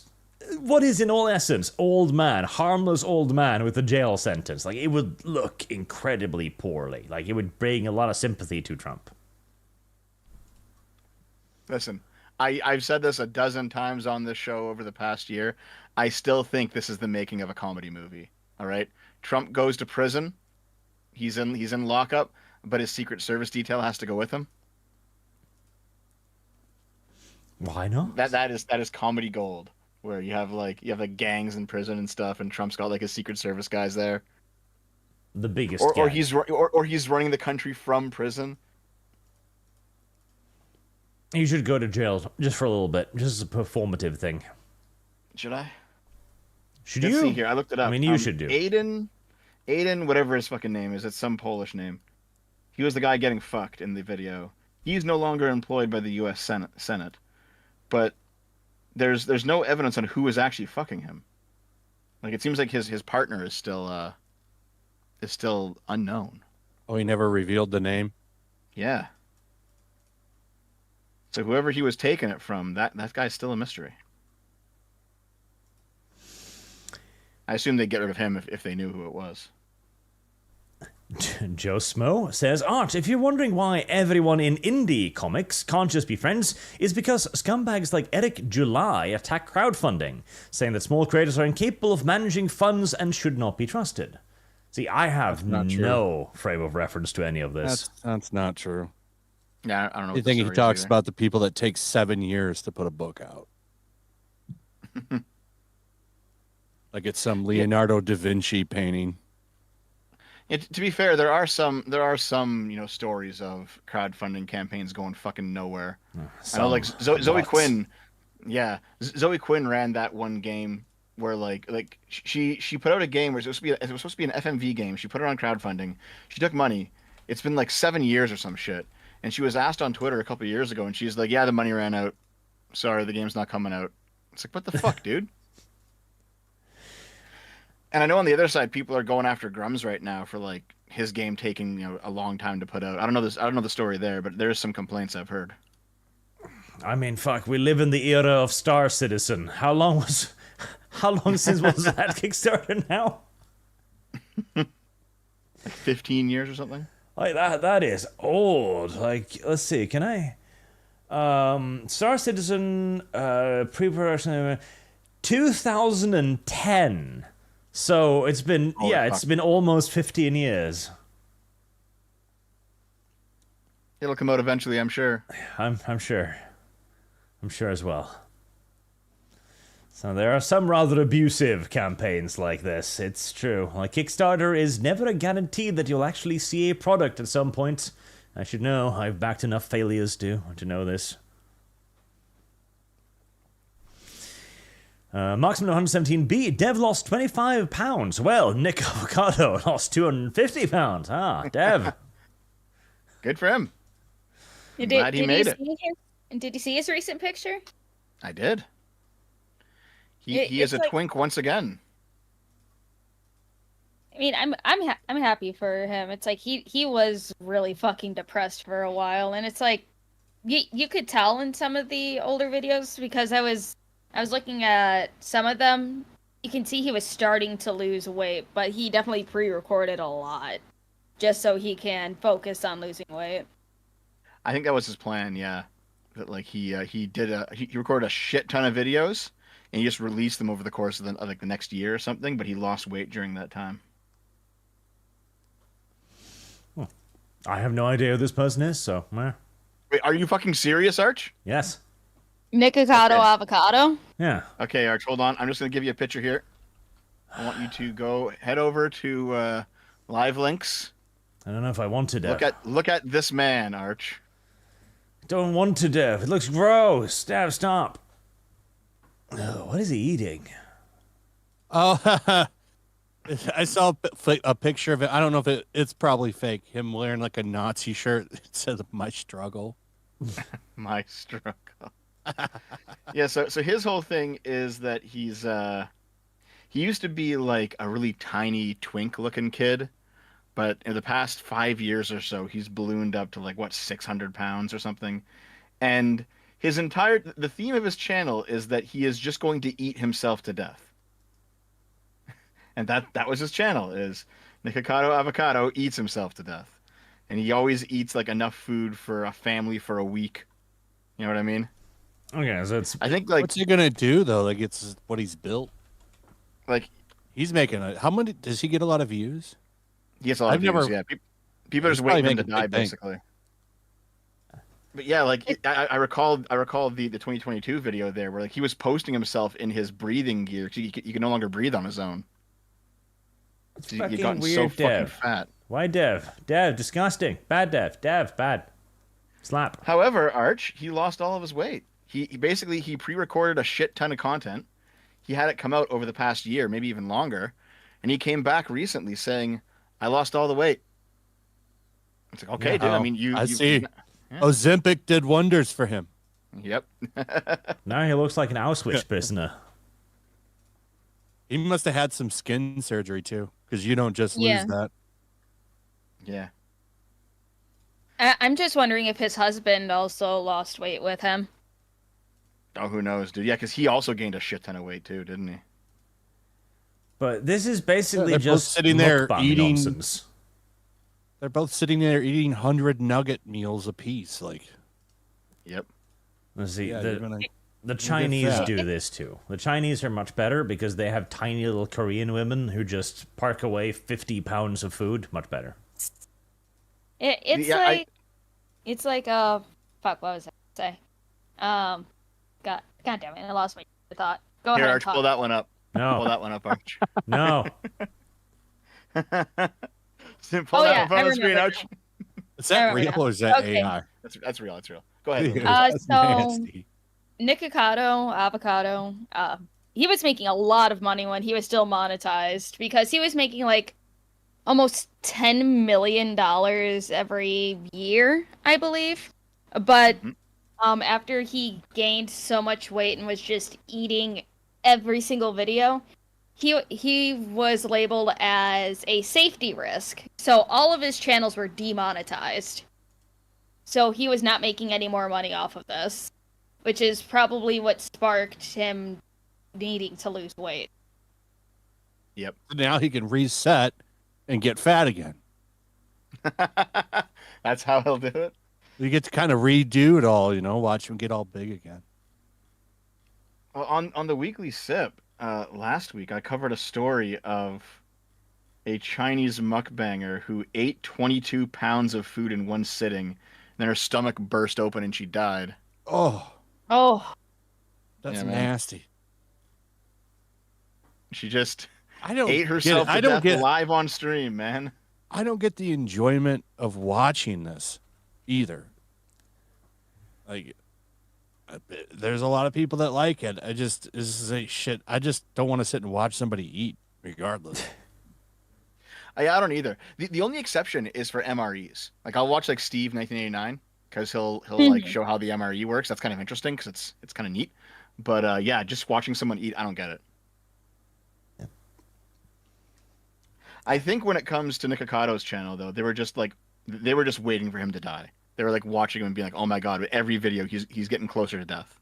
what is in all essence, old man, harmless old man with a jail sentence. Like, it would look incredibly poorly. Like, it would bring a lot of sympathy to Trump. Listen, I've said this a dozen times on this show over the past year. I still think this is the making of a comedy movie. All right, Trump goes to prison. He's in lockup, but his Secret Service detail has to go with him. Why not? That is comedy gold. Where you have like gangs in prison and stuff, and Trump's got like his Secret Service guys there, The biggest or gang. he's running the country from prison. You should go to jail just for a little bit, just as a performative thing. Should I? Should Let's you? see here. I looked it up. I mean, you should do. Aiden, whatever his fucking name is. It's some Polish name. He was the guy getting fucked in the video. He's no longer employed by the U.S. Senate, but there's no evidence on who is actually fucking him. Like, it seems like his partner is still unknown. Oh, he never revealed the name. Yeah. So whoever he was taking it from, that guy's still a mystery. I assume they'd get rid of him if they knew who it was. Joe Smo says, Art, if you're wondering why everyone in indie comics can't just be friends, it's because scumbags like Eric July attack crowdfunding, saying that small creators are incapable of managing funds and should not be trusted. See, I have no frame of reference to any of this. That's not true. Yeah, I don't know. You think he talks about the people that take 7 years to put a book out? Like it's some Leonardo da Vinci painting. Yeah, to be fair, there are some stories of crowdfunding campaigns going fucking nowhere. I know, like Zoe Quinn. Yeah, Zoe Quinn ran that one game where like she put out a game where it was supposed to be an FMV game. She put it on crowdfunding. She took money. It's been like 7 years or some shit. And she was asked on Twitter a couple of years ago, and she's like, "Yeah, the money ran out. Sorry, the game's not coming out." It's like, what the fuck, dude? And I know on the other side, people are going after Grums right now for like his game taking a long time to put out. I don't know the story there, but there's some complaints I've heard. I mean, fuck, we live in the era of Star Citizen. How long since was that Kickstarter now? Like 15 years or something. Like that is old. Like, let's see, can I? Star Citizen pre-production 2010. So it's been it's been almost 15 years. It'll come out eventually, I'm sure. I'm sure. I'm sure as well. So there are some rather abusive campaigns like this. It's true. Like Kickstarter is never a guarantee that you'll actually see a product at some point. I should know. I've backed enough failures to know this. Marksman 117B, Dev lost £25. Well, Nick Avocado lost £250. Ah, Dev. Good for him. Glad he made it. Did you see his recent picture? I did. He is a twink once again. I mean, I'm happy for him. It's like he was really fucking depressed for a while, and it's like you could tell in some of the older videos because I was looking at some of them. You can see he was starting to lose weight, but he definitely pre-recorded a lot just so he can focus on losing weight. I think that was his plan. Yeah, that like he recorded a shit ton of videos and he just released them over the course of the next year or something. But he lost weight during that time. I have no idea who this person is, so meh. Wait, are you fucking serious, Arch? Yes. Nikocado Avocado? Yeah. Okay, Arch, hold on. I'm just going to give you a picture here. I want you to head over to Live Links. I don't know if I want to, Dev. Look at this man, Arch. Don't want to, Dev. It looks gross. Dev, stop. Oh, what is he eating? Oh, I saw a picture of it. I don't know if it's probably fake. Him wearing like a Nazi shirt. It says "My struggle." My struggle. Yeah. So his whole thing is that he used to be like a really tiny twink-looking kid, but in the past 5 years or so, he's ballooned up to like 600 pounds or something, and the theme of his channel is that he is just going to eat himself to death. And that was his channel, is Nikocado Avocado eats himself to death. And he always eats like enough food for a family for a week. You know what I mean? Okay, so I think like what's he gonna do though? Like it's what he's built. Like he's making how many? Does he get a lot of views? He gets a lot of views. Yeah, people are just waiting for him to die, basically. But yeah, like I recall the 2022 video there where like he was posting himself in his breathing gear. He can no longer breathe on his own. It's You've fucking gotten weird, so Dev. fucking fat. Why Dev? Dev, disgusting. Bad Dev. Dev, bad. Slap. However, Arch, he lost all of his weight. He basically pre-recorded a shit ton of content. He had it come out over the past year, maybe even longer, and he came back recently saying, "I lost all the weight." It's like, okay, dude. I mean, I see. Yeah. Ozempic did wonders for him. Yep. Now he looks like an Auschwitz prisoner. He must have had some skin surgery too, because you don't just lose that. Yeah. I'm just wondering if his husband also lost weight with him. Oh, who knows, dude? Yeah, because he also gained a shit ton of weight too, didn't he? But this is basically they're just both sitting there mukbang eating nonsense. They're both sitting there eating 100 nugget meals apiece. Like, Yep. Let's see. yeah, The Chinese fat. do this too. The Chinese are much better because they have tiny little Korean women who just park away 50 pounds of food. Much better. It's Yeah, like it's like fuck. What was I gonna say? God damn it! I lost my thought. Go Here, ahead. Arch, pull that one up. Pull No. that one up, Arch. No. Pull Oh, that yeah, up on I the screen, remember Arch. Is that I real remember or is that Okay. AI? That's real. That's real. Go ahead. Lumi. That's so nasty. Nikocado, avocado. He was making a lot of money when he was still monetized because he was making like almost $10 million every year, I believe. But Mhm. after he gained so much weight and was just eating every single video, he was labeled as a safety risk. So all of his channels were demonetized. So he was not making any more money off of this, which is probably what sparked him needing to lose weight. Yep. Now he can reset and get fat again. That's how he'll do it. You get to kind of redo it all, watch him get all big again. Well, on the weekly sip last week, I covered a story of a Chinese mukbanger who ate 22 pounds of food in one sitting. Then her stomach burst open and she died. Oh, Oh, that's Yeah, man. nasty. She just I don't ate get herself it. to death live on stream, man. I don't get the enjoyment of watching this either. Like, there's a lot of people that like it. This is a shit. I just don't want to sit and watch somebody eat, regardless. I don't either. The only exception is for MREs. Like I'll watch like Steve 1989 because he'll like show how the MRE works. That's kind of interesting because it's kind of neat. But yeah, just watching someone eat, I don't get it. I think when it comes to Nikokado's channel, though, they were just waiting for him to die. They were like watching him and being like, "Oh my god!" With every video, he's getting closer to death.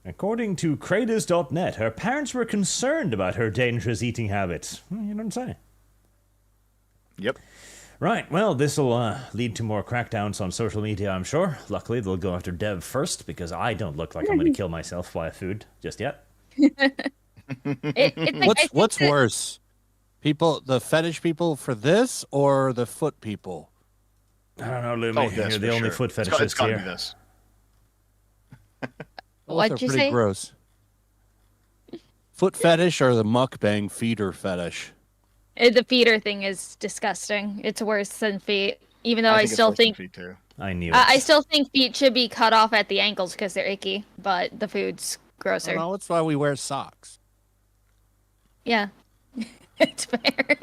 According to Kratos.net, her parents were concerned about her dangerous eating habits. You don't say. Yep. Right, well, this will lead to more crackdowns on social media, I'm sure. Luckily, they'll go after Dev first, because I don't look like I'm going to kill myself via food just yet. it's like, What's worse? The fetish people for this or the foot people? I don't know, Lumi. This You're for the only sure. foot It's fetishist gotta be here. this. What'd They're you pretty say? gross. Foot fetish or the mukbang feeder fetish? The feeder thing is disgusting. It's worse than feet. Even though I it's still worse than think feet, too. I knew it. I still think feet should be cut off at the ankles because they're icky, but the food's grosser. Well, that's why we wear socks. Yeah, it's fair.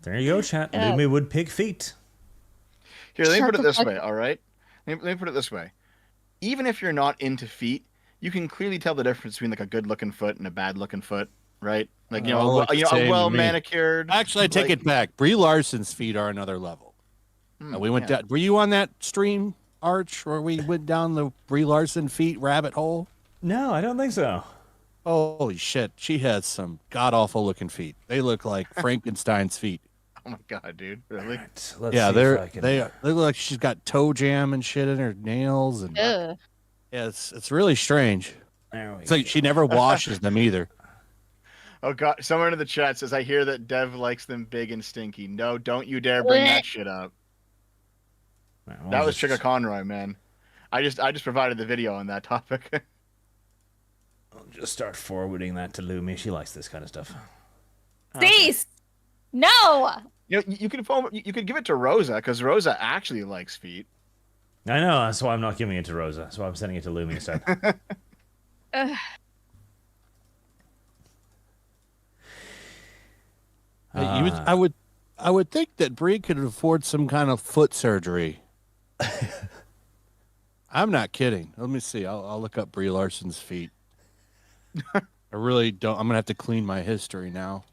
There you go, chat. Yeah. Lumi would pick feet. Here, let me Shut put it the this fuck way, all right? Let me put it this way. Even if you're not into feet, you can clearly tell the difference between like a good-looking foot and a bad-looking foot, right? Like All it's saying a to well-manicured. Actually, I take it back. Brie Larson's feet are another level. We went down. Were you on that stream, Arch, where we went down the Brie Larson feet rabbit hole? No, I don't think so. Holy shit, she has some god awful looking feet. They look like Frankenstein's feet. Oh my god, dude! Really? Right, let's Yeah, see if I can... they look like she's got toe jam and shit in her nails, and Ugh. yeah, it's really strange. There we It's like go. she never washes them either. Oh god! Someone in the chat says, "I hear that Dev likes them big and stinky." No, don't you dare bring that shit up. Right, That was just- Chicka Conroy, man. I just provided the video on that topic. I'll just start forwarding that to Lumi. She likes this kind of stuff. Cease! No! You could give it to Rosa because Rosa actually likes feet. I know, that's why I'm not giving it to Rosa. That's why I'm sending it to Lumi instead. Ugh. I would think that Brie could afford some kind of foot surgery. I'm not kidding. Let me see. I'll look up Brie Larson's feet. I really don't. I'm gonna have to clean my history now.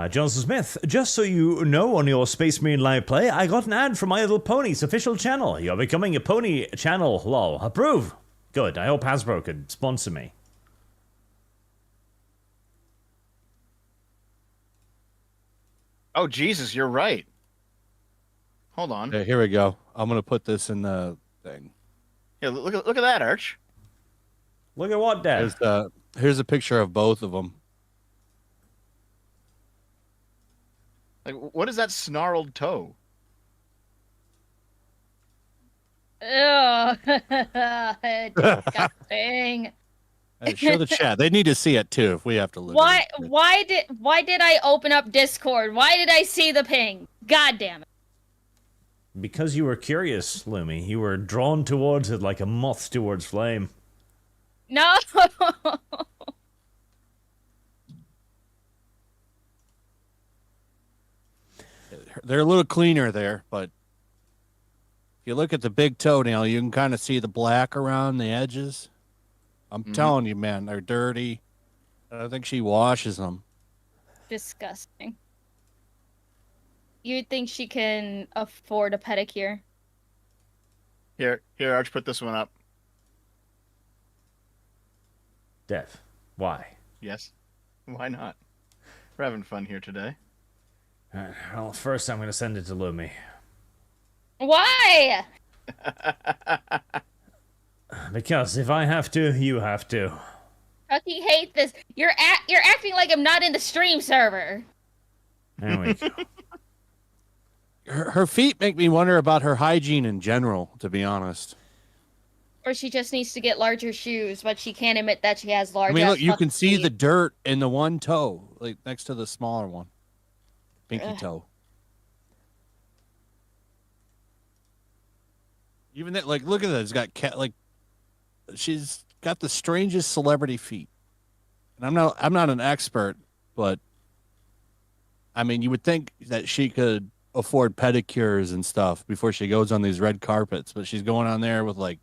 Johnson Smith, just so you know, on your Space Marine Live Play, I got an ad for My Little Pony's official channel. You're becoming a pony channel, lol. Approve. Good. I hope Hasbro could sponsor me. Oh Jesus, you're right. Hold on. Okay, here we go. I'm gonna put this in the thing. Yeah, look at that, Arch. Look at what, Dev? Here's a picture of both of them. Like, what is that snarled toe? Ugh. Disgusting. Show the chat. They need to see it too. If we have to live. Why did I open up Discord? Why did I see the ping? God damn it. Because you were curious, Lumi. You were drawn towards it like a moth towards flame. No. They're a little cleaner there, but if you look at the big toenail, you can kind of see the black around the edges. I'm telling you, man, they're dirty. I think she washes them. Disgusting. You'd think she can afford a pedicure. Here, Arch, put this one up. Dev, why? Yes. Why not? We're having fun here today. Well, first I'm going to send it to Lumi. Why? Because if I have to, you have to. Chucky hates this. You're acting like I'm not in the stream server. There we go. Her feet make me wonder about her hygiene in general, to be honest. Or she just needs to get larger shoes, but she can't admit that she has large. I mean, look, you can see feet. the dirt in the one toe, like next to the smaller one. Pinky toe. Even that, like, look at that. It's got she's got the strangest celebrity feet. And I'm not an expert, but I mean, you would think that she could afford pedicures and stuff before she goes on these red carpets, but she's going on there with like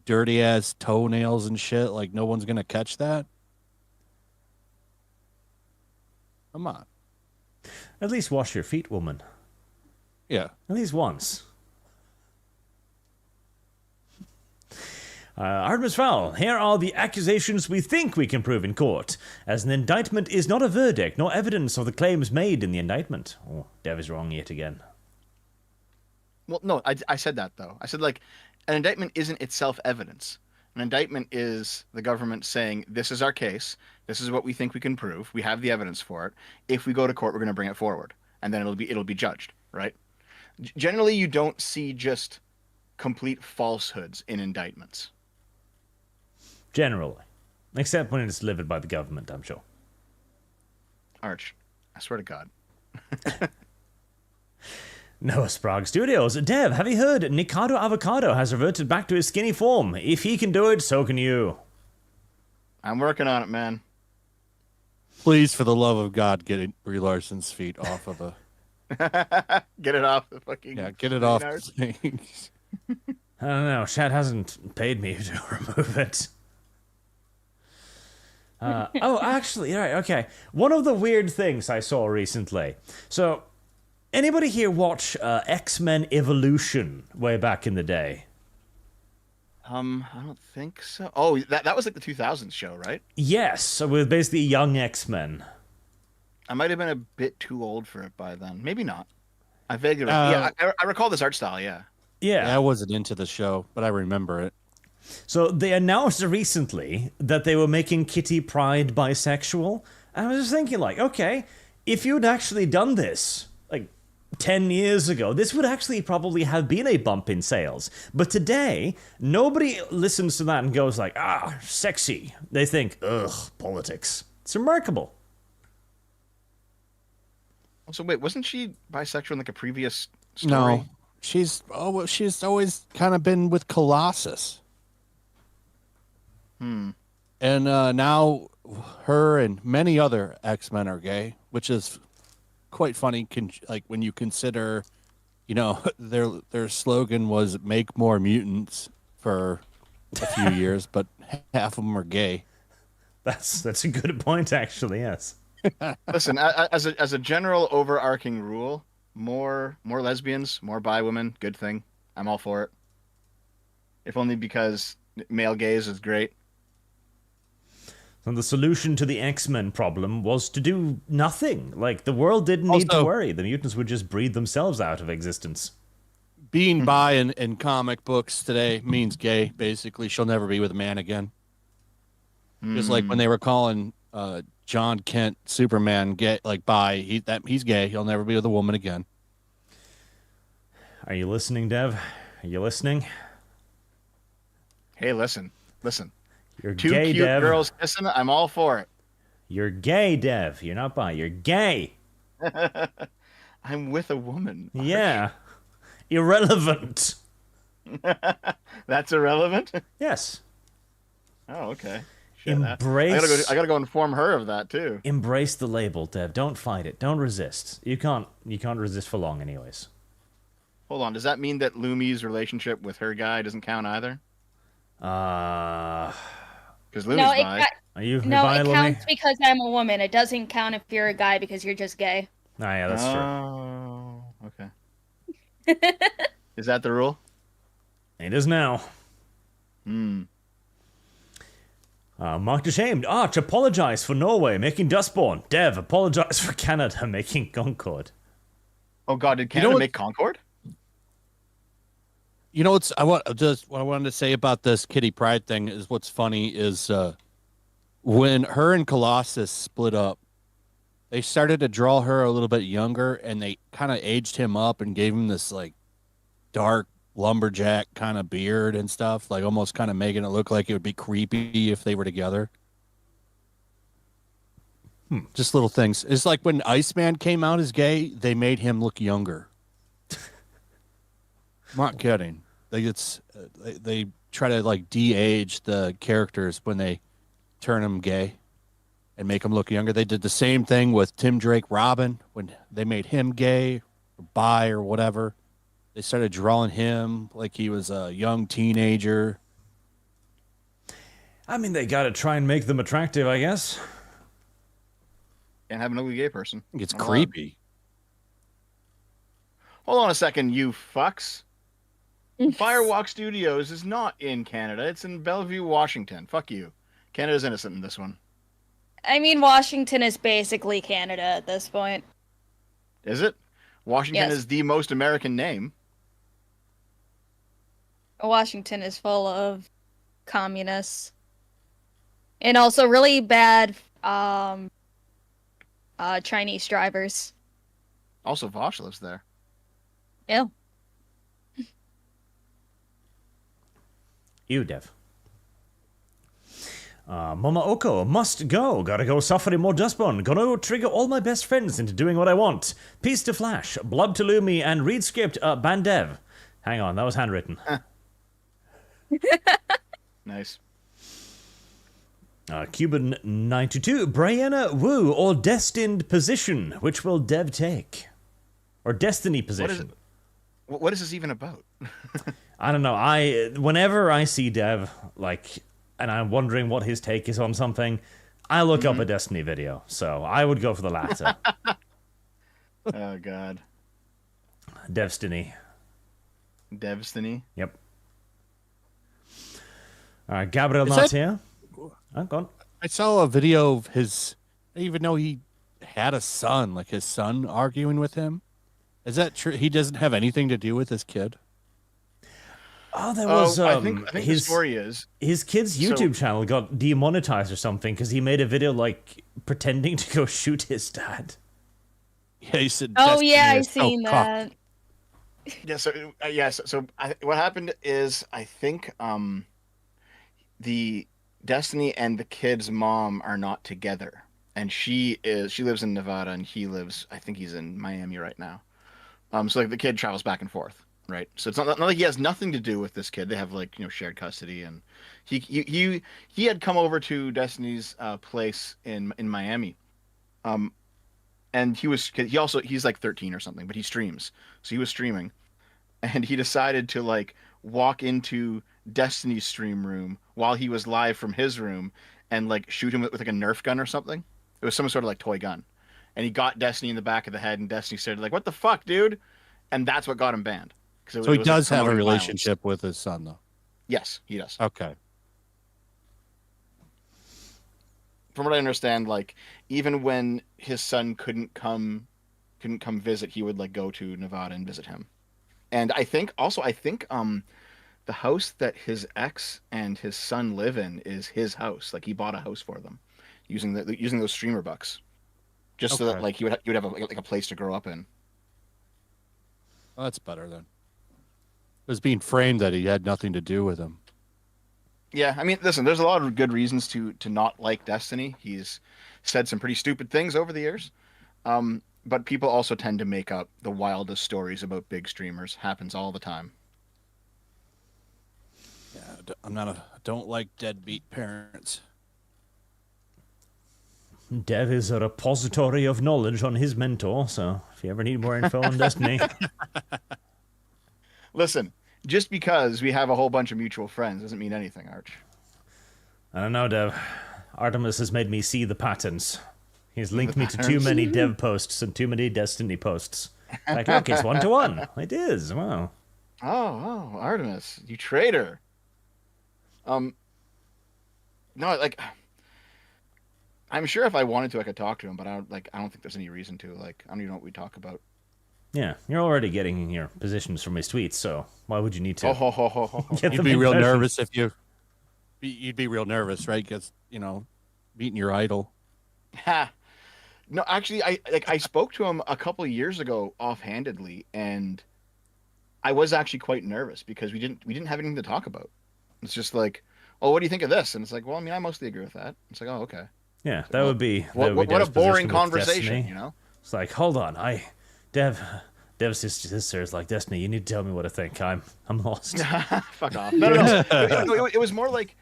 dirty ass toenails and shit. Like, no one's gonna catch that. Come on. At least wash your feet, woman. Yeah. At least once. Artemis Fowl, here are the accusations we think we can prove in court, as an indictment is not a verdict, nor evidence of the claims made in the indictment. Oh, Dev is wrong yet again. Well, no, I said that, though. I said, like, an indictment isn't itself evidence. An indictment is the government saying, this is our case, this is what we think we can prove, we have the evidence for it. If we go to court, we're going to bring it forward, and then it'll be judged, right? Generally, you don't see just complete falsehoods in indictments. Generally. Except when it's delivered by the government, I'm sure. Arch, I swear to God. Noah Sprague Studios. Dev, have you heard Nikado Avocado has reverted back to his skinny form? If he can do it, so can you. I'm working on it, man. Please, for the love of God, get Brie Larson's feet off of a... Get it off the fucking... Yeah, get it off the thing. I don't know. Chad hasn't paid me to remove it. Oh, actually, right, okay. One of the weird things I saw recently. So, anybody here watch X-Men Evolution way back in the day? I don't think so. Oh, that was like the 2000s show, right? Yes, so with basically young X-Men. I might have been a bit too old for it by then. Maybe not. I vaguely... yeah, I recall this art style, yeah. Yeah. I wasn't into the show, but I remember it. So they announced recently that they were making Kitty Pryde bisexual. And I was just thinking, like, okay, if you'd actually done this, like, 10 years ago, this would actually probably have been a bump in sales. But today, nobody listens to that and goes like, ah, sexy. They think, ugh, politics. It's remarkable. Also, wait, wasn't she bisexual in like a previous story? No, she's always kind of been with Colossus. And now her and many other X-Men are gay, which is quite funny. Like when you consider, you know, their slogan was "Make more mutants" for a few years, but half of them are gay. That's a good point, actually. Yes. Listen, as a general overarching rule, more lesbians, more bi women, good thing. I'm all for it. If only because male gaze is great. And the solution to the X-Men problem was to do nothing. Like, the world didn't need to Also- worry. The mutants would just breathe themselves out of existence. Being bi in comic books today means gay. Basically, she'll never be with a man again. Just like when they were calling John Kent Superman gay, like bi, he's gay. He'll never be with a woman again. Are you listening, Dev? Are you listening? Hey, listen. You're Two gay, cute Dev. girls kissing. I'm all for it. You're gay, Dev. You're not bi. You're gay. I'm with a woman. Yeah. Irrelevant. That's irrelevant. Yes. Oh, okay. Shit, Embrace. I gotta go inform her of that too. Embrace the label, Dev. Don't fight it. Don't resist. You can't resist for long, anyways. Hold on. Does that mean that Lumi's relationship with her guy doesn't count either? Because Lumi's No, bi. Are you no, bi, it Lumi? counts because I'm a woman. It doesn't count if you're a guy because you're just gay. Ah, yeah, that's true. Oh, okay. Is that the rule? It is now. Hmm. Marked ashamed. Arch, apologize for Norway making Dustborn. Dev, apologize for Canada making Concord. Oh God, did Canada what- make Concord? You know what I wanted to say about this Kitty Pryde thing is what's funny is when her and Colossus split up, they started to draw her a little bit younger, and they kind of aged him up and gave him this like dark lumberjack kind of beard and stuff, like almost kind of making it look like it would be creepy if they were together. Just little things. It's like when Iceman came out as gay, they made him look younger. I'm not kidding. Like they try to like de-age the characters when they turn them gay and make them look younger. They did the same thing with Tim Drake Robin when they made him gay or bi or whatever. They started drawing him like he was a young teenager. I mean, they gotta try and make them attractive, I guess. Can't have an ugly gay person. It's Hold on. creepy. Hold on a second, you fucks. Firewalk Studios is not in Canada. It's in Bellevue, Washington. Fuck you. Canada's innocent in this one. I mean, Washington is basically Canada at this point. Is it? Washington Yes. is the most American name. Washington is full of communists. And also really bad Chinese drivers. Also, Vosh lives there. Ew. You, Dev. Mama Oko, must go. Gotta go suffering more Dustborn. Gonna trigger all my best friends into doing what I want. Peace to Flash, Blub to Lumi, and read script, Bandev. Hang on, that was handwritten. Nice. Cuban 92, Brianna Wu, or Destined Position. Which will Dev take? Or Destiny Position. What is this even about? I don't know. Whenever I see Dev, like, and I'm wondering what his take is on something, I look up a Destiny video. So I would go for the latter. Oh God. Devstiny. Destiny. Yep. Gabriel Is that- Natia. Oh, go on. I saw a video of his. I didn't even know he had a son. Like his son arguing with him. Is that true? He doesn't have anything to do with his kid. Oh, there was. I think the his story is his kid's YouTube channel got demonetized or something because he made a video like pretending to go shoot his dad. Yeah, he said. Oh Destiny yeah, I is so seen cocked. that. yeah. So what happened is I think the Destiny and the kid's mom are not together, and she lives in Nevada and I think he's in Miami right now. So like the kid travels back and forth, right? So it's not like he has nothing to do with this kid. They have like shared custody, and he had come over to Destiny's place in Miami, and he's like 13 or something, but he streams, so he was streaming, and he decided to like walk into Destiny's stream room while he was live from his room and like shoot him with like a Nerf gun or something. It was some sort of like toy gun, and he got Destiny in the back of the head, and Destiny said like, "What the fuck, dude?" And that's what got him banned. So he does have a promoting violence. relationship with his son, though. Yes, he does. Okay. from what I understand, like even when his son couldn't come visit, he would like go to Nevada and visit him. And I think the house that his ex and his son live in is his house. Like he bought a house for them using those streamer bucks, just so that Okay. like he would have like a place to grow up in. Well, that's better then. It was being framed that he had nothing to do with him. Yeah, I mean, listen, there's a lot of good reasons to not like Destiny. He's said some pretty stupid things over the years. But people also tend to make up the wildest stories about big streamers. Happens all the time. Yeah, I'm not a don't like deadbeat parents. Dev is a repository of knowledge on his mentor, so if you ever need more info on Destiny. Listen, just because we have a whole bunch of mutual friends doesn't mean anything, Arch. I don't know, Dev. Artemis has made me see the patterns. He's linked me to too patterns? many Dev posts and too many Destiny posts. Like, look, it's 1-to-1. It is. Wow. Oh, Artemis, you traitor. No, like, I'm sure if I wanted to, I could talk to him, but I don't think there's any reason to. Like, I don't even know what we talk about. Yeah, you're already getting your positions from his tweets, so why would you need to Oh, ho, ho, ho, ho, ho. get You'd them be in real person? nervous if you'd be real nervous, right? Because meeting your idol. Ha. No, actually, I spoke to him a couple of years ago offhandedly, and I was actually quite nervous because we didn't have anything to talk about. It's just like, oh, what do you think of this? And it's like, well, I mean, I mostly agree with that. It's like, oh, okay. Yeah, that would be What a Dev's boring position with conversation, Destiny. you know? It's like, hold on, Dev's sister is like, Destiny, you need to tell me what to think. I'm lost. Fuck off. No, no, no. It was more like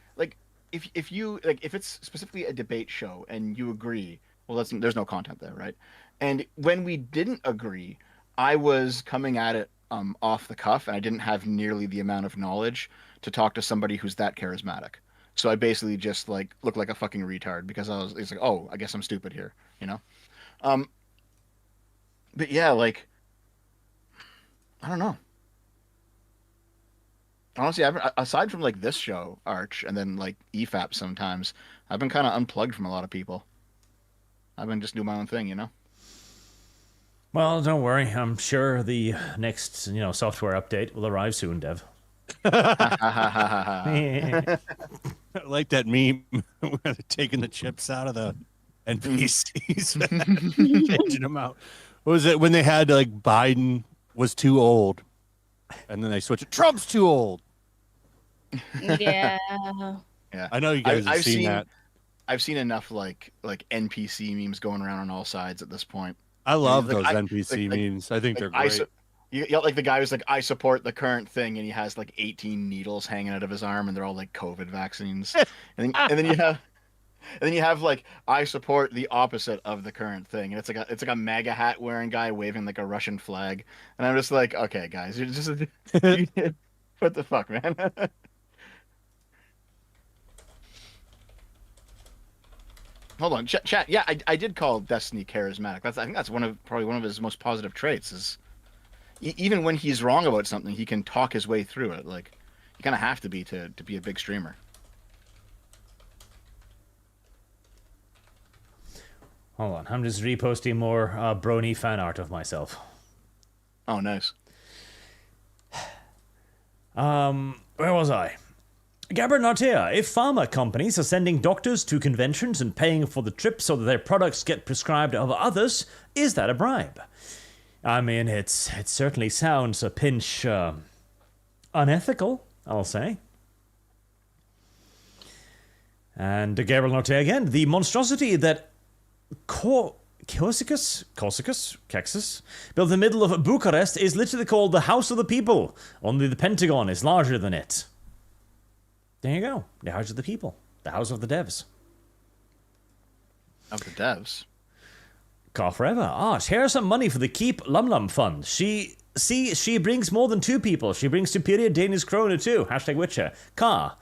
if it's specifically a debate show and you agree, well, there's no content there, right? And when we didn't agree, I was coming at it off the cuff, and I didn't have nearly the amount of knowledge to talk to somebody who's that charismatic. So I basically just like looked like a fucking retard because it's like, oh, I guess I'm stupid here, you know? Um, but yeah, like, I don't know. Honestly, aside from like this show, Arch, and then like EFAP sometimes, I've been kind of unplugged from a lot of people. I've been just doing my own thing, you know? Well, don't worry. I'm sure the next, software update will arrive soon, Dev. I like that meme where they're taking the chips out of the NPCs, changing them out. What was it when they had like Biden was too old, and then they switched it, Trump's too old. Yeah. Yeah. I know you guys have seen that. I've seen enough like NPC memes going around on all sides at this point. I love Like, those I- NPC like- memes. I think they're Like, great. like the guy was like, I support the current thing, and he has like 18 needles hanging out of his arm, and they're all like COVID vaccines. And then you have like, I support the opposite of the current thing, and it's like a MAGA hat wearing guy waving like a Russian flag, and I'm just like, okay, guys, you're just what the fuck, man. Hold on, chat. Yeah, I did call Destiny charismatic. I think that's probably one of his most positive traits is even when he's wrong about something, he can talk his way through it. Like you kind of have to be to be a big streamer. Hold on, I'm just reposting more brony fan art of myself. Oh, nice. Where was I? Gabbard Nartea, if pharma companies are sending doctors to conventions and paying for the trip so that their products get prescribed of others, is that a bribe? I mean, it certainly sounds a pinch unethical, I'll say. And Gabriel Norte again, the monstrosity that Korsicus built in the middle of Bucharest is literally called the House of the People. Only the Pentagon is larger than it. There you go. The House of the People. The House of the Devs. Of the devs. Call forever. Art, here's some money for the Keep Lum Lum Fund. She brings more than 2 people. She brings superior Danish kroner too. Hashtag Witcher. Car,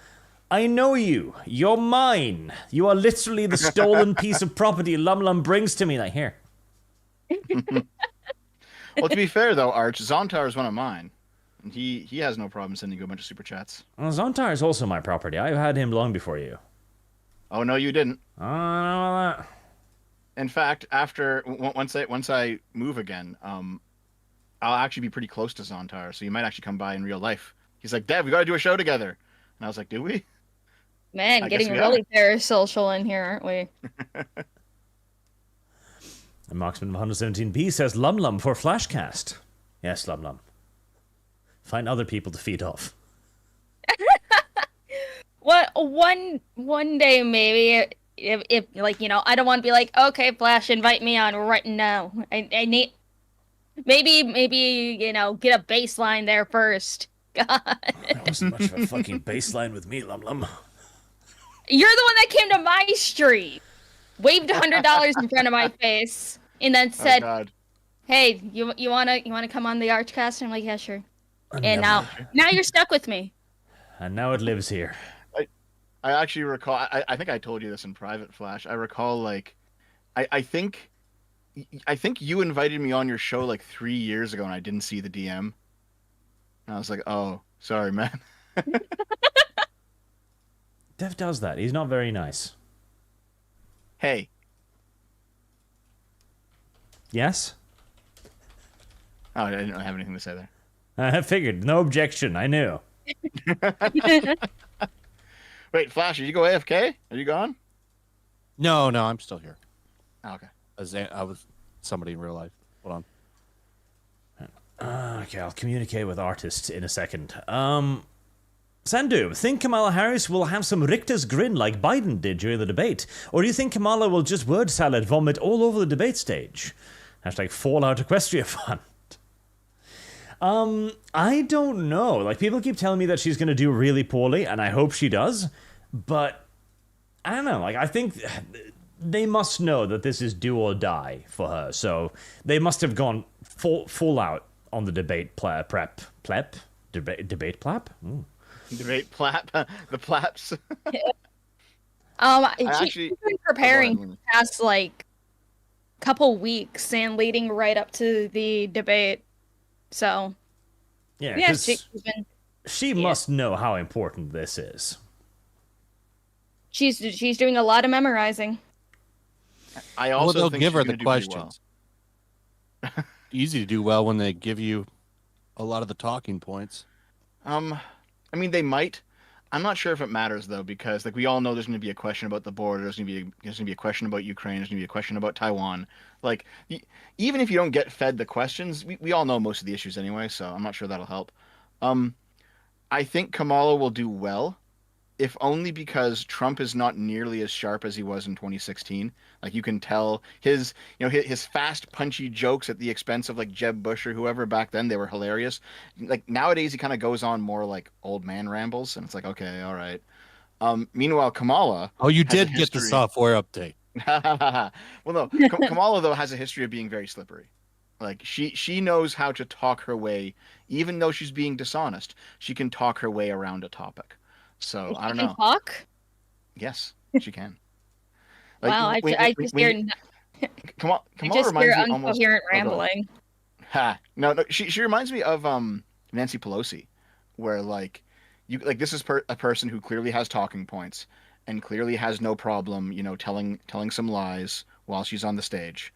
I know you. You're mine. You are literally the stolen piece of property Lum Lum brings to me. Like, here. Well, to be fair though, Arch, Zontar is one of mine. And he has no problem sending you a bunch of super chats. Well, Zontar is also my property. I've had him long before you. Oh no, you didn't. I don't know about that. In fact, once I move again, I'll actually be pretty close to Zontar, so you might actually come by in real life. He's like, Dev, we got to do a show together, and I was like, do we? Man, I guess getting we are. really parasocial in here, aren't we? And Marksman 117B says Lum Lum for Flashcast. Yes, Lum Lum. Find other people to feed off. What one day maybe if like I don't want to be like, okay, Flash, invite me on right now. I need maybe get a baseline there first. God, There wasn't much of a fucking baseline with me, Lum Lum. you're the one that came to my street, waved $100 in front of my face, and then Oh said, God. "Hey, you wanna come on the ArchCast?" And I'm like, "Yeah, sure." And Never. now you're stuck with me. And now it lives here. I actually recall. I think I told you this in private, Flash. I recall like, I think you invited me on your show like 3 years ago, and I didn't see the DM. And I was like, oh, sorry, man. Dev does that. He's not very nice. Hey. Yes? Oh, I didn't have anything to say there. I figured. No objection. I knew. Wait, Flash, did you go AFK? Are you gone? No, I'm still here. Oh, okay. I was somebody in real life. Hold on. Okay, I'll communicate with artists in a second. Sandu, think Kamala Harris will have some Richter's grin like Biden did during the debate? Or do you think Kamala will just word salad vomit all over the debate stage? Hashtag Fallout Equestria Fund. I don't know. Like, people keep telling me that she's gonna do really poorly, and I hope she does. But, I don't know. Like, I think they must know that this is do or die for her. So, they must have gone full out on the debate prep. Debate plap? Ooh. Debate plap. The plaps. She's been preparing for the past like couple weeks and leading right up to the debate. So Yeah, she yeah. must know how important this is. She's doing a lot of memorizing. I also they'll think give she's her gonna the do pretty questions. Easy to do well when they give you a lot of the talking points. I mean, they might. I'm not sure if it matters though, because like we all know, there's going to be a question about the border. There's going to be a question about Ukraine. There's going to be a question about Taiwan. Like, even if you don't get fed the questions, we all know most of the issues anyway. So I'm not sure that'll help. I think Kamala will do well, if only because Trump is not nearly as sharp as he was in 2016. Like you can tell his fast, punchy jokes at the expense of like Jeb Bush or whoever back then, they were hilarious. Like nowadays, he kind of goes on more like old man rambles, and it's like, okay, all right. Meanwhile, Kamala. Oh, you has a did get the history- software update. Well, no, Kamala though has a history of being very slippery. Like she knows how to talk her way, even though she's being dishonest. She can talk her way around a topic. So I don't know. Talk? Yes, she can. Like, Wow, I just hear Kamala hear reminds me almost. incoherent Oh, go ahead. rambling. Ha! No, she reminds me of Nancy Pelosi, where like this is a person who clearly has talking points and clearly has no problem, telling some lies while she's on the stage,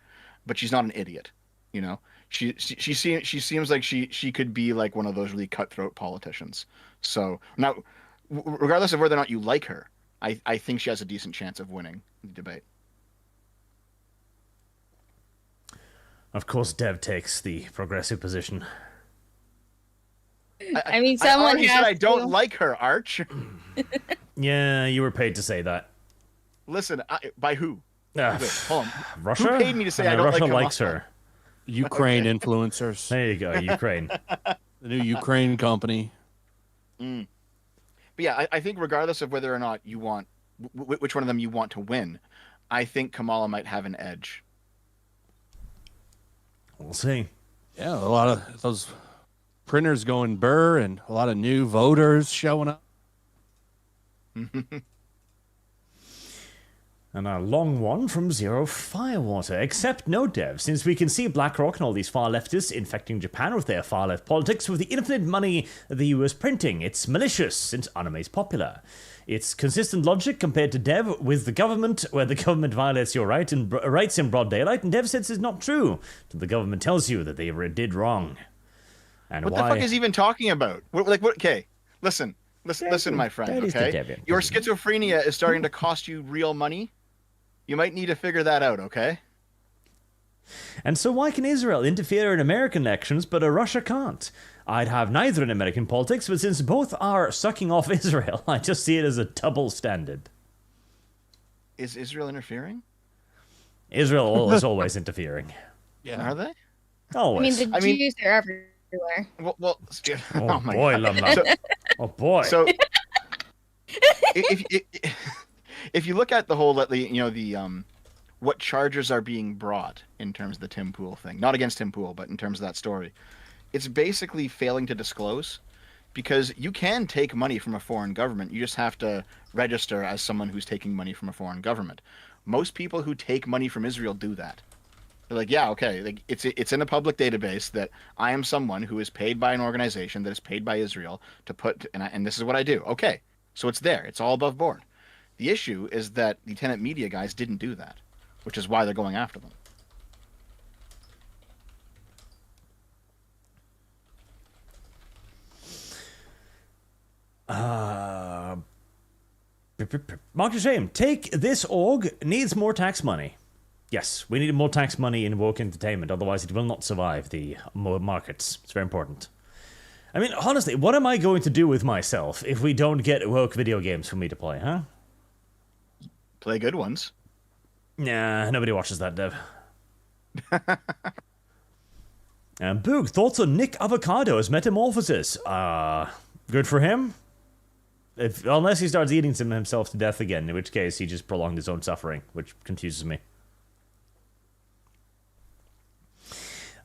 but she's not an idiot, you know. She seems like she could be like one of those really cutthroat politicians. So now, regardless of whether or not you like her, I think she has a decent chance of winning the debate. Of course, Dev takes the progressive position. I mean, someone already has said I don't to. like her, Arch. Yeah, you were paid to say that. Listen, by who? Ah, Wait, hold on. Russia? Who paid me to say I don't Russia like Kamala? likes her. Ukraine influencers. There you go, Ukraine. The new Ukraine company. But yeah, I think regardless of whether or not you want which one of them you want to win, I think Kamala might have an edge. We'll see. Yeah, a lot of those printers going burr and a lot of new voters showing up. And a long one from Zero Firewater. Except no, Dev, since we can see BlackRock and all these far leftists infecting Japan with their far left politics with the infinite money that the US printing. It's malicious since anime's popular. It's consistent logic compared to Dev with the government, where the government violates your rights in broad daylight, and Dev says it's not true. The government tells you that they did wrong. And What why... the fuck is he even talking about? What? Okay, listen, my friend. Okay, your schizophrenia is starting to cost you real money. You might need to figure that out. Okay. And so why can Israel interfere in American elections, but Russia can't? I'd have neither in American politics, but since both are sucking off Israel, I just see it as a double standard. Is Israel interfering? Israel is always interfering. Yeah. Are they? Always. I mean, the Jews are everywhere. Well, oh my boy, God. Lum Lum. Oh boy. So, if you look at the whole, what charges are being brought in terms of the Tim Pool thing, not against Tim Pool, but in terms of that story, it's basically failing to disclose, because you can take money from a foreign government. You just have to register as someone who's taking money from a foreign government. Most people who take money from Israel do that. They're like, yeah, okay, like it's in a public database that I am someone who is paid by an organization that is paid by Israel to put, and this is what I do. Okay, so it's there. It's all above board. The issue is that the tenant media guys didn't do that, which is why they're going after them. Mark your shame. Take this org needs more tax money. Yes, we need more tax money in woke entertainment, otherwise it will not survive the markets. It's very important. I mean, honestly, what am I going to do with myself if we don't get woke video games for me to play, huh? Play good ones. Nah, nobody watches that, Dev. And Boog, thoughts on Nick Avocado's metamorphosis? Good for him? Unless he starts eating himself to death again, in which case he just prolonged his own suffering, which confuses me.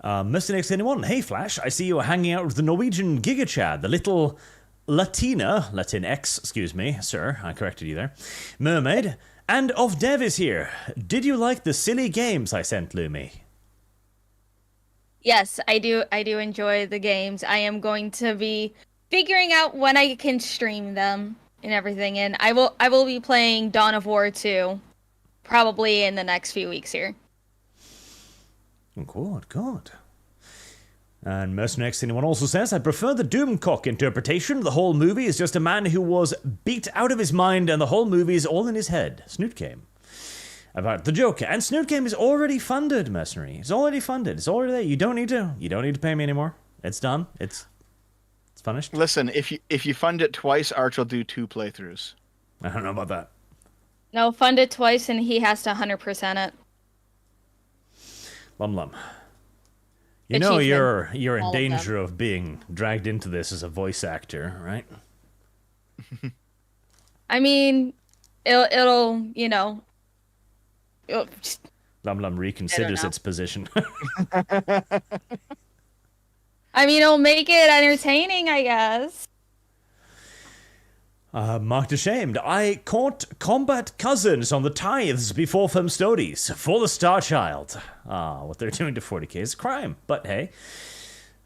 Mr. Next Anyone, hey Flash, I see you hanging out with the Norwegian Giga Chad, the little Latinx, excuse me, sir, I corrected you there, mermaid, and of Dev is here. Did you like the silly games I sent Lumi? Yes, I do enjoy the games. I am going to be figuring out when I can stream them and everything, and I will be playing Dawn of War 2 probably in the next few weeks here. Good. And Mercenaries Anyone also says, I prefer the Doomcock interpretation. The whole movie is just a man who was beat out of his mind and the whole movie is all in his head. Snoot Game. About the Joker. And Snoot Game is already funded, Mercenary. It's already funded. It's already there. You don't need to pay me anymore. It's done. It's finished. Listen, if you fund it twice, Arch will do 2 playthroughs. I don't know about that. No, fund it twice and he has to 100% it. Lum. You know Achievement. you're in All of danger of being dragged into this as a voice actor, right? I mean, it'll Lum reconsiders its position. I mean, it'll make it entertaining, I guess. Marked ashamed. I caught combat cousins on the tithes before film studies for the Star Child. What they're doing to 40k is a crime, but hey,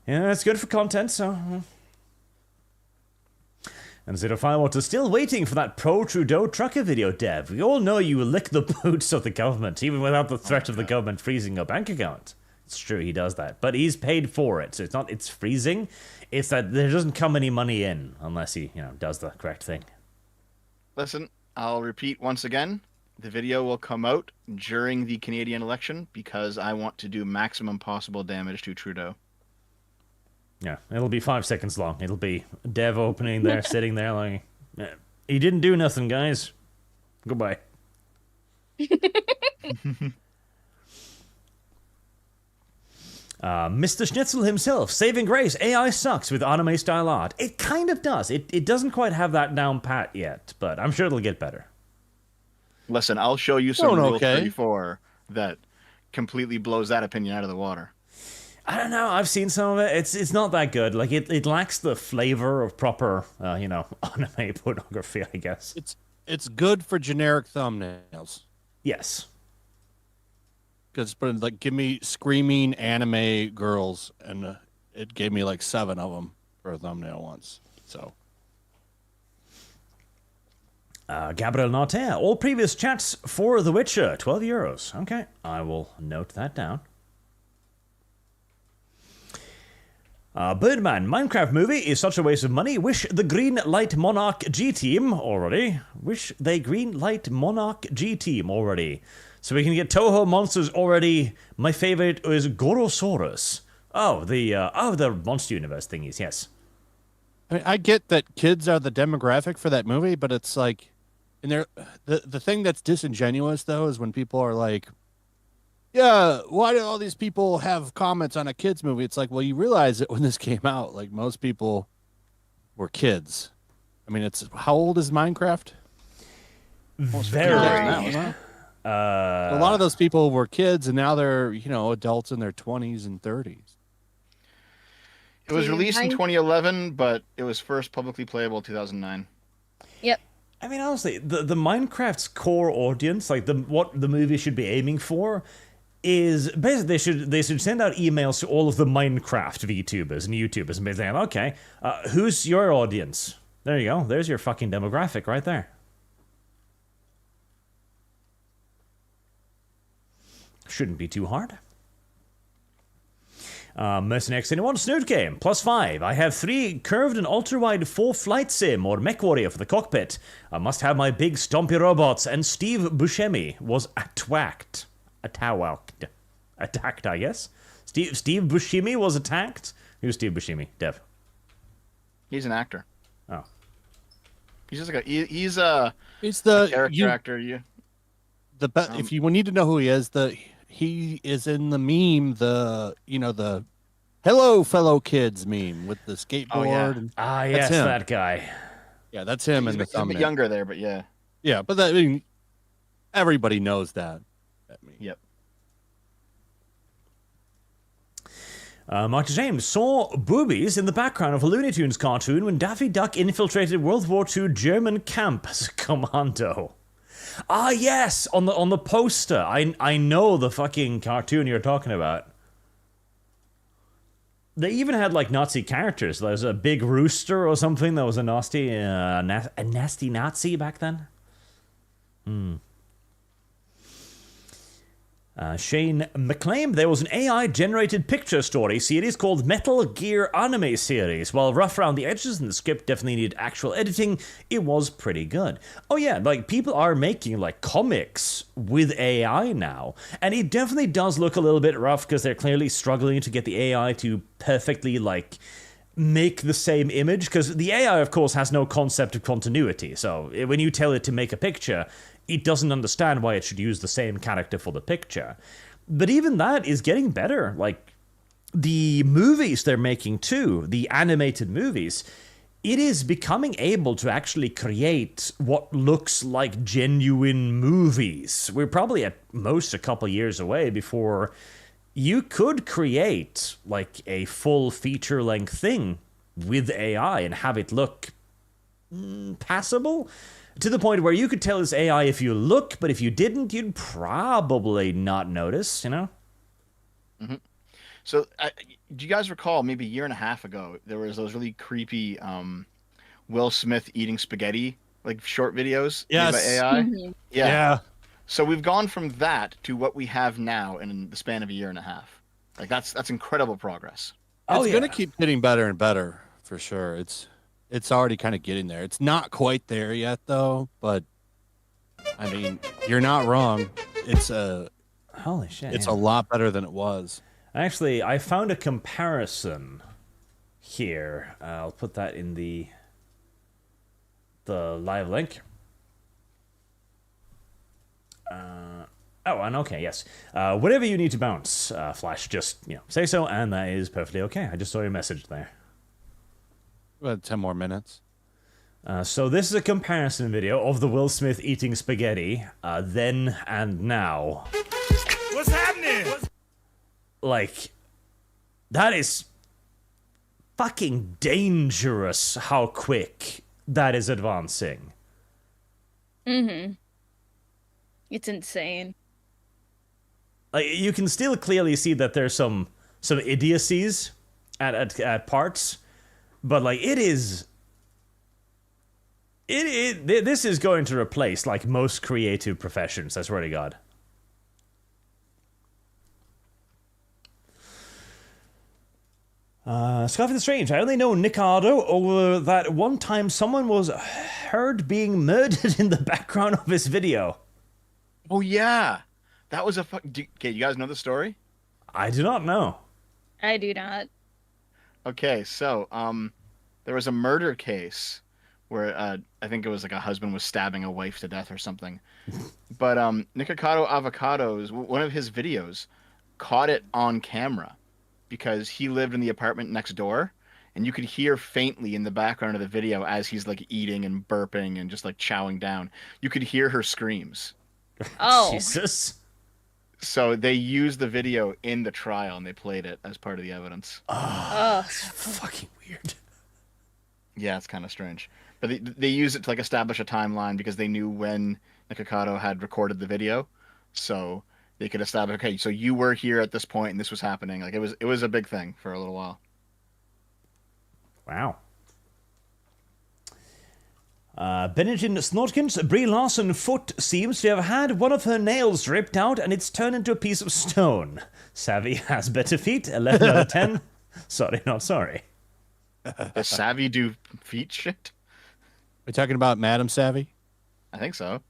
yeah, it's good for content. So, and Zero Firewater still waiting for that pro Trudeau trucker video, Dev. We all know you will lick the boots of the government, even without the threat of the government freezing your bank account. It's true, he does that, but he's paid for it, so it's freezing. It's that there doesn't come any money in unless he, does the correct thing. Listen, I'll repeat once again. The video will come out during the Canadian election because I want to do maximum possible damage to Trudeau. Yeah, it'll be 5 seconds long. It'll be Dev opening there, sitting there like, he didn't do nothing, guys. Goodbye. Mr. Schnitzel himself, saving grace, AI sucks with anime style art. It kind of does. It doesn't quite have that down pat yet, but I'm sure it'll get better. Listen, I'll show you some Rule 34 that completely blows that opinion out of the water. I don't know. I've seen some of it. It's not that good. Like it lacks the flavor of proper, anime pornography, I guess. It's good for generic thumbnails. Yes. Because like give me screaming anime girls, and it gave me like 7 of them for a thumbnail once. So Gabriel Norte, all previous chats for The Witcher, €12. Okay, I will note that down. Birdman, Minecraft movie is such a waste of money. Wish the Green Light Monarch G Team already. Wish they Green Light Monarch G Team already. So we can get Toho monsters already. My favorite is Gorosaurus. Oh, the Monster Universe thingies, yes. I mean, I get that kids are the demographic for that movie, but it's like, and the thing that's disingenuous though is when people are like, yeah, why do all these people have comments on a kids movie? It's like, well, you realize that when this came out, like most people were kids. I mean, it's how old is Minecraft? Very. now, isn't it? A lot of those people were kids, and now they're adults in their 20s and 30s. It was released in Nine- 2011, but it was first publicly playable in 2009. Yep. I mean, honestly, the Minecraft's core audience, like what the movie should be aiming for, is basically they should send out emails to all of the Minecraft VTubers and YouTubers and be saying, okay, who's your audience? There you go. There's your fucking demographic right there. Shouldn't be too hard. Mercenary X81 Snoot Game, +5. I have 3 curved and ultra-wide 4 flight sim or mech warrior for the cockpit. I must have my big stompy robots, and Steve Buscemi was attacked, I guess. Steve Buscemi was attacked? Who's Steve Buscemi? Dev. He's an actor. Oh. He's just like he's the character actor. if you need to know who he is in the meme, the hello fellow kids meme with the skateboard. Oh, yeah. And Yes, him. that guy. Yeah, that's him in the He's a thumbnail. bit younger there, but yeah. Yeah, but I mean, everybody knows that meme. Yep. Mark James saw boobies in the background of a Looney Tunes cartoon when Daffy Duck infiltrated World War II German camp as a commando. Yes, on the poster. I know the fucking cartoon you're talking about. They even had like Nazi characters. There was a big rooster or something that was a nasty Nazi back then. Shane McClaim, there was an AI-generated picture story series called Metal Gear Anime Series. While rough around the edges and the script definitely needed actual editing, it was pretty good. Oh yeah, like people are making like comics with AI now, and it definitely does look a little bit rough because they're clearly struggling to get the AI to perfectly like make the same image, because the AI of course has no concept of continuity, so when you tell it to make a picture, it doesn't understand why it should use the same character for the picture. But even that is getting better. Like, the movies they're making too, the animated movies, it is becoming able to actually create what looks like genuine movies. We're probably at most a couple years away before you could create like a full feature-length thing with AI and have it look passable. To the point where you could tell this AI if you look, but if you didn't, you'd probably not notice, you know? Mm-hmm. So, do you guys recall maybe a year and a half ago, there was those really creepy Will Smith eating spaghetti, like short videos made by AI? Mm-hmm. Yeah. So we've gone from that to what we have now in the span of a year and a half. Like, that's incredible progress. It's going to keep getting better and better, for sure. It's already kind of getting there. It's not quite there yet, though. But I mean, you're not wrong. It's Holy shit! It's a lot better than it was. Actually, I found a comparison here. I'll put that in the live link. Yes. Whatever you need to bounce, Flash, just say so, and that is perfectly okay. I just saw your message there. About 10 more minutes. So this is a comparison video of the Will Smith eating spaghetti, then and now. What's happening? Like, that is fucking dangerous how quick that is advancing. Mm-hmm. It's insane. Like, you can still clearly see that there's some idiocies at parts, but like this is going to replace like most creative professions. I swear to God. Scoffy the Strange. I only know Nicardo over that one time someone was heard being murdered in the background of his video. Oh yeah, that was a okay, you guys know the story? I do not know. I do not. Okay, so there was a murder case where I think it was like a husband was stabbing a wife to death or something. But Nikocado Avocados, one of his videos, caught it on camera because he lived in the apartment next door, and you could hear faintly in the background of the video as he's like eating and burping and just like chowing down. You could hear her screams. Oh. Jesus. So they used the video in the trial and they played it as part of the evidence. Ugh. It's fucking weird. Yeah, it's kind of strange. But they used it to like establish a timeline because they knew when Nikocado had recorded the video. So they could establish, okay, so you were here at this point and this was happening. Like it was a big thing for a little while. Wow. Benjamin Snortkins, Brie Larson foot seems to have had one of her nails ripped out and it's turned into a piece of stone. Savvy has better feet, 11 out of 10. Sorry, not sorry. Does Savvy do feet shit? We're talking about Madam Savvy? I think so.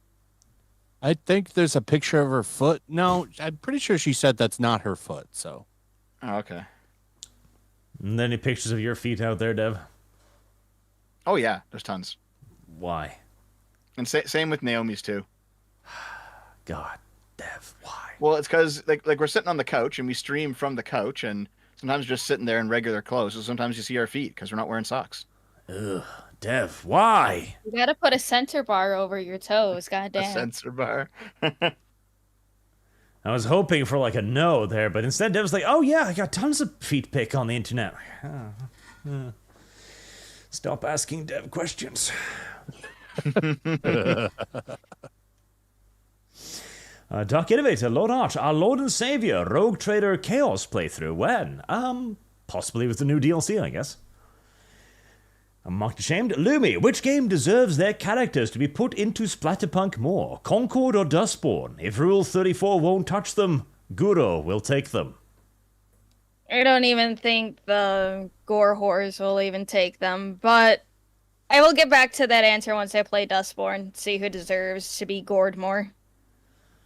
I think there's a picture of her foot. No, I'm pretty sure she said that's not her foot, so. Oh, okay. And any pictures of your feet out there, Dev? Oh yeah, there's tons. Why? And same with Naomi's too. God, Dev, why? Well, it's because like we're sitting on the couch and we stream from the couch, and sometimes we're just sitting there in regular clothes. So sometimes you see our feet because we're not wearing socks. Ugh, Dev, why? You gotta put a center bar over your toes, A goddamn. sensor bar. I was hoping for like a no there, but instead Dev's like, oh yeah, I got tons of feet pic on the internet. Stop asking Dev questions. Dark Innovator, Lord Arch, our Lord and Savior, Rogue Trader Chaos playthrough. When? Possibly with the new DLC, I guess. I'm Marked Ashamed. Lumi, which game deserves their characters to be put into Splatterpunk more? Concord or Dustborn? If Rule 34 won't touch them, Guro will take them. I don't even think the gore whores will even take them, but I will get back to that answer once I play Dustborn, see who deserves to be gored more.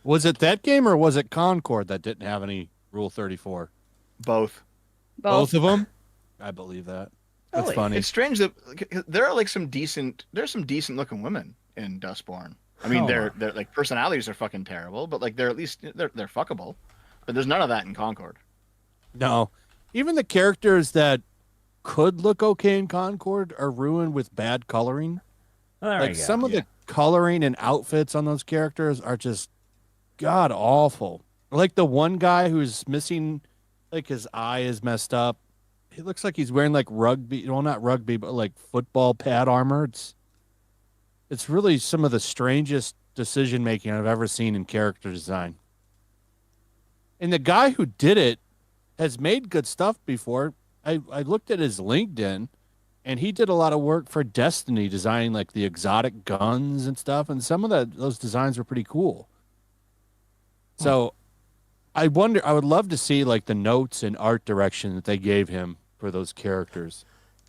Was it that game or was it Concord that didn't have any Rule 34? Both. Both of them? I believe that. That's Really? funny. It's strange that there are like there's some decent looking women in Dustborn. I mean, Oh. they're like personalities are fucking terrible, but like they're at least they're fuckable. But there's none of that in Concord. No. Even the characters that could look okay in Concord are ruined with bad coloring. There Like we go. some of the coloring and outfits on those characters are just god awful. Like the one guy who's missing, like his eye is messed up. He looks like he's wearing like rugby, well not rugby, but like football pad armor. It's really some of the strangest decision making I've ever seen in character design. And the guy who did it has made good stuff before. I looked at his LinkedIn, and he did a lot of work for Destiny, designing like the exotic guns and stuff. And some of those designs were pretty cool. So, I wonder. I would love to see like the notes and art direction that they gave him for those characters,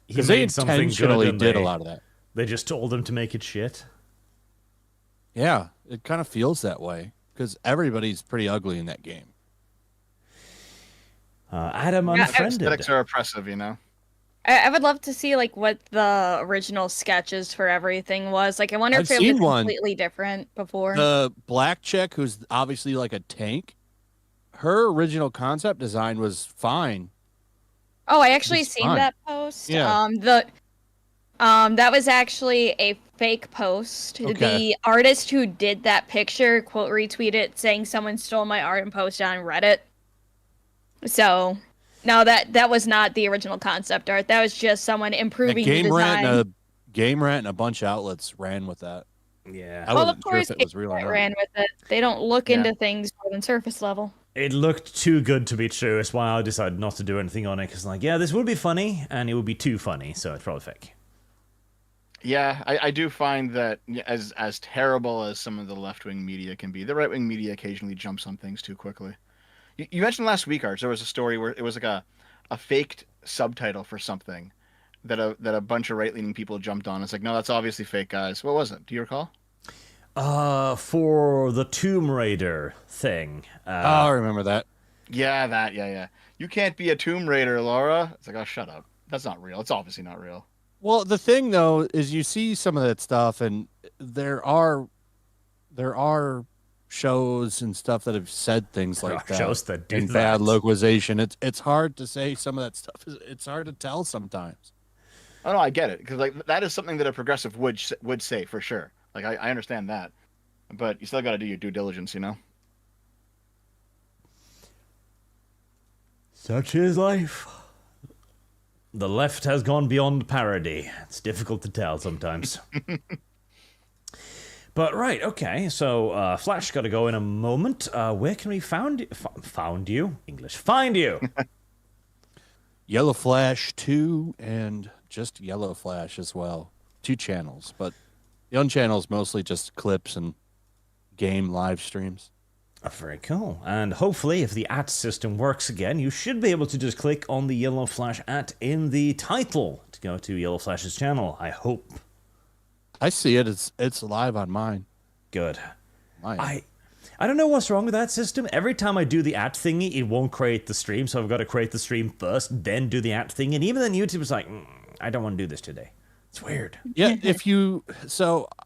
He because they made something good intentionally and did a they- lot of that. They just told him to make it shit. Yeah, it kind of feels that way because everybody's pretty ugly in that game. Adam Yeah, Unfriended. Aesthetics are oppressive, you know. I would love to see like what the original sketches for everything was. Like I wonder I've if it was seen one. completely different before. The black chick, who's obviously like a tank, her original concept design was fine. Oh, I actually It's seen fine. that post. Yeah. That was actually a fake post. Okay. The artist who did that picture quote retweeted saying someone stole my art and posted on Reddit. So, no, that was not the original concept art. That was just someone A improving the Game design. Rant and a bunch of outlets ran with that. Yeah. I Well, wasn't of sure course, if it was real or Internet not. ran with it. They don't look Yeah. into things more than surface level. It looked too good to be true. That's why I decided not to do anything on it. Because, like, yeah, this would be funny, and it would be too funny, so it's probably fake. Yeah, I do find that as terrible as some of the left wing media can be, the right wing media occasionally jumps on things too quickly. You mentioned last week, Arch, there was a story where it was like a faked subtitle for something that a bunch of right leaning people jumped on. It's like, no, that's obviously fake, guys. What was it? Do you recall? For the Tomb Raider thing. Oh, I remember that. Yeah, yeah. You can't be a Tomb Raider, Laura. It's like, oh, shut up. That's not real. It's obviously not real. Well, the thing though is you see some of that stuff, and there are shows and stuff that have said things There like are that shows that do in that. bad localization. It's hard to say some of that stuff. It's hard to tell sometimes. Oh no, I get it because like that is something that a progressive would say for sure. Like I understand that, but you still got to do your due diligence, you know. Such is life. The left has gone beyond parody. It's difficult to tell sometimes. But right, okay, so Flash got to go in a moment. Where can we found you? English. Find you! Yellow Flash 2 and just Yellow Flash as well. 2 channels, but the other channel is mostly just clips and game live streams. Very cool. And hopefully, if the @ system works again, you should be able to just click on the Yellow Flash @ in the title to go to Yellow Flash's channel. I hope. I see it. It's live on mine. Good. Mine. I don't know what's wrong with that system. Every time I do the @ thingy, it won't create the stream, so I've got to create the stream first, then do the @ thing. And even then, YouTube's like, I don't want to do this today. It's weird. Yeah,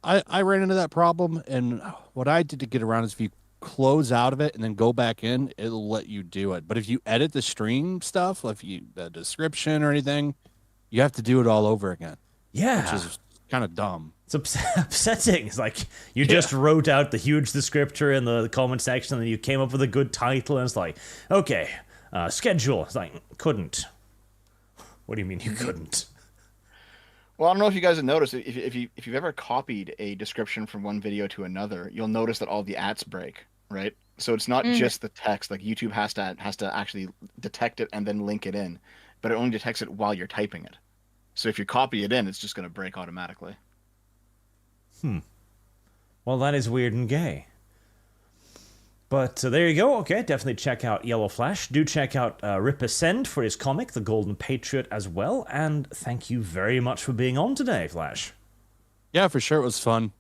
I ran into that problem, and what I did to get around is if you close out of it and then go back in, it'll let you do it. But if you edit the stream stuff, if you the description or anything, you have to do it all over again. Yeah. Which is kind of dumb. It's upsetting. It's like you just wrote out the huge descriptor in the comment section, and then you came up with a good title, and it's like, okay, schedule. It's like, couldn't. What do you mean you couldn't? Well, I don't know if you guys have noticed if you've ever copied a description from one video to another, you'll notice that all the ats break, right? So it's not just the text. Like YouTube has to actually detect it and then link it in, but it only detects it while you're typing it. So if you copy it in, it's just going to break automatically. Well, that is weird and gay. But there you go. Okay, definitely check out Yellow Flash. Do check out Rip Ascend for his comic, The Golden Patriot, as well. And thank you very much for being on today, Flash. Yeah, for sure. It was fun.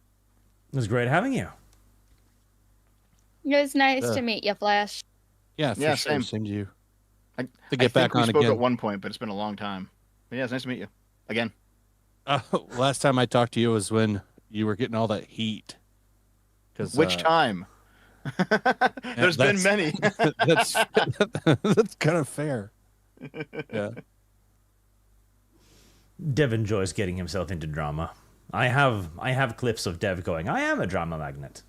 It was great having you. It was nice Yeah. to meet you, Flash. Yeah, for Yeah, sure. same. Same to you. I To I get back think we on spoke again. at one point, but it's been a long time. But yeah, it's nice to meet you again. Last time I talked to you was when you were getting all that heat. Which time? There's been that's- many. That's kind of fair. Yeah. Dev enjoys getting himself into drama. I have clips of Dev going, I am a drama magnet.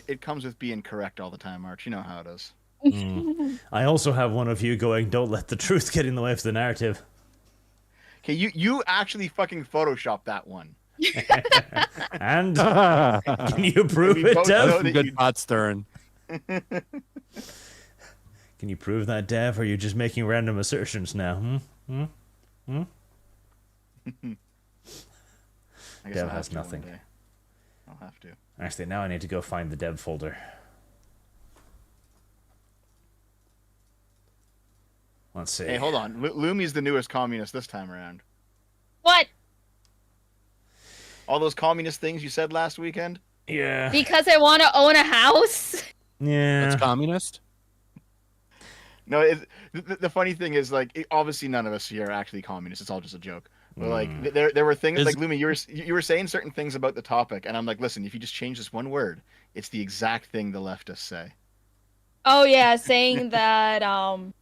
It comes with being correct all the time, Arch. You know how it is. I also have one of you going, don't let the truth get in the way of the narrative. Okay, you actually fucking photoshopped that one. And can you prove We it, both know Dev? that Good you- pot stirring. Can you prove that, Dev, or are you just making random assertions now? I guess Dev I'll has have to one nothing. day. I'll have to. Actually, now I need to go find the Dev folder. Let's see. Hey, hold on. Lumi's the newest communist this time around. What? All those communist things you said last weekend? Yeah. Because I want to own a house? Yeah. That's communist. No, the funny thing is, like, obviously none of us here are actually communists. It's all just a joke. But like, there were things like Lumi, you were saying certain things about the topic, and I'm like, listen, if you just change this one word, it's the exact thing the leftists say. Oh yeah, saying that out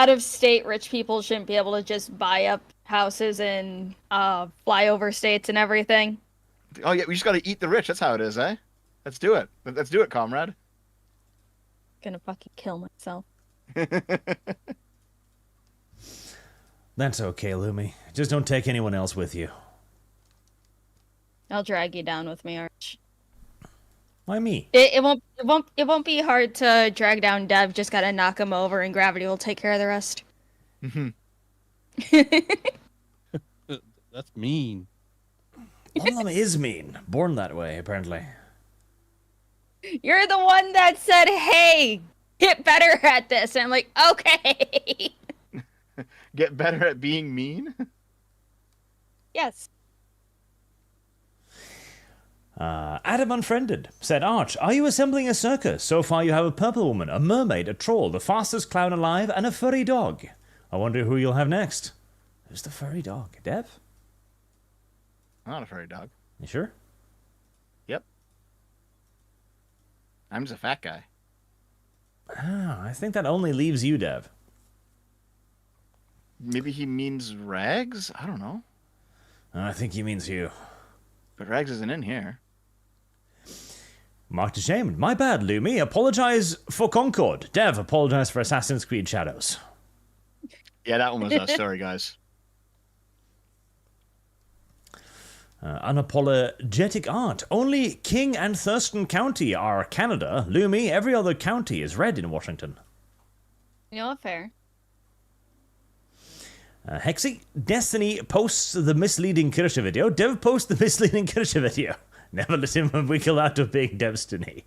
of state rich people shouldn't be able to just buy up houses in flyover states and everything. Oh yeah, we just got to eat the rich. That's how it is, eh? Let's do it. Let's do it, comrade. Gonna fucking kill myself. That's okay, Lumi. Just don't take anyone else with you. I'll drag you down with me, Arch. Why me? It won't be hard to drag down Dev. Just gotta knock him over, and gravity will take care of the rest. That's mean. One of them is mean. Born that way, apparently. You're the one that said, "Hey, get better at this," and I'm like, "Okay." Get better at being mean? Yes. Adam Unfriended said, Arch, are you assembling a circus? So far you have a purple woman, a mermaid, a troll, the fastest clown alive, and a furry dog. I wonder who you'll have next. Who's the furry dog? Dev? I'm not a furry dog. You sure? Yep. I'm just a fat guy. I think that only leaves you, Dev. Maybe he means Rags? I don't know. I think he means you. But Rags isn't in here. Mark Deshamed. My bad, Lumi. Apologize for Concord. Dev, apologize for Assassin's Creed Shadows. Yeah, that one was us. Sorry, guys. Unapologetic art. Only King and Thurston County are Canada. Lumi, every other county is red in Washington. You know what? Fair. Hexy, Destiny posts the misleading Kirsha video. Dev posts the misleading Kirsha video. Never let him wiggle out of being Destiny.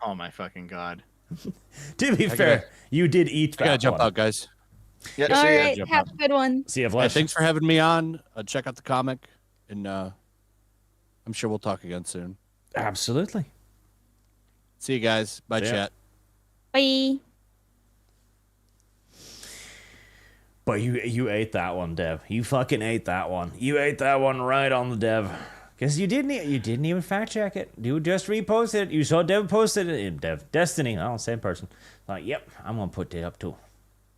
Oh my fucking god. To be fair, you did eat that I gotta jump one. out, guys. Yeah, All see ya. right, have a good one. See you, Hey, Flash. thanks for having me on. Check out the comic, and I'm sure we'll talk again soon. Absolutely. See you guys. Bye, Yeah. chat. Bye. But you ate that one, Dev. You fucking ate that one. You ate that one right on the Dev. Because you didn't even fact check it. You just reposted it. You saw Dev posted it in Dev Destiny. Oh, same person. Like, yep, I'm gonna put it up too.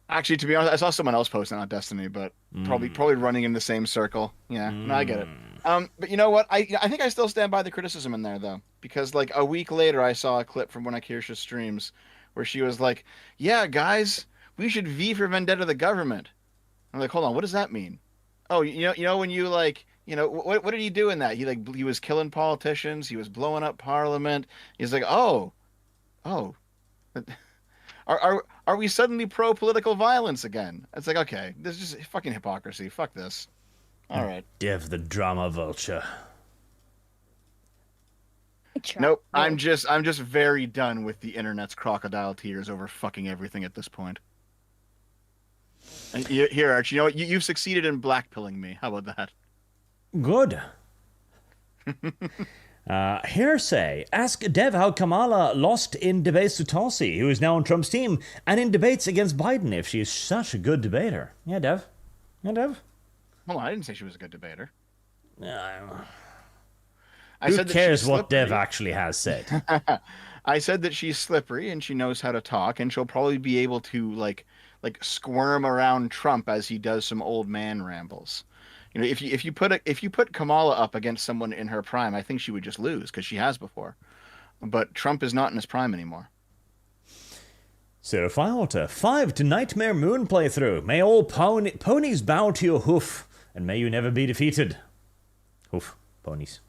Actually, to be honest, I saw someone else posting on Destiny, but probably running in the same circle. Yeah, no, I get it. But you know what? I think I still stand by the criticism in there though, because like a week later, I saw a clip from one of Kirsha's streams where she was like, "Yeah, guys, we should V for Vendetta the government." I'm like, hold on, what does that mean? Oh, you know when you like, what did he do in that? He was killing politicians. He was blowing up Parliament. He's like, oh. Are we suddenly pro political violence again? It's like, okay, this is just fucking hypocrisy. Fuck this. All right. Dev the drama vulture. Nope. I'm just very done with the internet's crocodile tears over fucking everything at this point. And here, Arch, you know what? You've succeeded in blackpilling me. How about that? Good. Hearsay. Ask Dev how Kamala lost in debates to Tulsi, who is now on Trump's team, and in debates against Biden if she is such a good debater. Yeah, Dev. Yeah, Dev. Well, I didn't say she was a good debater. I I Who said that cares she's what Dev slippery. actually has said? I said that she's slippery and she knows how to talk, and she'll probably be able to like squirm around Trump as he does some old man rambles. If you put Kamala up against someone in her prime, I think she would just lose because she has before. But Trump is not in his prime anymore. Sarah Firewater. 5 to Nightmare Moon playthrough. May all ponies bow to your hoof, and may you never be defeated. Hoof, ponies.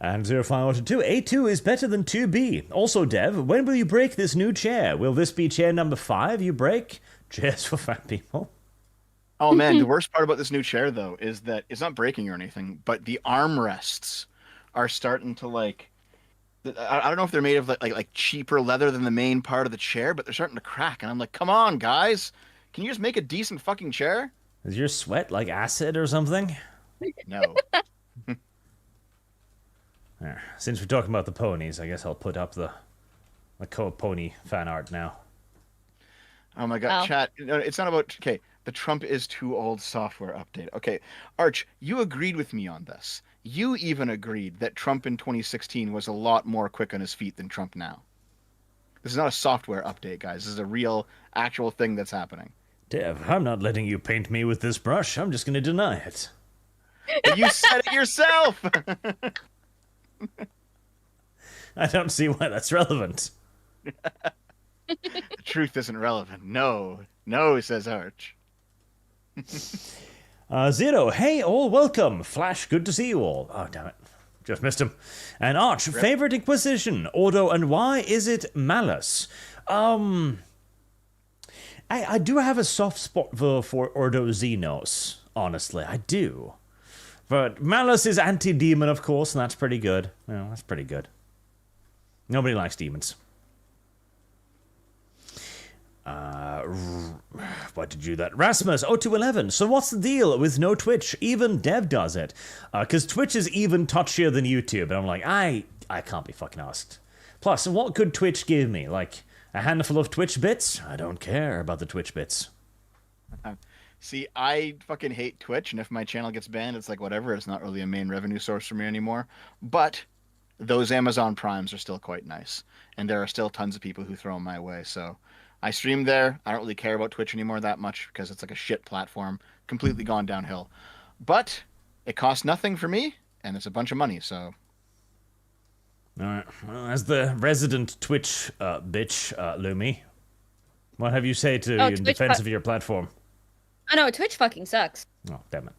And Zero Firewater 2. A2 is better than 2B. Also, Dev, when will you break this new chair? Will this be chair number 5 you break? Chairs for fat people. Oh man, the worst part about this new chair though is that it's not breaking or anything, but the armrests are starting to I don't know if they're made of like cheaper leather than the main part of the chair, but they're starting to crack, and I'm like, come on, guys, can you just make a decent fucking chair? Is your sweat like acid or something? No. Since we're talking about the ponies, I guess I'll put up the pony fan art now. Oh my god, Oh. chat. No, it's not about. Okay, the Trump is too old software update. Okay, Arch, you agreed with me on this. You even agreed that Trump in 2016 was a lot more quick on his feet than Trump now. This is not a software update, guys. This is a real, actual thing that's happening. Dev, I'm not letting you paint me with this brush. I'm just going to deny it. But you said it yourself. I don't see why that's relevant. The truth isn't relevant. No, No, says Arch. Zero, hey all, welcome. Flash, good to see you all. Oh, damn it. Just missed him. And Arch, favorite Inquisition, Ordo, and why is it Malus? I do have a soft spot for Ordo Xenos, honestly, I do. But Malus is anti-demon, of course, and that's pretty good. Well, that's pretty good. Nobody likes demons. Why did you do that? Rasmus, 0211. So what's the deal with no Twitch? Even Dev does it. Because Twitch is even touchier than YouTube. And I'm like, I can't be fucking asked. Plus, what could Twitch give me? Like, a handful of Twitch bits? I don't care about the Twitch bits. See, I fucking hate Twitch, and if my channel gets banned, it's like, whatever. It's not really a main revenue source for me anymore. But those Amazon Primes are still quite nice. And there are still tons of people who throw them my way, so... I stream there. I don't really care about Twitch anymore that much because it's like a shit platform, completely gone downhill. But it costs nothing for me, and it's a bunch of money, so... Alright, well, as the resident Twitch bitch, Lumi, what have you say to in defense of your platform? I know, Twitch fucking sucks. Oh, damn it.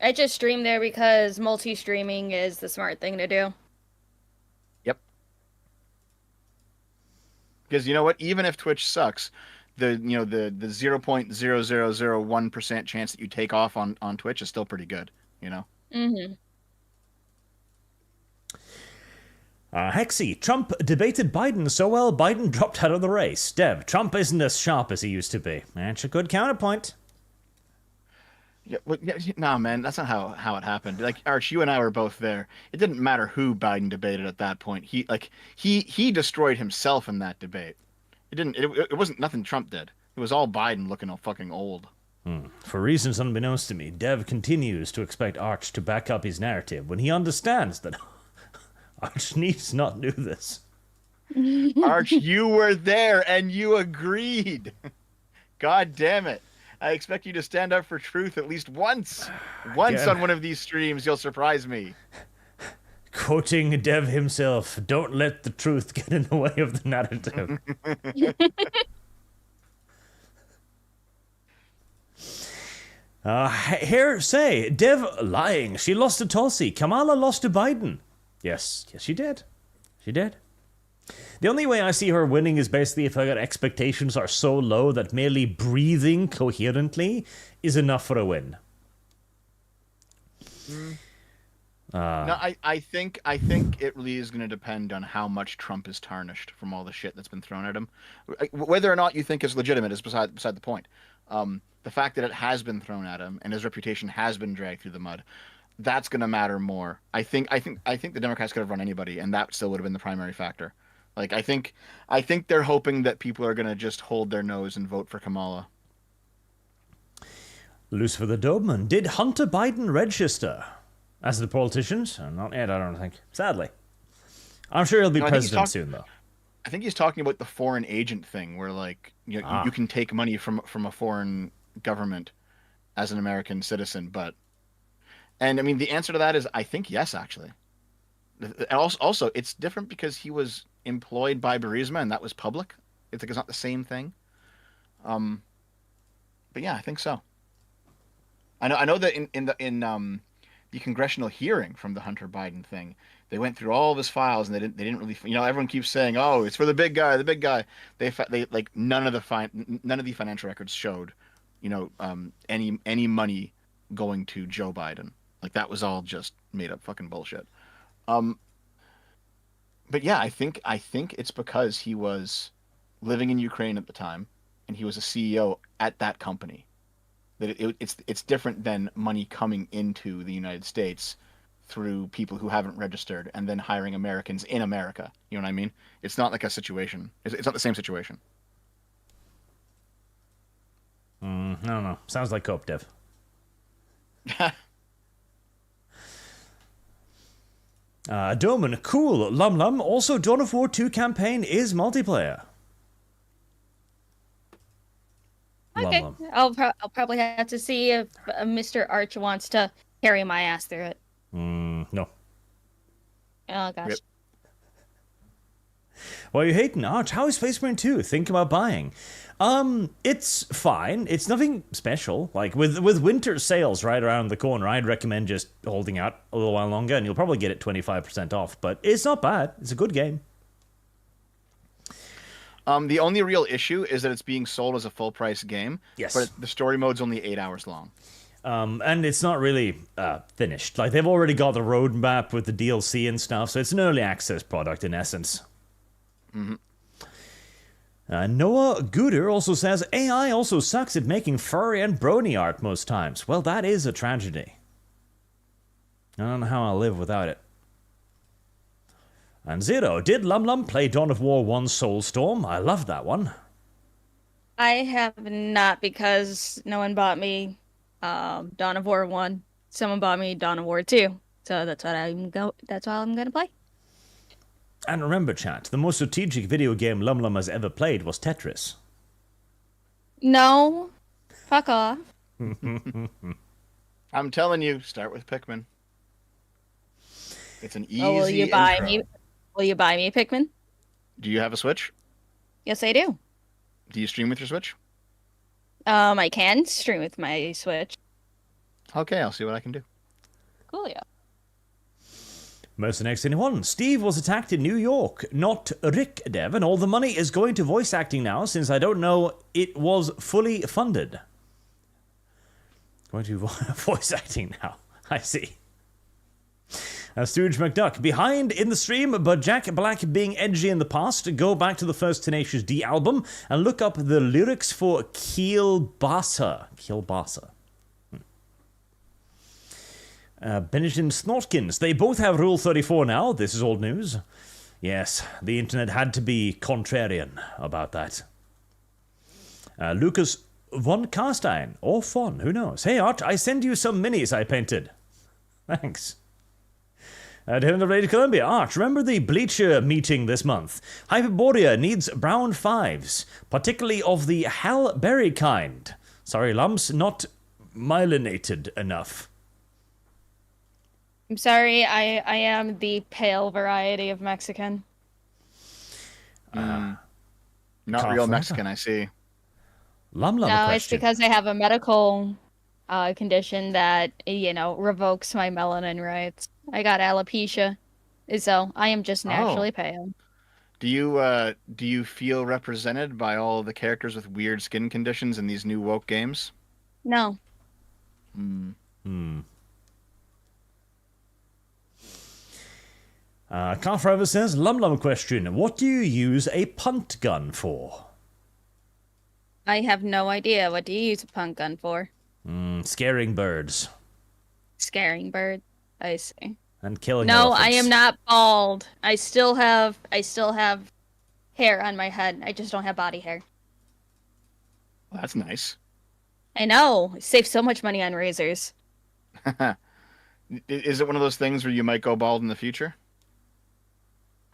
I just stream there because multi-streaming is the smart thing to do. Yep. Because you know what? Even if Twitch sucks, the 0.0001% chance that you take off on Twitch is still pretty good, you know? Mm-hmm. Hexy, Trump debated Biden so well, Biden dropped out of the race. Dev, Trump isn't as sharp as he used to be. That's a good counterpoint. Yeah, well, nah, man, that's not how it happened. Like, Arch, you and I were both there. It didn't matter who Biden debated at that point. He destroyed himself in that debate. It wasn't nothing Trump did. It was all Biden looking all fucking old. For reasons unbeknownst to me, Dev continues to expect Arch to back up his narrative when he understands that Arch needs not do this. Arch, you were there and you agreed. God damn it. I expect you to stand up for truth at least once. Once on one of these streams, you'll surprise me. Quoting Dev himself, don't let the truth get in the way of the narrative. Here, say, Dev lying. She lost to Tulsi. Kamala lost to Biden. Yes, she did. She did. The only way I see her winning is basically if her expectations are so low that merely breathing coherently is enough for a win. No, I think it really is going to depend on how much Trump is tarnished from all the shit that's been thrown at him. Whether or not you think it's legitimate is beside the point. The fact that it has been thrown at him and his reputation has been dragged through the mud, that's going to matter more. I think the Democrats could have run anybody, and that still would have been the primary factor. Like, I think they're hoping that people are going to just hold their nose and vote for Kamala. Lucifer the Doberman, did Hunter Biden register as the politicians? Not yet, I don't think. Sadly. I'm sure he'll be president soon, though. I think he's talking about the foreign agent thing, where, like, you can take money from a foreign government as an American citizen, and I mean, the answer to that is, I think yes, actually. And also, it's different because he was employed by Burisma, and that was public. It's not the same thing. But yeah, I think so. I know that in the congressional hearing from the Hunter Biden thing, they went through all of his files, and they didn't really, everyone keeps saying, oh, it's for the big guy, the big guy. They like none of the financial records showed, any money going to Joe Biden. Like, that was all just made up fucking bullshit. But yeah, I think it's because he was living in Ukraine at the time, and he was a CEO at that company. That it's different than money coming into the United States through people who haven't registered and then hiring Americans in America. You know what I mean? It's not like a situation. It's not the same situation. I don't know. Sounds like cope, Dev. Doman, cool. Lum Lum. Also, Dawn of War 2 campaign is multiplayer. Okay, Lum. I'll probably have to see if Mr. Arch wants to carry my ass through it. No. Oh gosh. Yep. Well, you hating Arch? How is Space Marine 2? Think about buying. It's fine. It's nothing special. Like, with winter sales right around the corner, I'd recommend just holding out a little while longer, and you'll probably get it 25% off. But it's not bad. It's a good game. The only real issue is that it's being sold as a full price game. Yes. But the story mode's only 8 hours long. And it's not really finished. Like, they've already got the roadmap with the DLC and stuff, so it's an early access product in essence. Mm-hmm. Noah Gooder also says, AI also sucks at making furry and brony art most times. Well, that is a tragedy. I don't know how I'll live without it. And Zero, did Lum Lum play Dawn of War 1 Soulstorm? I loved that one. I have not, because no one bought me Dawn of War 1. Someone bought me Dawn of War 2. So that's what that's all I'm gonna play. And remember, chat, the most strategic video game Lum Lum has ever played was Tetris. No. Fuck off. I'm telling you, start with Pikmin. It's an easy Will you buy intro. me? Will you buy me Pikmin? Do you have a Switch? Yes, I do. Do you stream with your Switch? I can stream with my Switch. Okay, I'll see what I can do. Cool, yeah. Mercenex 21. Steve was attacked in New York, not Rick Dev, and all the money is going to voice acting now since I don't know it was fully funded. Going to voice acting now. I see. Stooge McDuck. Behind in the stream, but Jack Black being edgy in the past. Go back to the first Tenacious D album and look up the lyrics for Kielbasa. Kielbasa. Benjamin Snortkins. They both have Rule 34 now. This is old news. Yes, the internet had to be contrarian about that. Lucas von Karstein. Or Von, who knows? Hey, Art, I send you some minis I painted. Thanks. Defender of Lady Columbia. Art, remember the Bleacher meeting this month? Hyperborea needs brown fives, particularly of the Hal Berry kind. Sorry, lumps, not myelinated enough. I'm sorry, I am the pale variety of Mexican. Not Cough, real huh? Mexican, I see. Lum Lum No, it's question. because I have a medical condition that, revokes my melanin rights. I got alopecia, so I am just naturally pale. Do you feel represented by all the characters with weird skin conditions in these new woke games? No. Car Forever says, Lum Lum question. What do you use a punt gun for? I have no idea. What do you use a punt gun for? Scaring birds. Scaring birds. I see. And killing No, elephants. I am not bald. I still have hair on my head. I just don't have body hair. Well, that's nice. I know. I save so much money on razors. Is it one of those things where you might go bald in the future?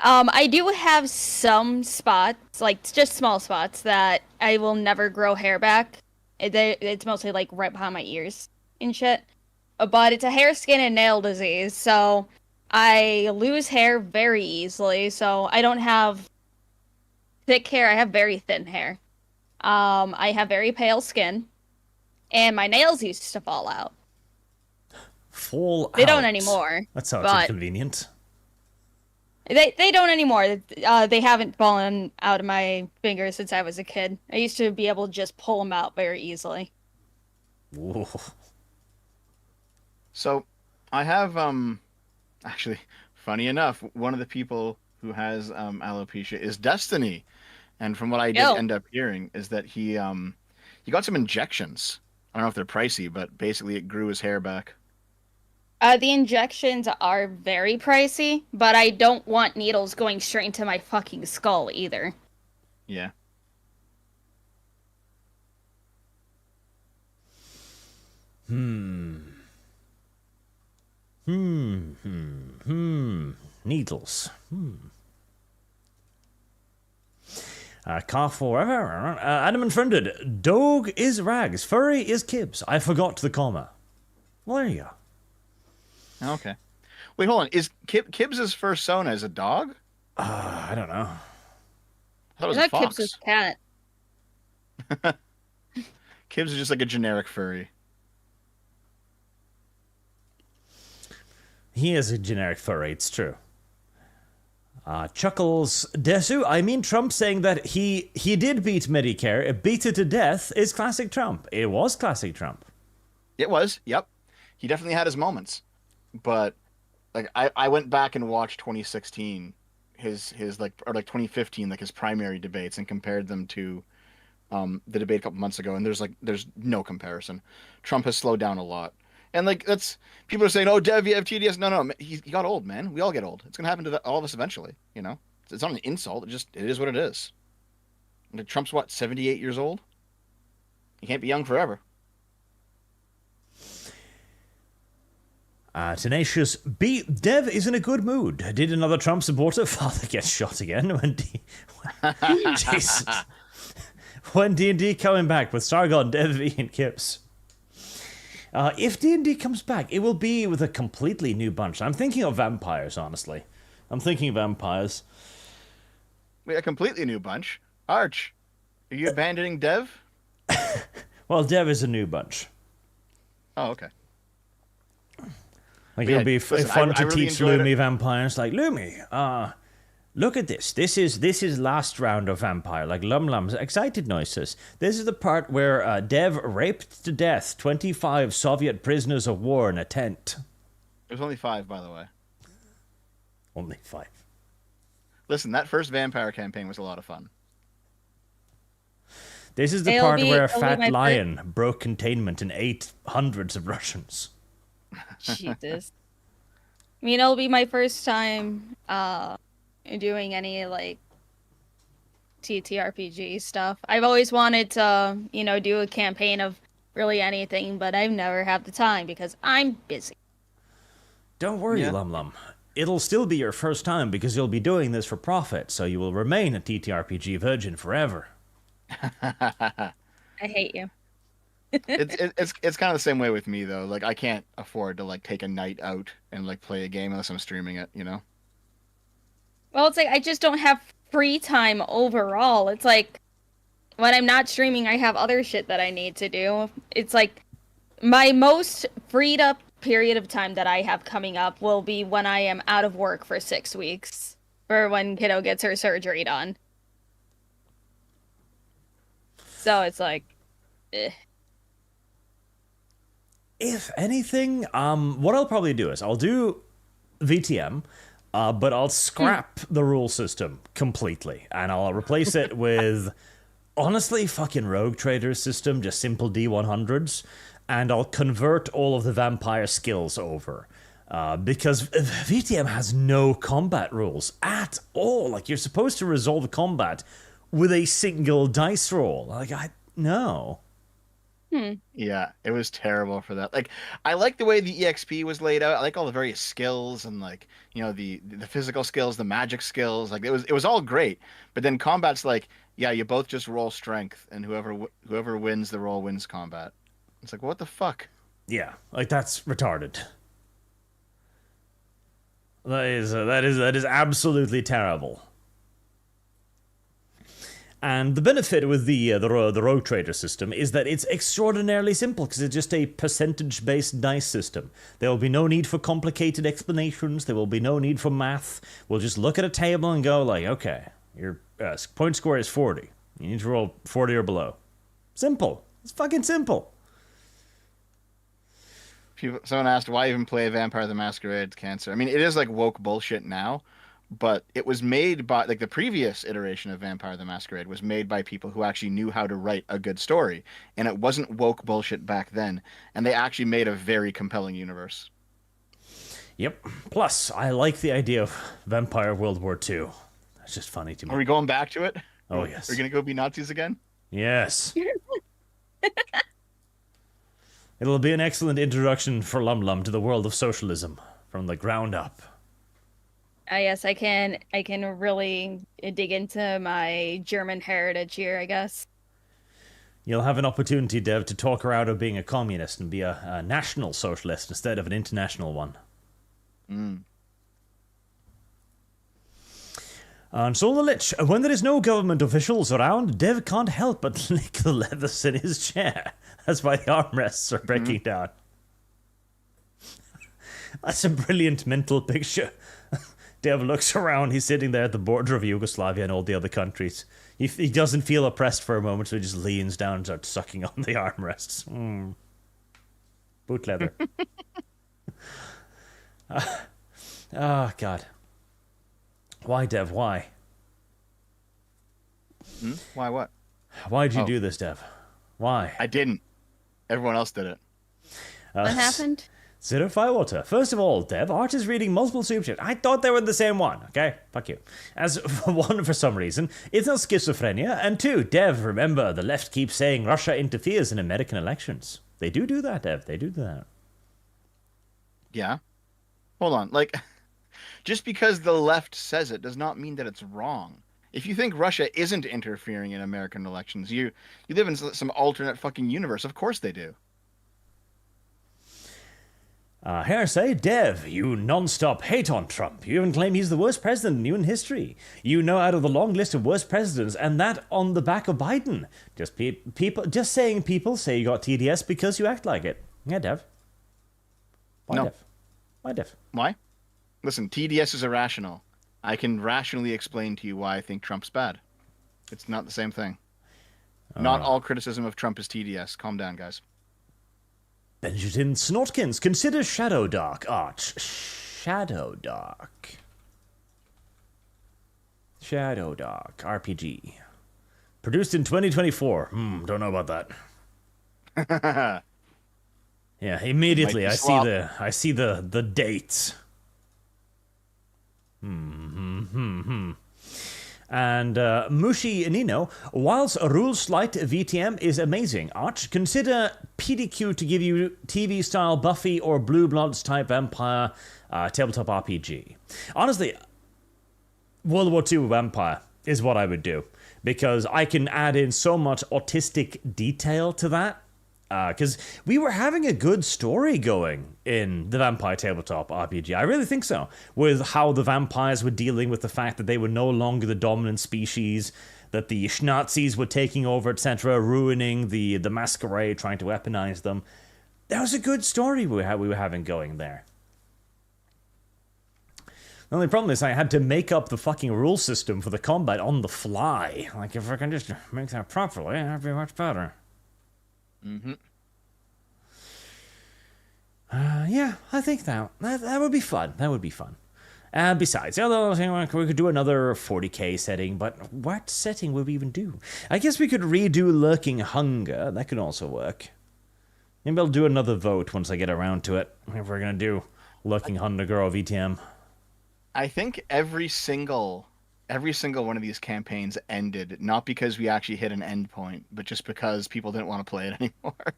I do have some spots, like just small spots, that I will never grow hair back. It's mostly like right behind my ears and shit. But it's a hair, skin, and nail disease, so I lose hair very easily. So I don't have thick hair. I have very thin hair. I have very pale skin, and my nails used to fall out. Fall They out. don't anymore. That sounds but inconvenient. They don't anymore. They haven't fallen out of my fingers since I was a kid. I used to be able to just pull them out very easily. Whoa. So, I have actually, funny enough, one of the people who has alopecia is Destiny, and from what I did end up hearing is that he got some injections. I don't know if they're pricey, but basically it grew his hair back. The injections are very pricey, but I don't want needles going straight into my fucking skull either. Yeah. Needles. Car forever. Adam and Friended. Dog is Rags. Furry is Kibbs. I forgot the comma. Well, there you go. Okay. Wait, hold on. Is Kibbs' persona as a dog? I don't know. I thought it was I a thought fox. Kibbs was a cat. Kibbs is just like a generic furry. He is a generic furry, it's true. Chuckles Desu, I mean Trump saying that he did beat Medicare, beat it to death, is classic Trump. It was classic Trump. It was, yep. He definitely had his moments. But like I went back and watched 2016, his like, or like 2015, like his primary debates, and compared them to the debate a couple months ago, and there's no comparison. Trump has slowed down a lot. And like that's people are saying, "Oh, Dev, you have TDS." No, he got old, man. We all get old. It's gonna happen to all of us eventually. You know, it's not an insult. It is what it is. Like, Trump's what, 78 years old? He can't be young forever. Tenacious B. Dev is in a good mood. Did another Trump supporter father get shot again when Jesus. When D&D coming back with Sargon, Dev, V, and Kips? If D&D comes back, it will be with a completely new bunch. I'm thinking of vampires, honestly. I'm thinking vampires. Wait, a completely new bunch. Arch, are you abandoning Dev? Well, Dev is a new bunch. Oh, okay. Like, Yeah, it'll be listen, fun I to really teach enjoyed Lumi it. vampires. Like, Lumi, look at this. This is last round of vampire. Like, Lum's excited noises. This is the part where Dev raped to death 25 Soviet prisoners of war in a tent. There's only 5, by the way. Only 5. Listen, that first vampire campaign was a lot of fun. This is the It'll part be- where a it'll be fat my lion broke containment and ate hundreds of Russians. Jesus. I mean, it'll be my first time doing any like TTRPG stuff. I've always wanted to, do a campaign of really anything, but I've never had the time because I'm busy. Don't worry, Yeah. Lum. It'll still be your first time because you'll be doing this for profit, so you will remain a TTRPG virgin forever. I hate you. It's kind of the same way with me though. Like I can't afford to like take a night out and like play a game unless I'm streaming it, you know? Well, it's like I just don't have free time overall. It's like when I'm not streaming, I have other shit that I need to do. It's like my most freed up period of time that I have coming up will be when I am out of work for 6 weeks, or when kiddo gets her surgery done. So it's like, If anything, what I'll probably do is I'll do VTM, but I'll scrap the rule system completely, and I'll replace it with, honestly, fucking Rogue Trader system, just simple D100s, and I'll convert all of the vampire skills over. Because VTM has no combat rules at all. Like, you're supposed to resolve combat with a single dice roll. Like, no. Yeah, it was terrible for that. Like, I like the way the EXP was laid out. I like all the various skills and like, the physical skills, the magic skills. Like it was all great. But then combat's like, yeah, you both just roll strength, and whoever wins the roll wins combat. It's like, what the fuck? Yeah, like that's retarded. That is absolutely terrible. And the benefit with the Rogue Trader system is that it's extraordinarily simple because it's just a percentage-based dice system. There will be no need for complicated explanations. There will be no need for math. We'll just look at a table and go like, okay, your point score is 40. You need to roll 40 or below. Simple. It's fucking simple. Someone asked, why even play Vampire the Masquerade Cancer? I mean, it is like woke bullshit now, but it was made by, like, the previous iteration of Vampire the Masquerade was made by people who actually knew how to write a good story, and it wasn't woke bullshit back then, and they actually made a very compelling universe. Yep. Plus, I like the idea of Vampire World War II. That's just funny to me. Are we going back to it? Oh, yes. Are we going to go be Nazis again? Yes. It'll be an excellent introduction for Lum to the world of socialism from the ground up. yes, I can really dig into my German heritage here, I guess. You'll have an opportunity, Dev, to talk her out of being a communist and be a national socialist instead of an international one. And so the Lich, when there is no government officials around, Dev can't help but lick the leathers in his chair. That's why the armrests are breaking down. That's a brilliant mental picture. Dev looks around, he's sitting there at the border of Yugoslavia and all the other countries. He doesn't feel oppressed for a moment, so he just leans down and starts sucking on the armrests. Boot leather. Oh, God. Why, Dev? Why? Why what? Why'd you do this, Dev? Why? I didn't. Everyone else did it. What happened? Zero Firewater. First of all, Dev, Art is reading multiple super chats. I thought they were the same one, okay? Fuck you. As one, for some reason, it's not schizophrenia. And two, Dev, remember, the left keeps saying Russia interferes in American elections. They do that, Dev. They do that. Yeah. Hold on. Like, just because the left says it does not mean that it's wrong. If you think Russia isn't interfering in American elections, you live in some alternate fucking universe. Of course they do. Here I say, Dev, you non-stop hate on Trump. You even claim he's the worst president in human history. You know out of the long list of worst presidents, and that on the back of Biden. Just saying people say you got TDS because you act like it. Yeah, Dev. Why, No. Dev? Why, Dev? Why? Listen, TDS is irrational. I can rationally explain to you why I think Trump's bad. It's not the same thing. Not all criticism of Trump is TDS. Calm down, guys. Benjamin Snotkins, consider Shadow Dark, Arch. Shadow Dark. Shadow Dark, RPG. Produced in 2024. Don't know about that. Yeah, immediately I see the dates. And Mushi Nino, whilst a rule slight VTM is amazing, Arch, consider PDQ to give you TV-style Buffy or Blue Bloods type vampire tabletop RPG. Honestly, World War II vampire is what I would do, because I can add in so much autistic detail to that. Because we were having a good story going in the Vampire Tabletop RPG. I really think so. With how the vampires were dealing with the fact that they were no longer the dominant species, that the Nazis were taking over, etc., ruining the masquerade, trying to weaponize them. That was a good story we were having going there. The only problem is I had to make up the fucking rule system for the combat on the fly. Like, if I can just make that properly, that'd be much better. Yeah, I think that would be fun. That would be fun. Besides, the other thing, we could do another 40k setting, but what setting would we even do? I guess we could redo Lurking Hunger. That could also work. Maybe I'll do another vote once I get around to it. If we're gonna do Lurking Hunger or VTM. I think every single one of these campaigns ended not because we actually hit an end point, but just because people didn't want to play it anymore.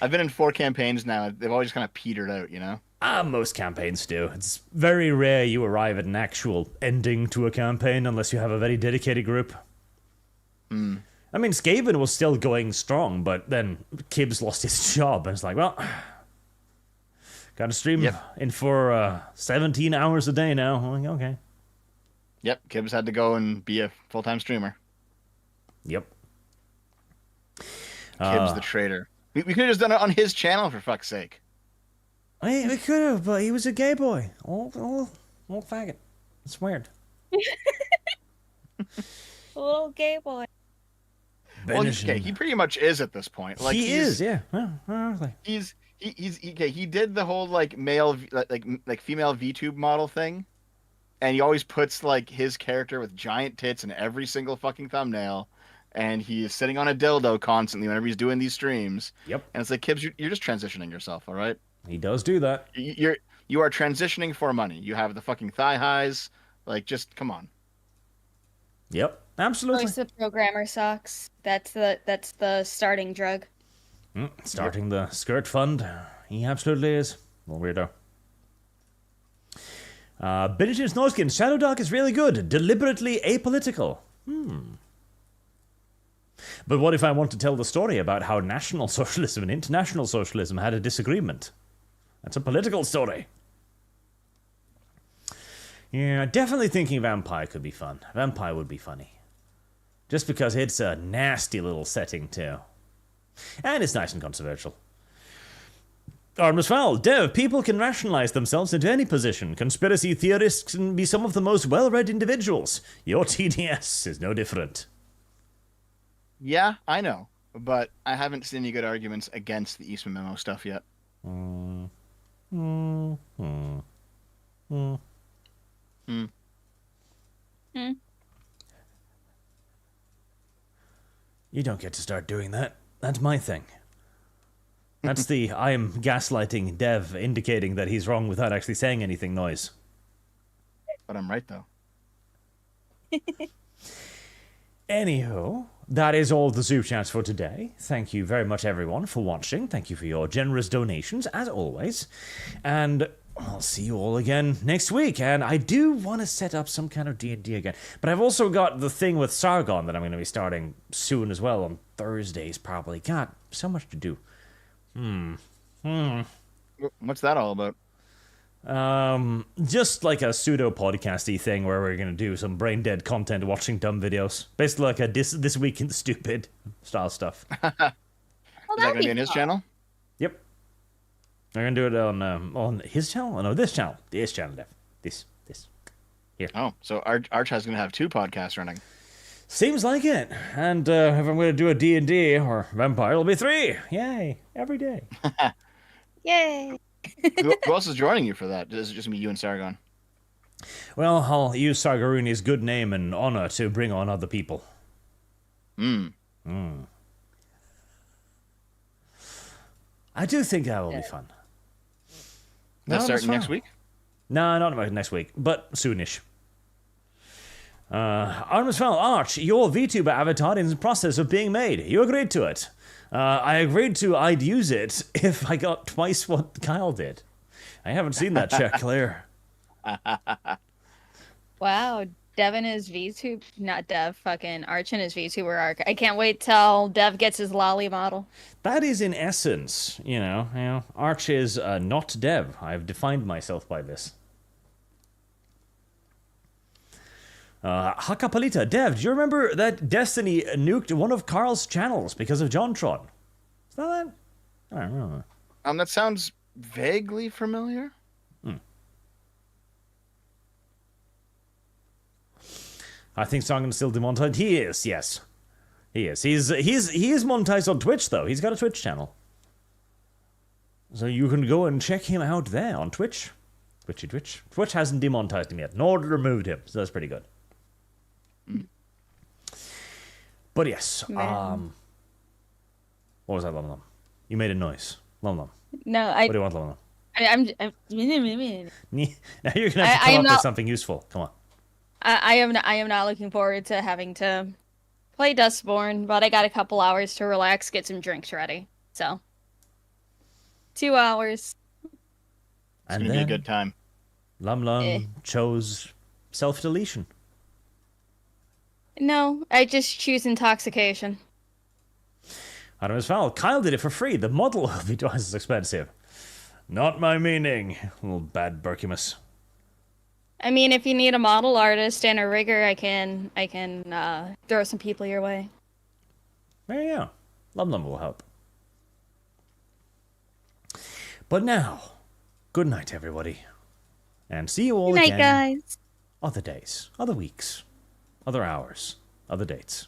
I've been in 4 campaigns now. They've always kind of petered out, you know? Most campaigns do. It's very rare you arrive at an actual ending to a campaign unless you have a very dedicated group. I mean, Skaven was still going strong, but then Kibbs lost his job, and it's like, well, gotta stream in for 17 hours a day now. I'm like, okay. Yep, Kibbs had to go and be a full-time streamer. Yep. Kibbs the traitor. We could have just done it on his channel, for fuck's sake. We could have, but he was a gay boy. Old faggot. It's weird. A little gay boy. Well, he pretty much is at this point. Like, he is, yeah. Well, He's he did the whole like male like female VTube model thing, and he always puts like his character with giant tits in every single fucking thumbnail. And he is sitting on a dildo constantly whenever he's doing these streams. Yep. And it's like, Kibbs, you're just transitioning yourself, all right? he does do that. You are transitioning for money. You have the fucking thigh highs. Like, just come on. Yep, absolutely. Voice the programmer sucks. That's the starting drug. Starting the skirt fund. He absolutely is. Well, weirdo. Benjamin Snorskin, Shadow Dark is really good. Deliberately apolitical. But what if I want to tell the story about how National Socialism and International Socialism had a disagreement? That's a political story. Yeah, definitely thinking Vampire could be fun. Vampire would be funny. Just because it's a nasty little setting, too. And it's nice and controversial. Artemis Fowl, Dev, people can rationalize themselves into any position. Conspiracy theorists can be some of the most well-read individuals. Your TDS is no different. Yeah, I know, but I haven't seen any good arguments against the Eastman Memo stuff yet. You don't get to start doing that. That's my thing. That's the I am gaslighting Dev, indicating that he's wrong without actually saying anything noise. But I'm right, though. Anywho, that is all the Super Chats for today. Thank you very much, everyone, for watching. Thank you for your generous donations, as always. And I'll see you all again next week. And I do want to set up some kind of D&D again. But I've also got the thing with Sargon that I'm going to be starting soon as well, on Thursdays, probably. God, so much to do. What's that all about? Just like a pseudo podcasty thing where we're gonna do some brain dead content, watching dumb videos, basically like a this week in stupid style stuff. Well, Is that that'd going to be be on his fun. channel? Yep, we're gonna do it on his channel. Oh, no, this channel, Dev. This. Oh, so Arch has going to have 2 podcasts running. Seems like it. And if I'm gonna do a D&D or Vampire, it'll be 3. Yay! Every day. Yay! Who else is joining you for that? Is it just me, you, and Sargon? Well, I'll use Sargaruni's good name and honor to bring on other people. I do think that will be fun. That's No, starting next week? No, not about next week, but soonish. Artemis Fowl, Arch, your VTuber avatar is in the process of being made. You agreed to it. I agreed to I'd use it if I got twice what Kyle did. I haven't seen that check clear. Wow, Dev and his VTuber, not Dev, fucking Arch and his VTuber arc. I can't wait till Dev gets his lolly model. That is in essence, you know Arch is not Dev. I've defined myself by this. Hakapalita, Dev, do you remember that Destiny nuked one of Carl's channels because of JonTron? Is that it? I don't know. That sounds vaguely familiar. I think Sargon's still demonetized. He is, yes. He is. He is monetized on Twitch, though. He's got a Twitch channel. So you can go and check him out there on Twitch. Twitch. Twitch hasn't demonetized him yet, nor removed him, so that's pretty good. But yes, Man. what was that, Lum Lum? You made a noise. Lum Lum. No, What do you want, Lum Lum? I'm Now you're gonna have to I come am up with not- something useful. Come on. I am not looking forward to having to play Dustborn, but I got a couple hours to relax, get some drinks ready. So 2 hours. It's And going to be a then good time. Lum Lum Eh. chose self-deletion. No, I just choose intoxication. Artemis Fowl, Kyle did it for free. The model will be twice as expensive. Not my meaning, little bad Berkimus. I mean, if you need a model artist and a rigger, I can throw some people your way. There you go. Lum Lum will help. But now, good night, everybody. And see you all Good night, again guys. other days, other weeks, other hours, other dates.